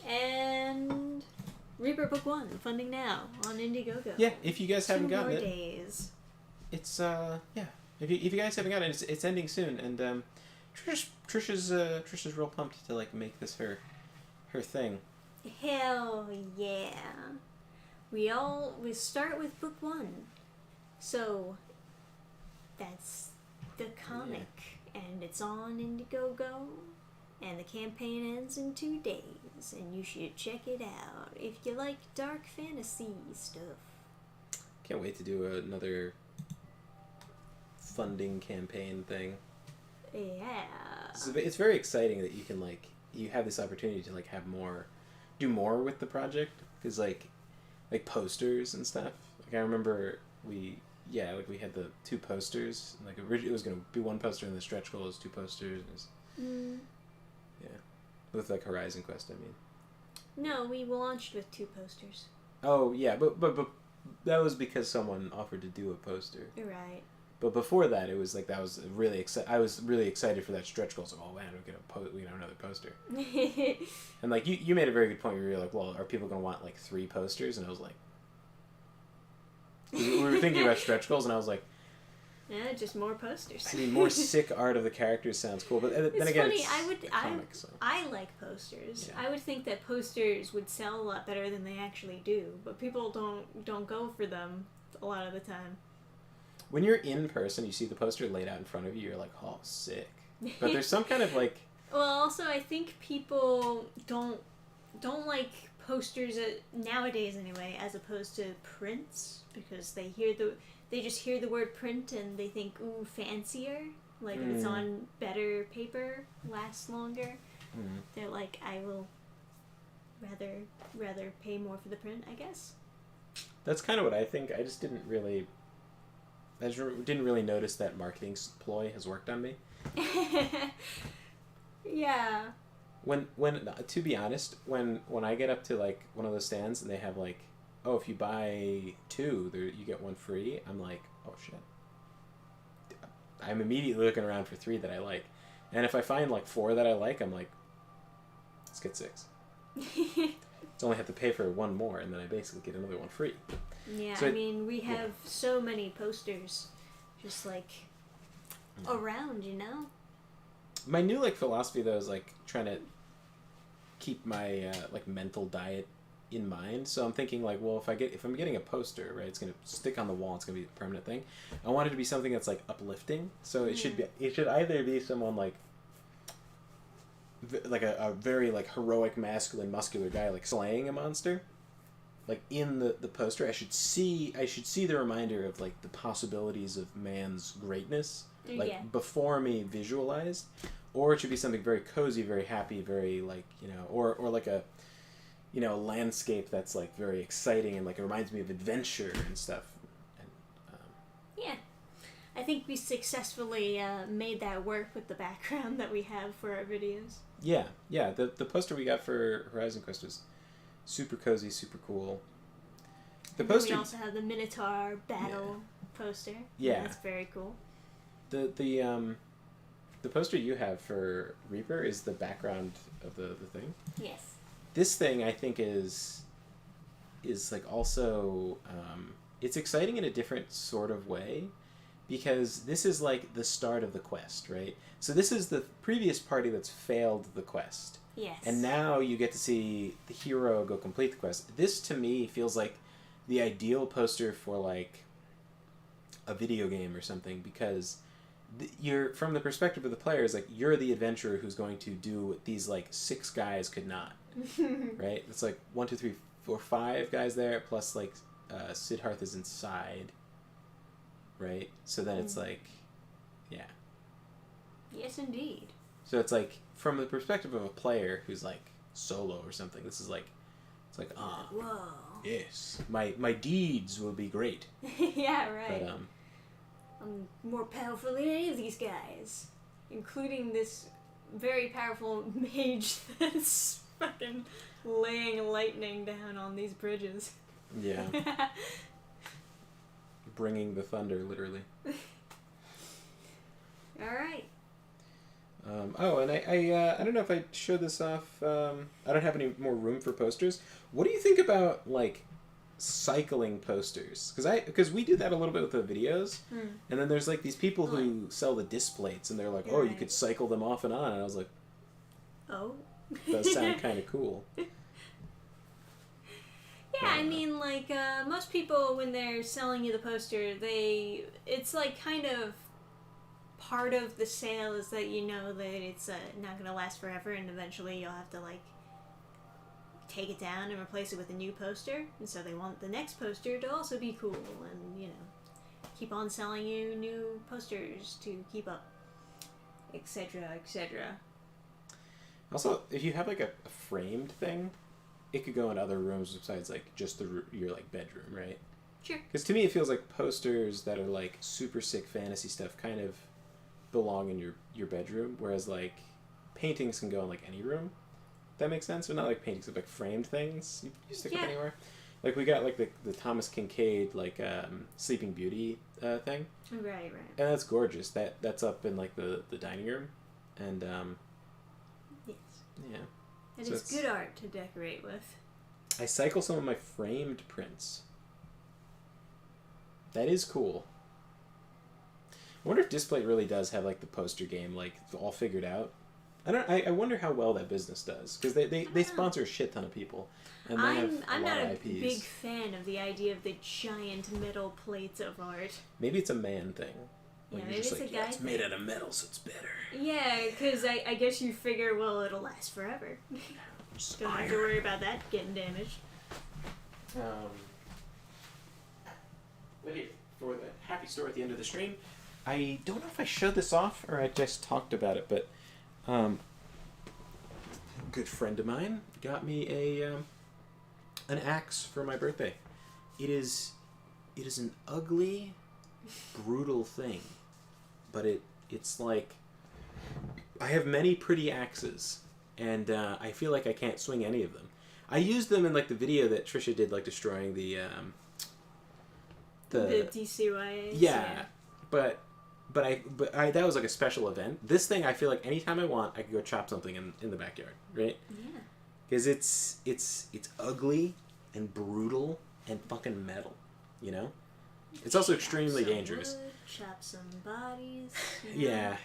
And Reaper Book 1, funding now on Indiegogo. Yeah, if you guys haven't gotten it. 2 more days. It's, If you guys haven't gotten it, it's ending soon, and, Trisha's real pumped to, like, make this her thing. Hell yeah. We start with Book 1. So, that's the comic. Yeah. And it's on Indiegogo. And the campaign ends in 2 days. And you should check it out if you like dark fantasy stuff. Can't wait to do another funding campaign thing. Yeah. So it's very exciting that you can, like, you have this opportunity to, like, do more with the project. Because, like posters and stuff. Like, I remember Yeah, like we had the 2 posters. Like originally it was gonna be 1 poster and the stretch goal was 2 posters. Yeah, with like Horizon Quest, I mean. No, we launched with 2 posters. Oh yeah, but that was because someone offered to do a poster. You're right. But before that, it was like that was really I was really excited for that stretch goal. So, oh man, we get another poster. And like you made a very good point. Where you're like, well, are people gonna want like 3 posters? And I was like, we were thinking about stretch goals, and I was like, yeah, just more posters. I mean, more sick art of the characters sounds cool. But then it's again, funny. it's I like posters. Yeah. I would think that posters would sell a lot better than they actually do, but people don't go for them a lot of the time. When you're in person, you see the poster laid out in front of you. You're like, oh, sick. But there's some kind of like. Well, also I think people don't like posters nowadays anyway, as opposed to prints, because they just hear the word print and they think, ooh, fancier. Like if it's on better paper, lasts longer. They're like, I will rather pay more for the print, I guess. That's kind of what I think. I just didn't really notice that marketing ploy has worked on me. Yeah. When to be honest, when I get up to like one of those stands and they have like, oh, if you buy 2, you get 1 free. I'm like, oh shit. I'm immediately looking around for 3 that I like, and if I find like 4 that I like, I'm like, let's get 6. It's only have to pay for 1 more, and then I basically get another 1 free. Yeah, so I mean, we have so many posters just, like, around, you know? My new, like, philosophy, though, is, like, trying to keep my, like, mental diet in mind. So I'm thinking, like, well, if I'm getting a poster, right, it's going to stick on the wall, it's going to be a permanent thing. I want it to be something that's, like, uplifting. So it should either be someone, like a very, like, heroic, masculine, muscular guy, like, slaying a monster. Like in the poster, I should see the reminder of like the possibilities of man's greatness, like before me visualized, or it should be something very cozy, very happy, very like or like a landscape that's like very exciting and like it reminds me of adventure and stuff. And, yeah, I think we successfully made that work with the background that we have for our videos. Yeah. The poster we got for Horizon Quest was super cozy, super cool. The poster. We also have the Minotaur battle poster. Yeah, that's very cool. The poster you have for Reaper is the background of the thing. Yes. This thing I think is like also it's exciting in a different sort of way, because this is like the start of the quest, right? So this is the previous party that's failed the quest. Yes. And now you get to see the hero go complete the quest. This, to me, feels like the ideal poster for, like, a video game or something, because you're, from the perspective of the players, like, you're the adventurer who's going to do what these, like, 6 guys could not. Right? It's like 1, 2, 3, 4, 5 guys there, plus, like, Siddharth is inside. Right? So then it's like, yeah. Yes, indeed. So it's like, from the perspective of a player who's like solo or something, this is like, it's like, whoa, yes, my deeds will be great. Yeah, right. But I'm more powerful than any of these guys, including this very powerful mage that's fucking laying lightning down on these bridges. Yeah. Bringing the thunder, literally. All right. And I don't know if I show this off. I don't have any more room for posters. What do you think about like cycling posters? Because we do that a little bit with the videos, and then there's like these people who sell the disc plates, and they're like, you could cycle them off and on, and I was like, oh, does sound kind of cool. Yeah, I mean, like most people when they're selling you the poster, it's like kind of part of the sale is that you know that it's not going to last forever, and eventually you'll have to like take it down and replace it with a new poster, and so they want the next poster to also be cool, and keep on selling you new posters to keep up, etc., etc. Also, if you have like a framed thing, it could go in other rooms besides like just your like bedroom, right? Sure. Because to me, it feels like posters that are like super sick fantasy stuff kind of belong in your bedroom, whereas like paintings can go in like any room. That makes sense? Or not like paintings, but like framed things you stick up anywhere. Like we got like the Thomas Kincaid like Sleeping Beauty thing. Right. And that's gorgeous. That's up in like the dining room, and Yes. yeah. It is good art to decorate with. I cycle some of my framed prints. That is cool. I wonder if Displate really does have like the poster game like all figured out. I wonder how well that business does, because they sponsor a shit ton of people, and they have a lot of IPs. I'm not a big fan of the idea of the giant metal plates of art. Maybe it's a man thing. Like maybe it's like, a guy it's thing. made out of metal, so it's better. Yeah, because I guess you figure, well, it'll last forever. Don't have to worry about that getting damaged. But here, for the happy story at the end of the stream, I don't know if I showed this off or I just talked about it, but a good friend of mine got me an axe for my birthday. It is an ugly, brutal thing, but it's like I have many pretty axes, and I feel like I can't swing any of them. I used them in like the video that Trisha did, like destroying the DCYAs. Yeah, but I that was like a special event. This thing, I feel like anytime I want, I could go chop something in the backyard, right? Yeah. Because it's ugly and brutal and fucking metal, you know. It's also extremely dangerous. Wood, chop some bodies. Yeah,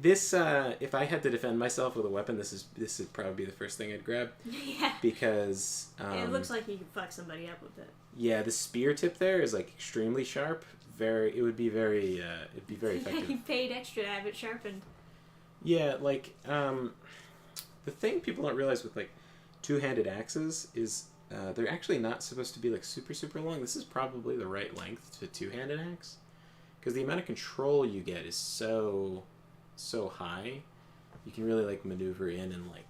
this. If I had to defend myself with a weapon, this would probably be the first thing I'd grab. Yeah. Because it looks like you could fuck somebody up with it. Yeah, the spear tip there is like extremely sharp. It would be very effective. You paid extra to have it sharpened. Yeah, like the thing people don't realize with like two-handed axes is they're actually not supposed to be like super super long. This is probably the right length to two-handed axe, because the amount of control you get is so high. You can really like maneuver in, and like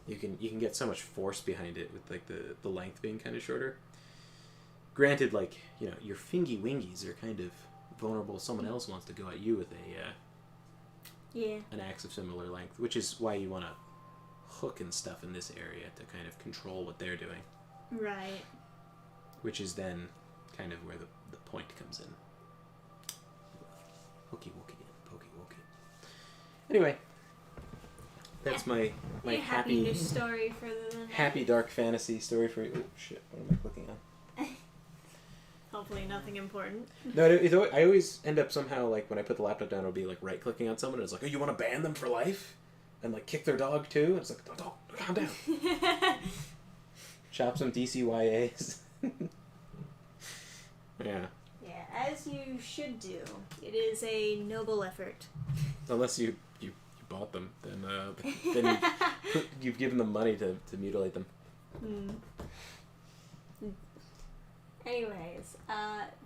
you can get so much force behind it with like the length being kind of shorter. Granted, like, you know, your fingy wingies are kind of vulnerable. Someone else wants to go at you with an axe of similar length, which is why you want to hook and stuff in this area to kind of control what they're doing. Right. Which is then kind of where the point comes in. Hooky wooky, pokey wooky. Anyway, that's my happy news story for the night. Happy dark fantasy story for you. Oh shit! What am I clicking on? Hopefully nothing important. No, I always end up somehow, like, when I put the laptop down, it'll be, like, right-clicking on someone, and it's like, oh, you want to ban them for life? And, like, kick their dog, too? And it's like, oh, calm down. Chop some DCYAs. Yeah. Yeah, as you should do. It is a noble effort. Unless you bought them, then you've given them money to mutilate them. Anyways,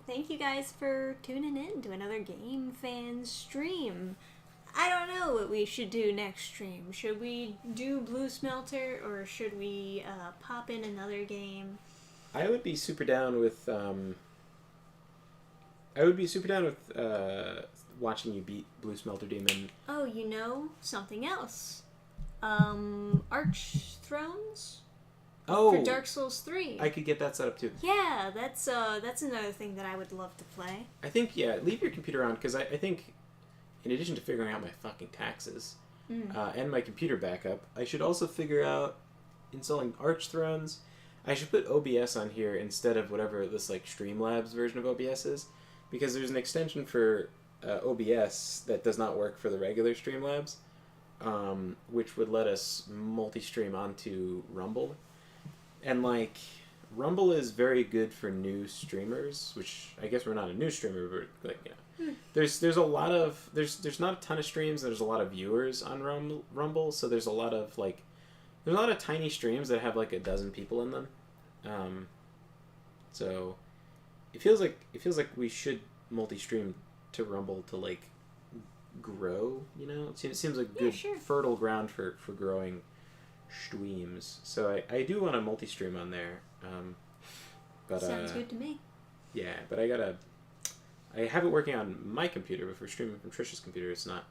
thank you guys for tuning in to another Game Fans stream. I don't know what we should do next stream. Should we do Blue Smelter, or should we pop in another game? I would be super down with watching you beat Blue Smelter Demon. Oh, you know, something else. Arch Thrones? Oh, for Dark Souls 3. I could get that set up too. Yeah, that's another thing that I would love to play. I think, leave your computer on, because I think, in addition to figuring out my fucking taxes and my computer backup, I should also figure out installing Arch Thrones. I should put OBS on here instead of whatever this like Streamlabs version of OBS is, because there's an extension for OBS that does not work for the regular Streamlabs, which would let us multi-stream onto Rumble. And, like, Rumble is very good for new streamers, which I guess we're not a new streamer, but, like, you know. There's a lot of... There's not a ton of streams, there's a lot of viewers on Rumble, so there's a lot of, like... There's a lot of tiny streams that have, like, a dozen people in them. So, it feels like we should multi-stream to Rumble to, like, grow, you know? It seems like good, fertile ground for growing streams. So I do want to multi-stream on there. But sounds good to me. Yeah, but I have it working on my computer, but for streaming from Trisha's computer, it's not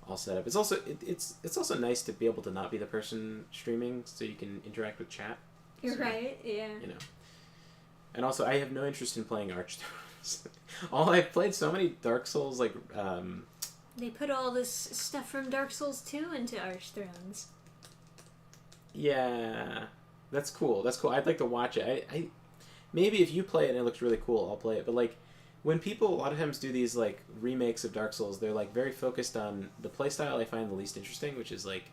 all set up. It's also it's also nice to be able to not be the person streaming, so you can interact with chat. You're So, right. Yeah. You know. And also, I have no interest in playing Archstones. I've played so many Dark Souls, like. They put all this stuff from Dark Souls 2 into Archthrones. Yeah, that's cool. That's cool. I'd like to watch it. I maybe if you play it and it looks really cool, I'll play it. But like, when people a lot of times do these like remakes of Dark Souls, they're like very focused on the playstyle I find the least interesting, which is like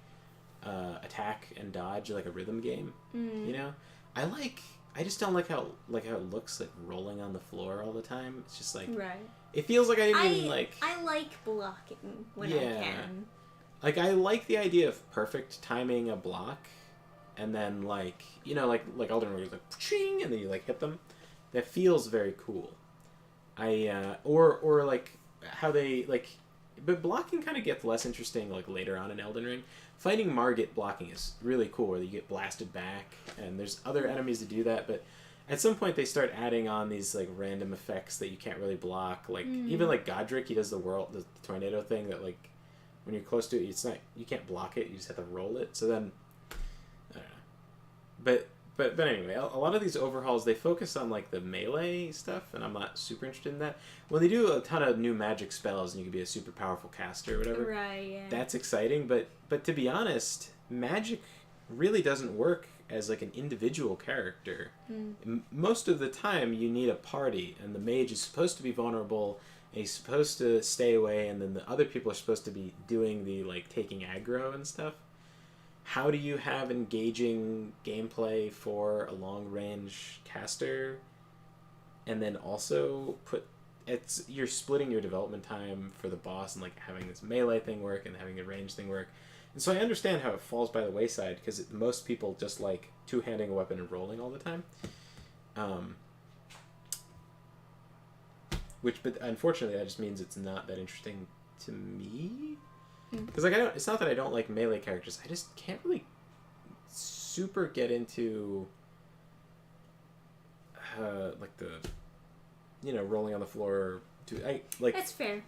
attack and dodge, like a rhythm game. You know, I just don't like how it looks like rolling on the floor all the time. It's just like right. It feels like I didn't even like. I like blocking when I can. Like I like the idea of perfect timing a block, and then like like Elden Ring is like ching, and then you like hit them. That feels very cool. Or like how they like, but blocking kind of gets less interesting like later on in Elden Ring. Fighting Margit blocking is really cool, where you get blasted back, and there's other enemies to do that, but at some point they start adding on these like random effects that you can't really block. Like even like Godric, he does the tornado thing that like when you're close to it, you can't block it, you just have to roll it. So then I don't know. But anyway, a lot of these overhauls, they focus on like the melee stuff, and I'm not super interested in that. When they do a ton of new magic spells and you can be a super powerful caster or whatever, right? Yeah. That's exciting. But to be honest, magic really doesn't work as like an individual character. Most of the time, you need a party, and the mage is supposed to be vulnerable, and he's supposed to stay away, and then the other people are supposed to be doing the like taking aggro and stuff. How do you have engaging gameplay for a long-range caster, and then also you're splitting your development time for the boss and like having this melee thing work and having a range thing work. And so I understand how it falls by the wayside, because most people just like two-handing a weapon and rolling all the time. But unfortunately, that just means it's not that interesting to me. Because like it's not that I don't like melee characters. I just can't really super get into like the rolling on the floor. That's fair.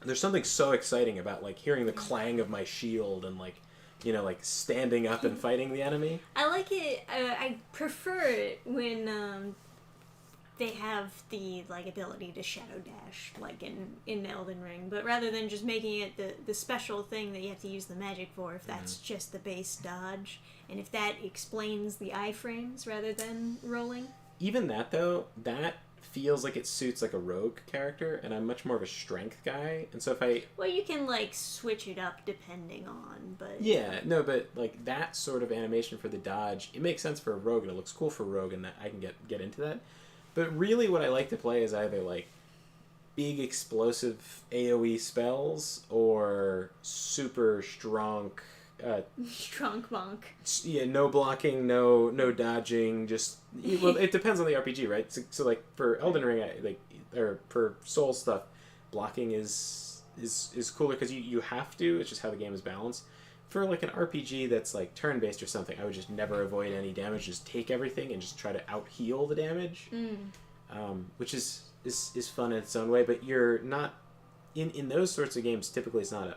There's something so exciting about like hearing the clang of my shield and like like standing up and fighting the enemy. I like it. I prefer it when they have the like ability to shadow dash like in Elden Ring, but rather than just making it the special thing that you have to use the magic for, if that's just the base dodge, and if that explains the iframes rather than rolling. Even that though, that feels like it suits like a rogue character, and I'm much more of a strength guy, and so well, you can like switch it up depending on, but but like that sort of animation for the dodge, it makes sense for a rogue and it looks cool for a rogue, and that I can get into that. But really what I like to play is either like big explosive AoE spells or super strong strong bonk. Yeah, no blocking, no dodging, just well, it depends on the RPG, right? So like for Elden Ring, or for Soul stuff, blocking is cooler because you have to. It's just how the game is balanced. For like an RPG that's like turn-based or something, I would just never avoid any damage, just take everything and just try to out-heal the damage, which is fun in its own way, but you're not... In those sorts of games, typically it's not a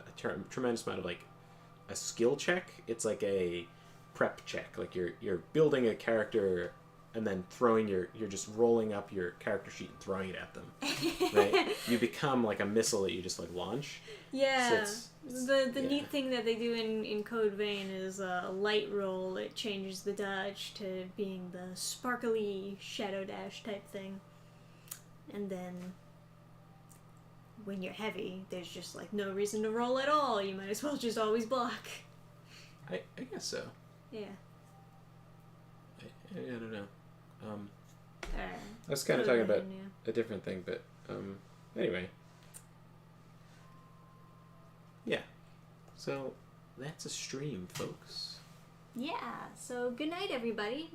tremendous amount of like a skill check, it's like a prep check. Like you're building a character and then you're just rolling up your character sheet and throwing it at them, right? You become like a missile that you just like launch. Yeah. So the neat thing that they do in Code Vein is a light roll. It changes the dodge to being the sparkly shadow dash type thing. And then when you're heavy, there's just like no reason to roll at all. You might as well just always block. I guess so. Yeah. I don't know. I was kind of talking about a different thing, but anyway. Yeah. So that's a stream, folks. Yeah. So good night, everybody.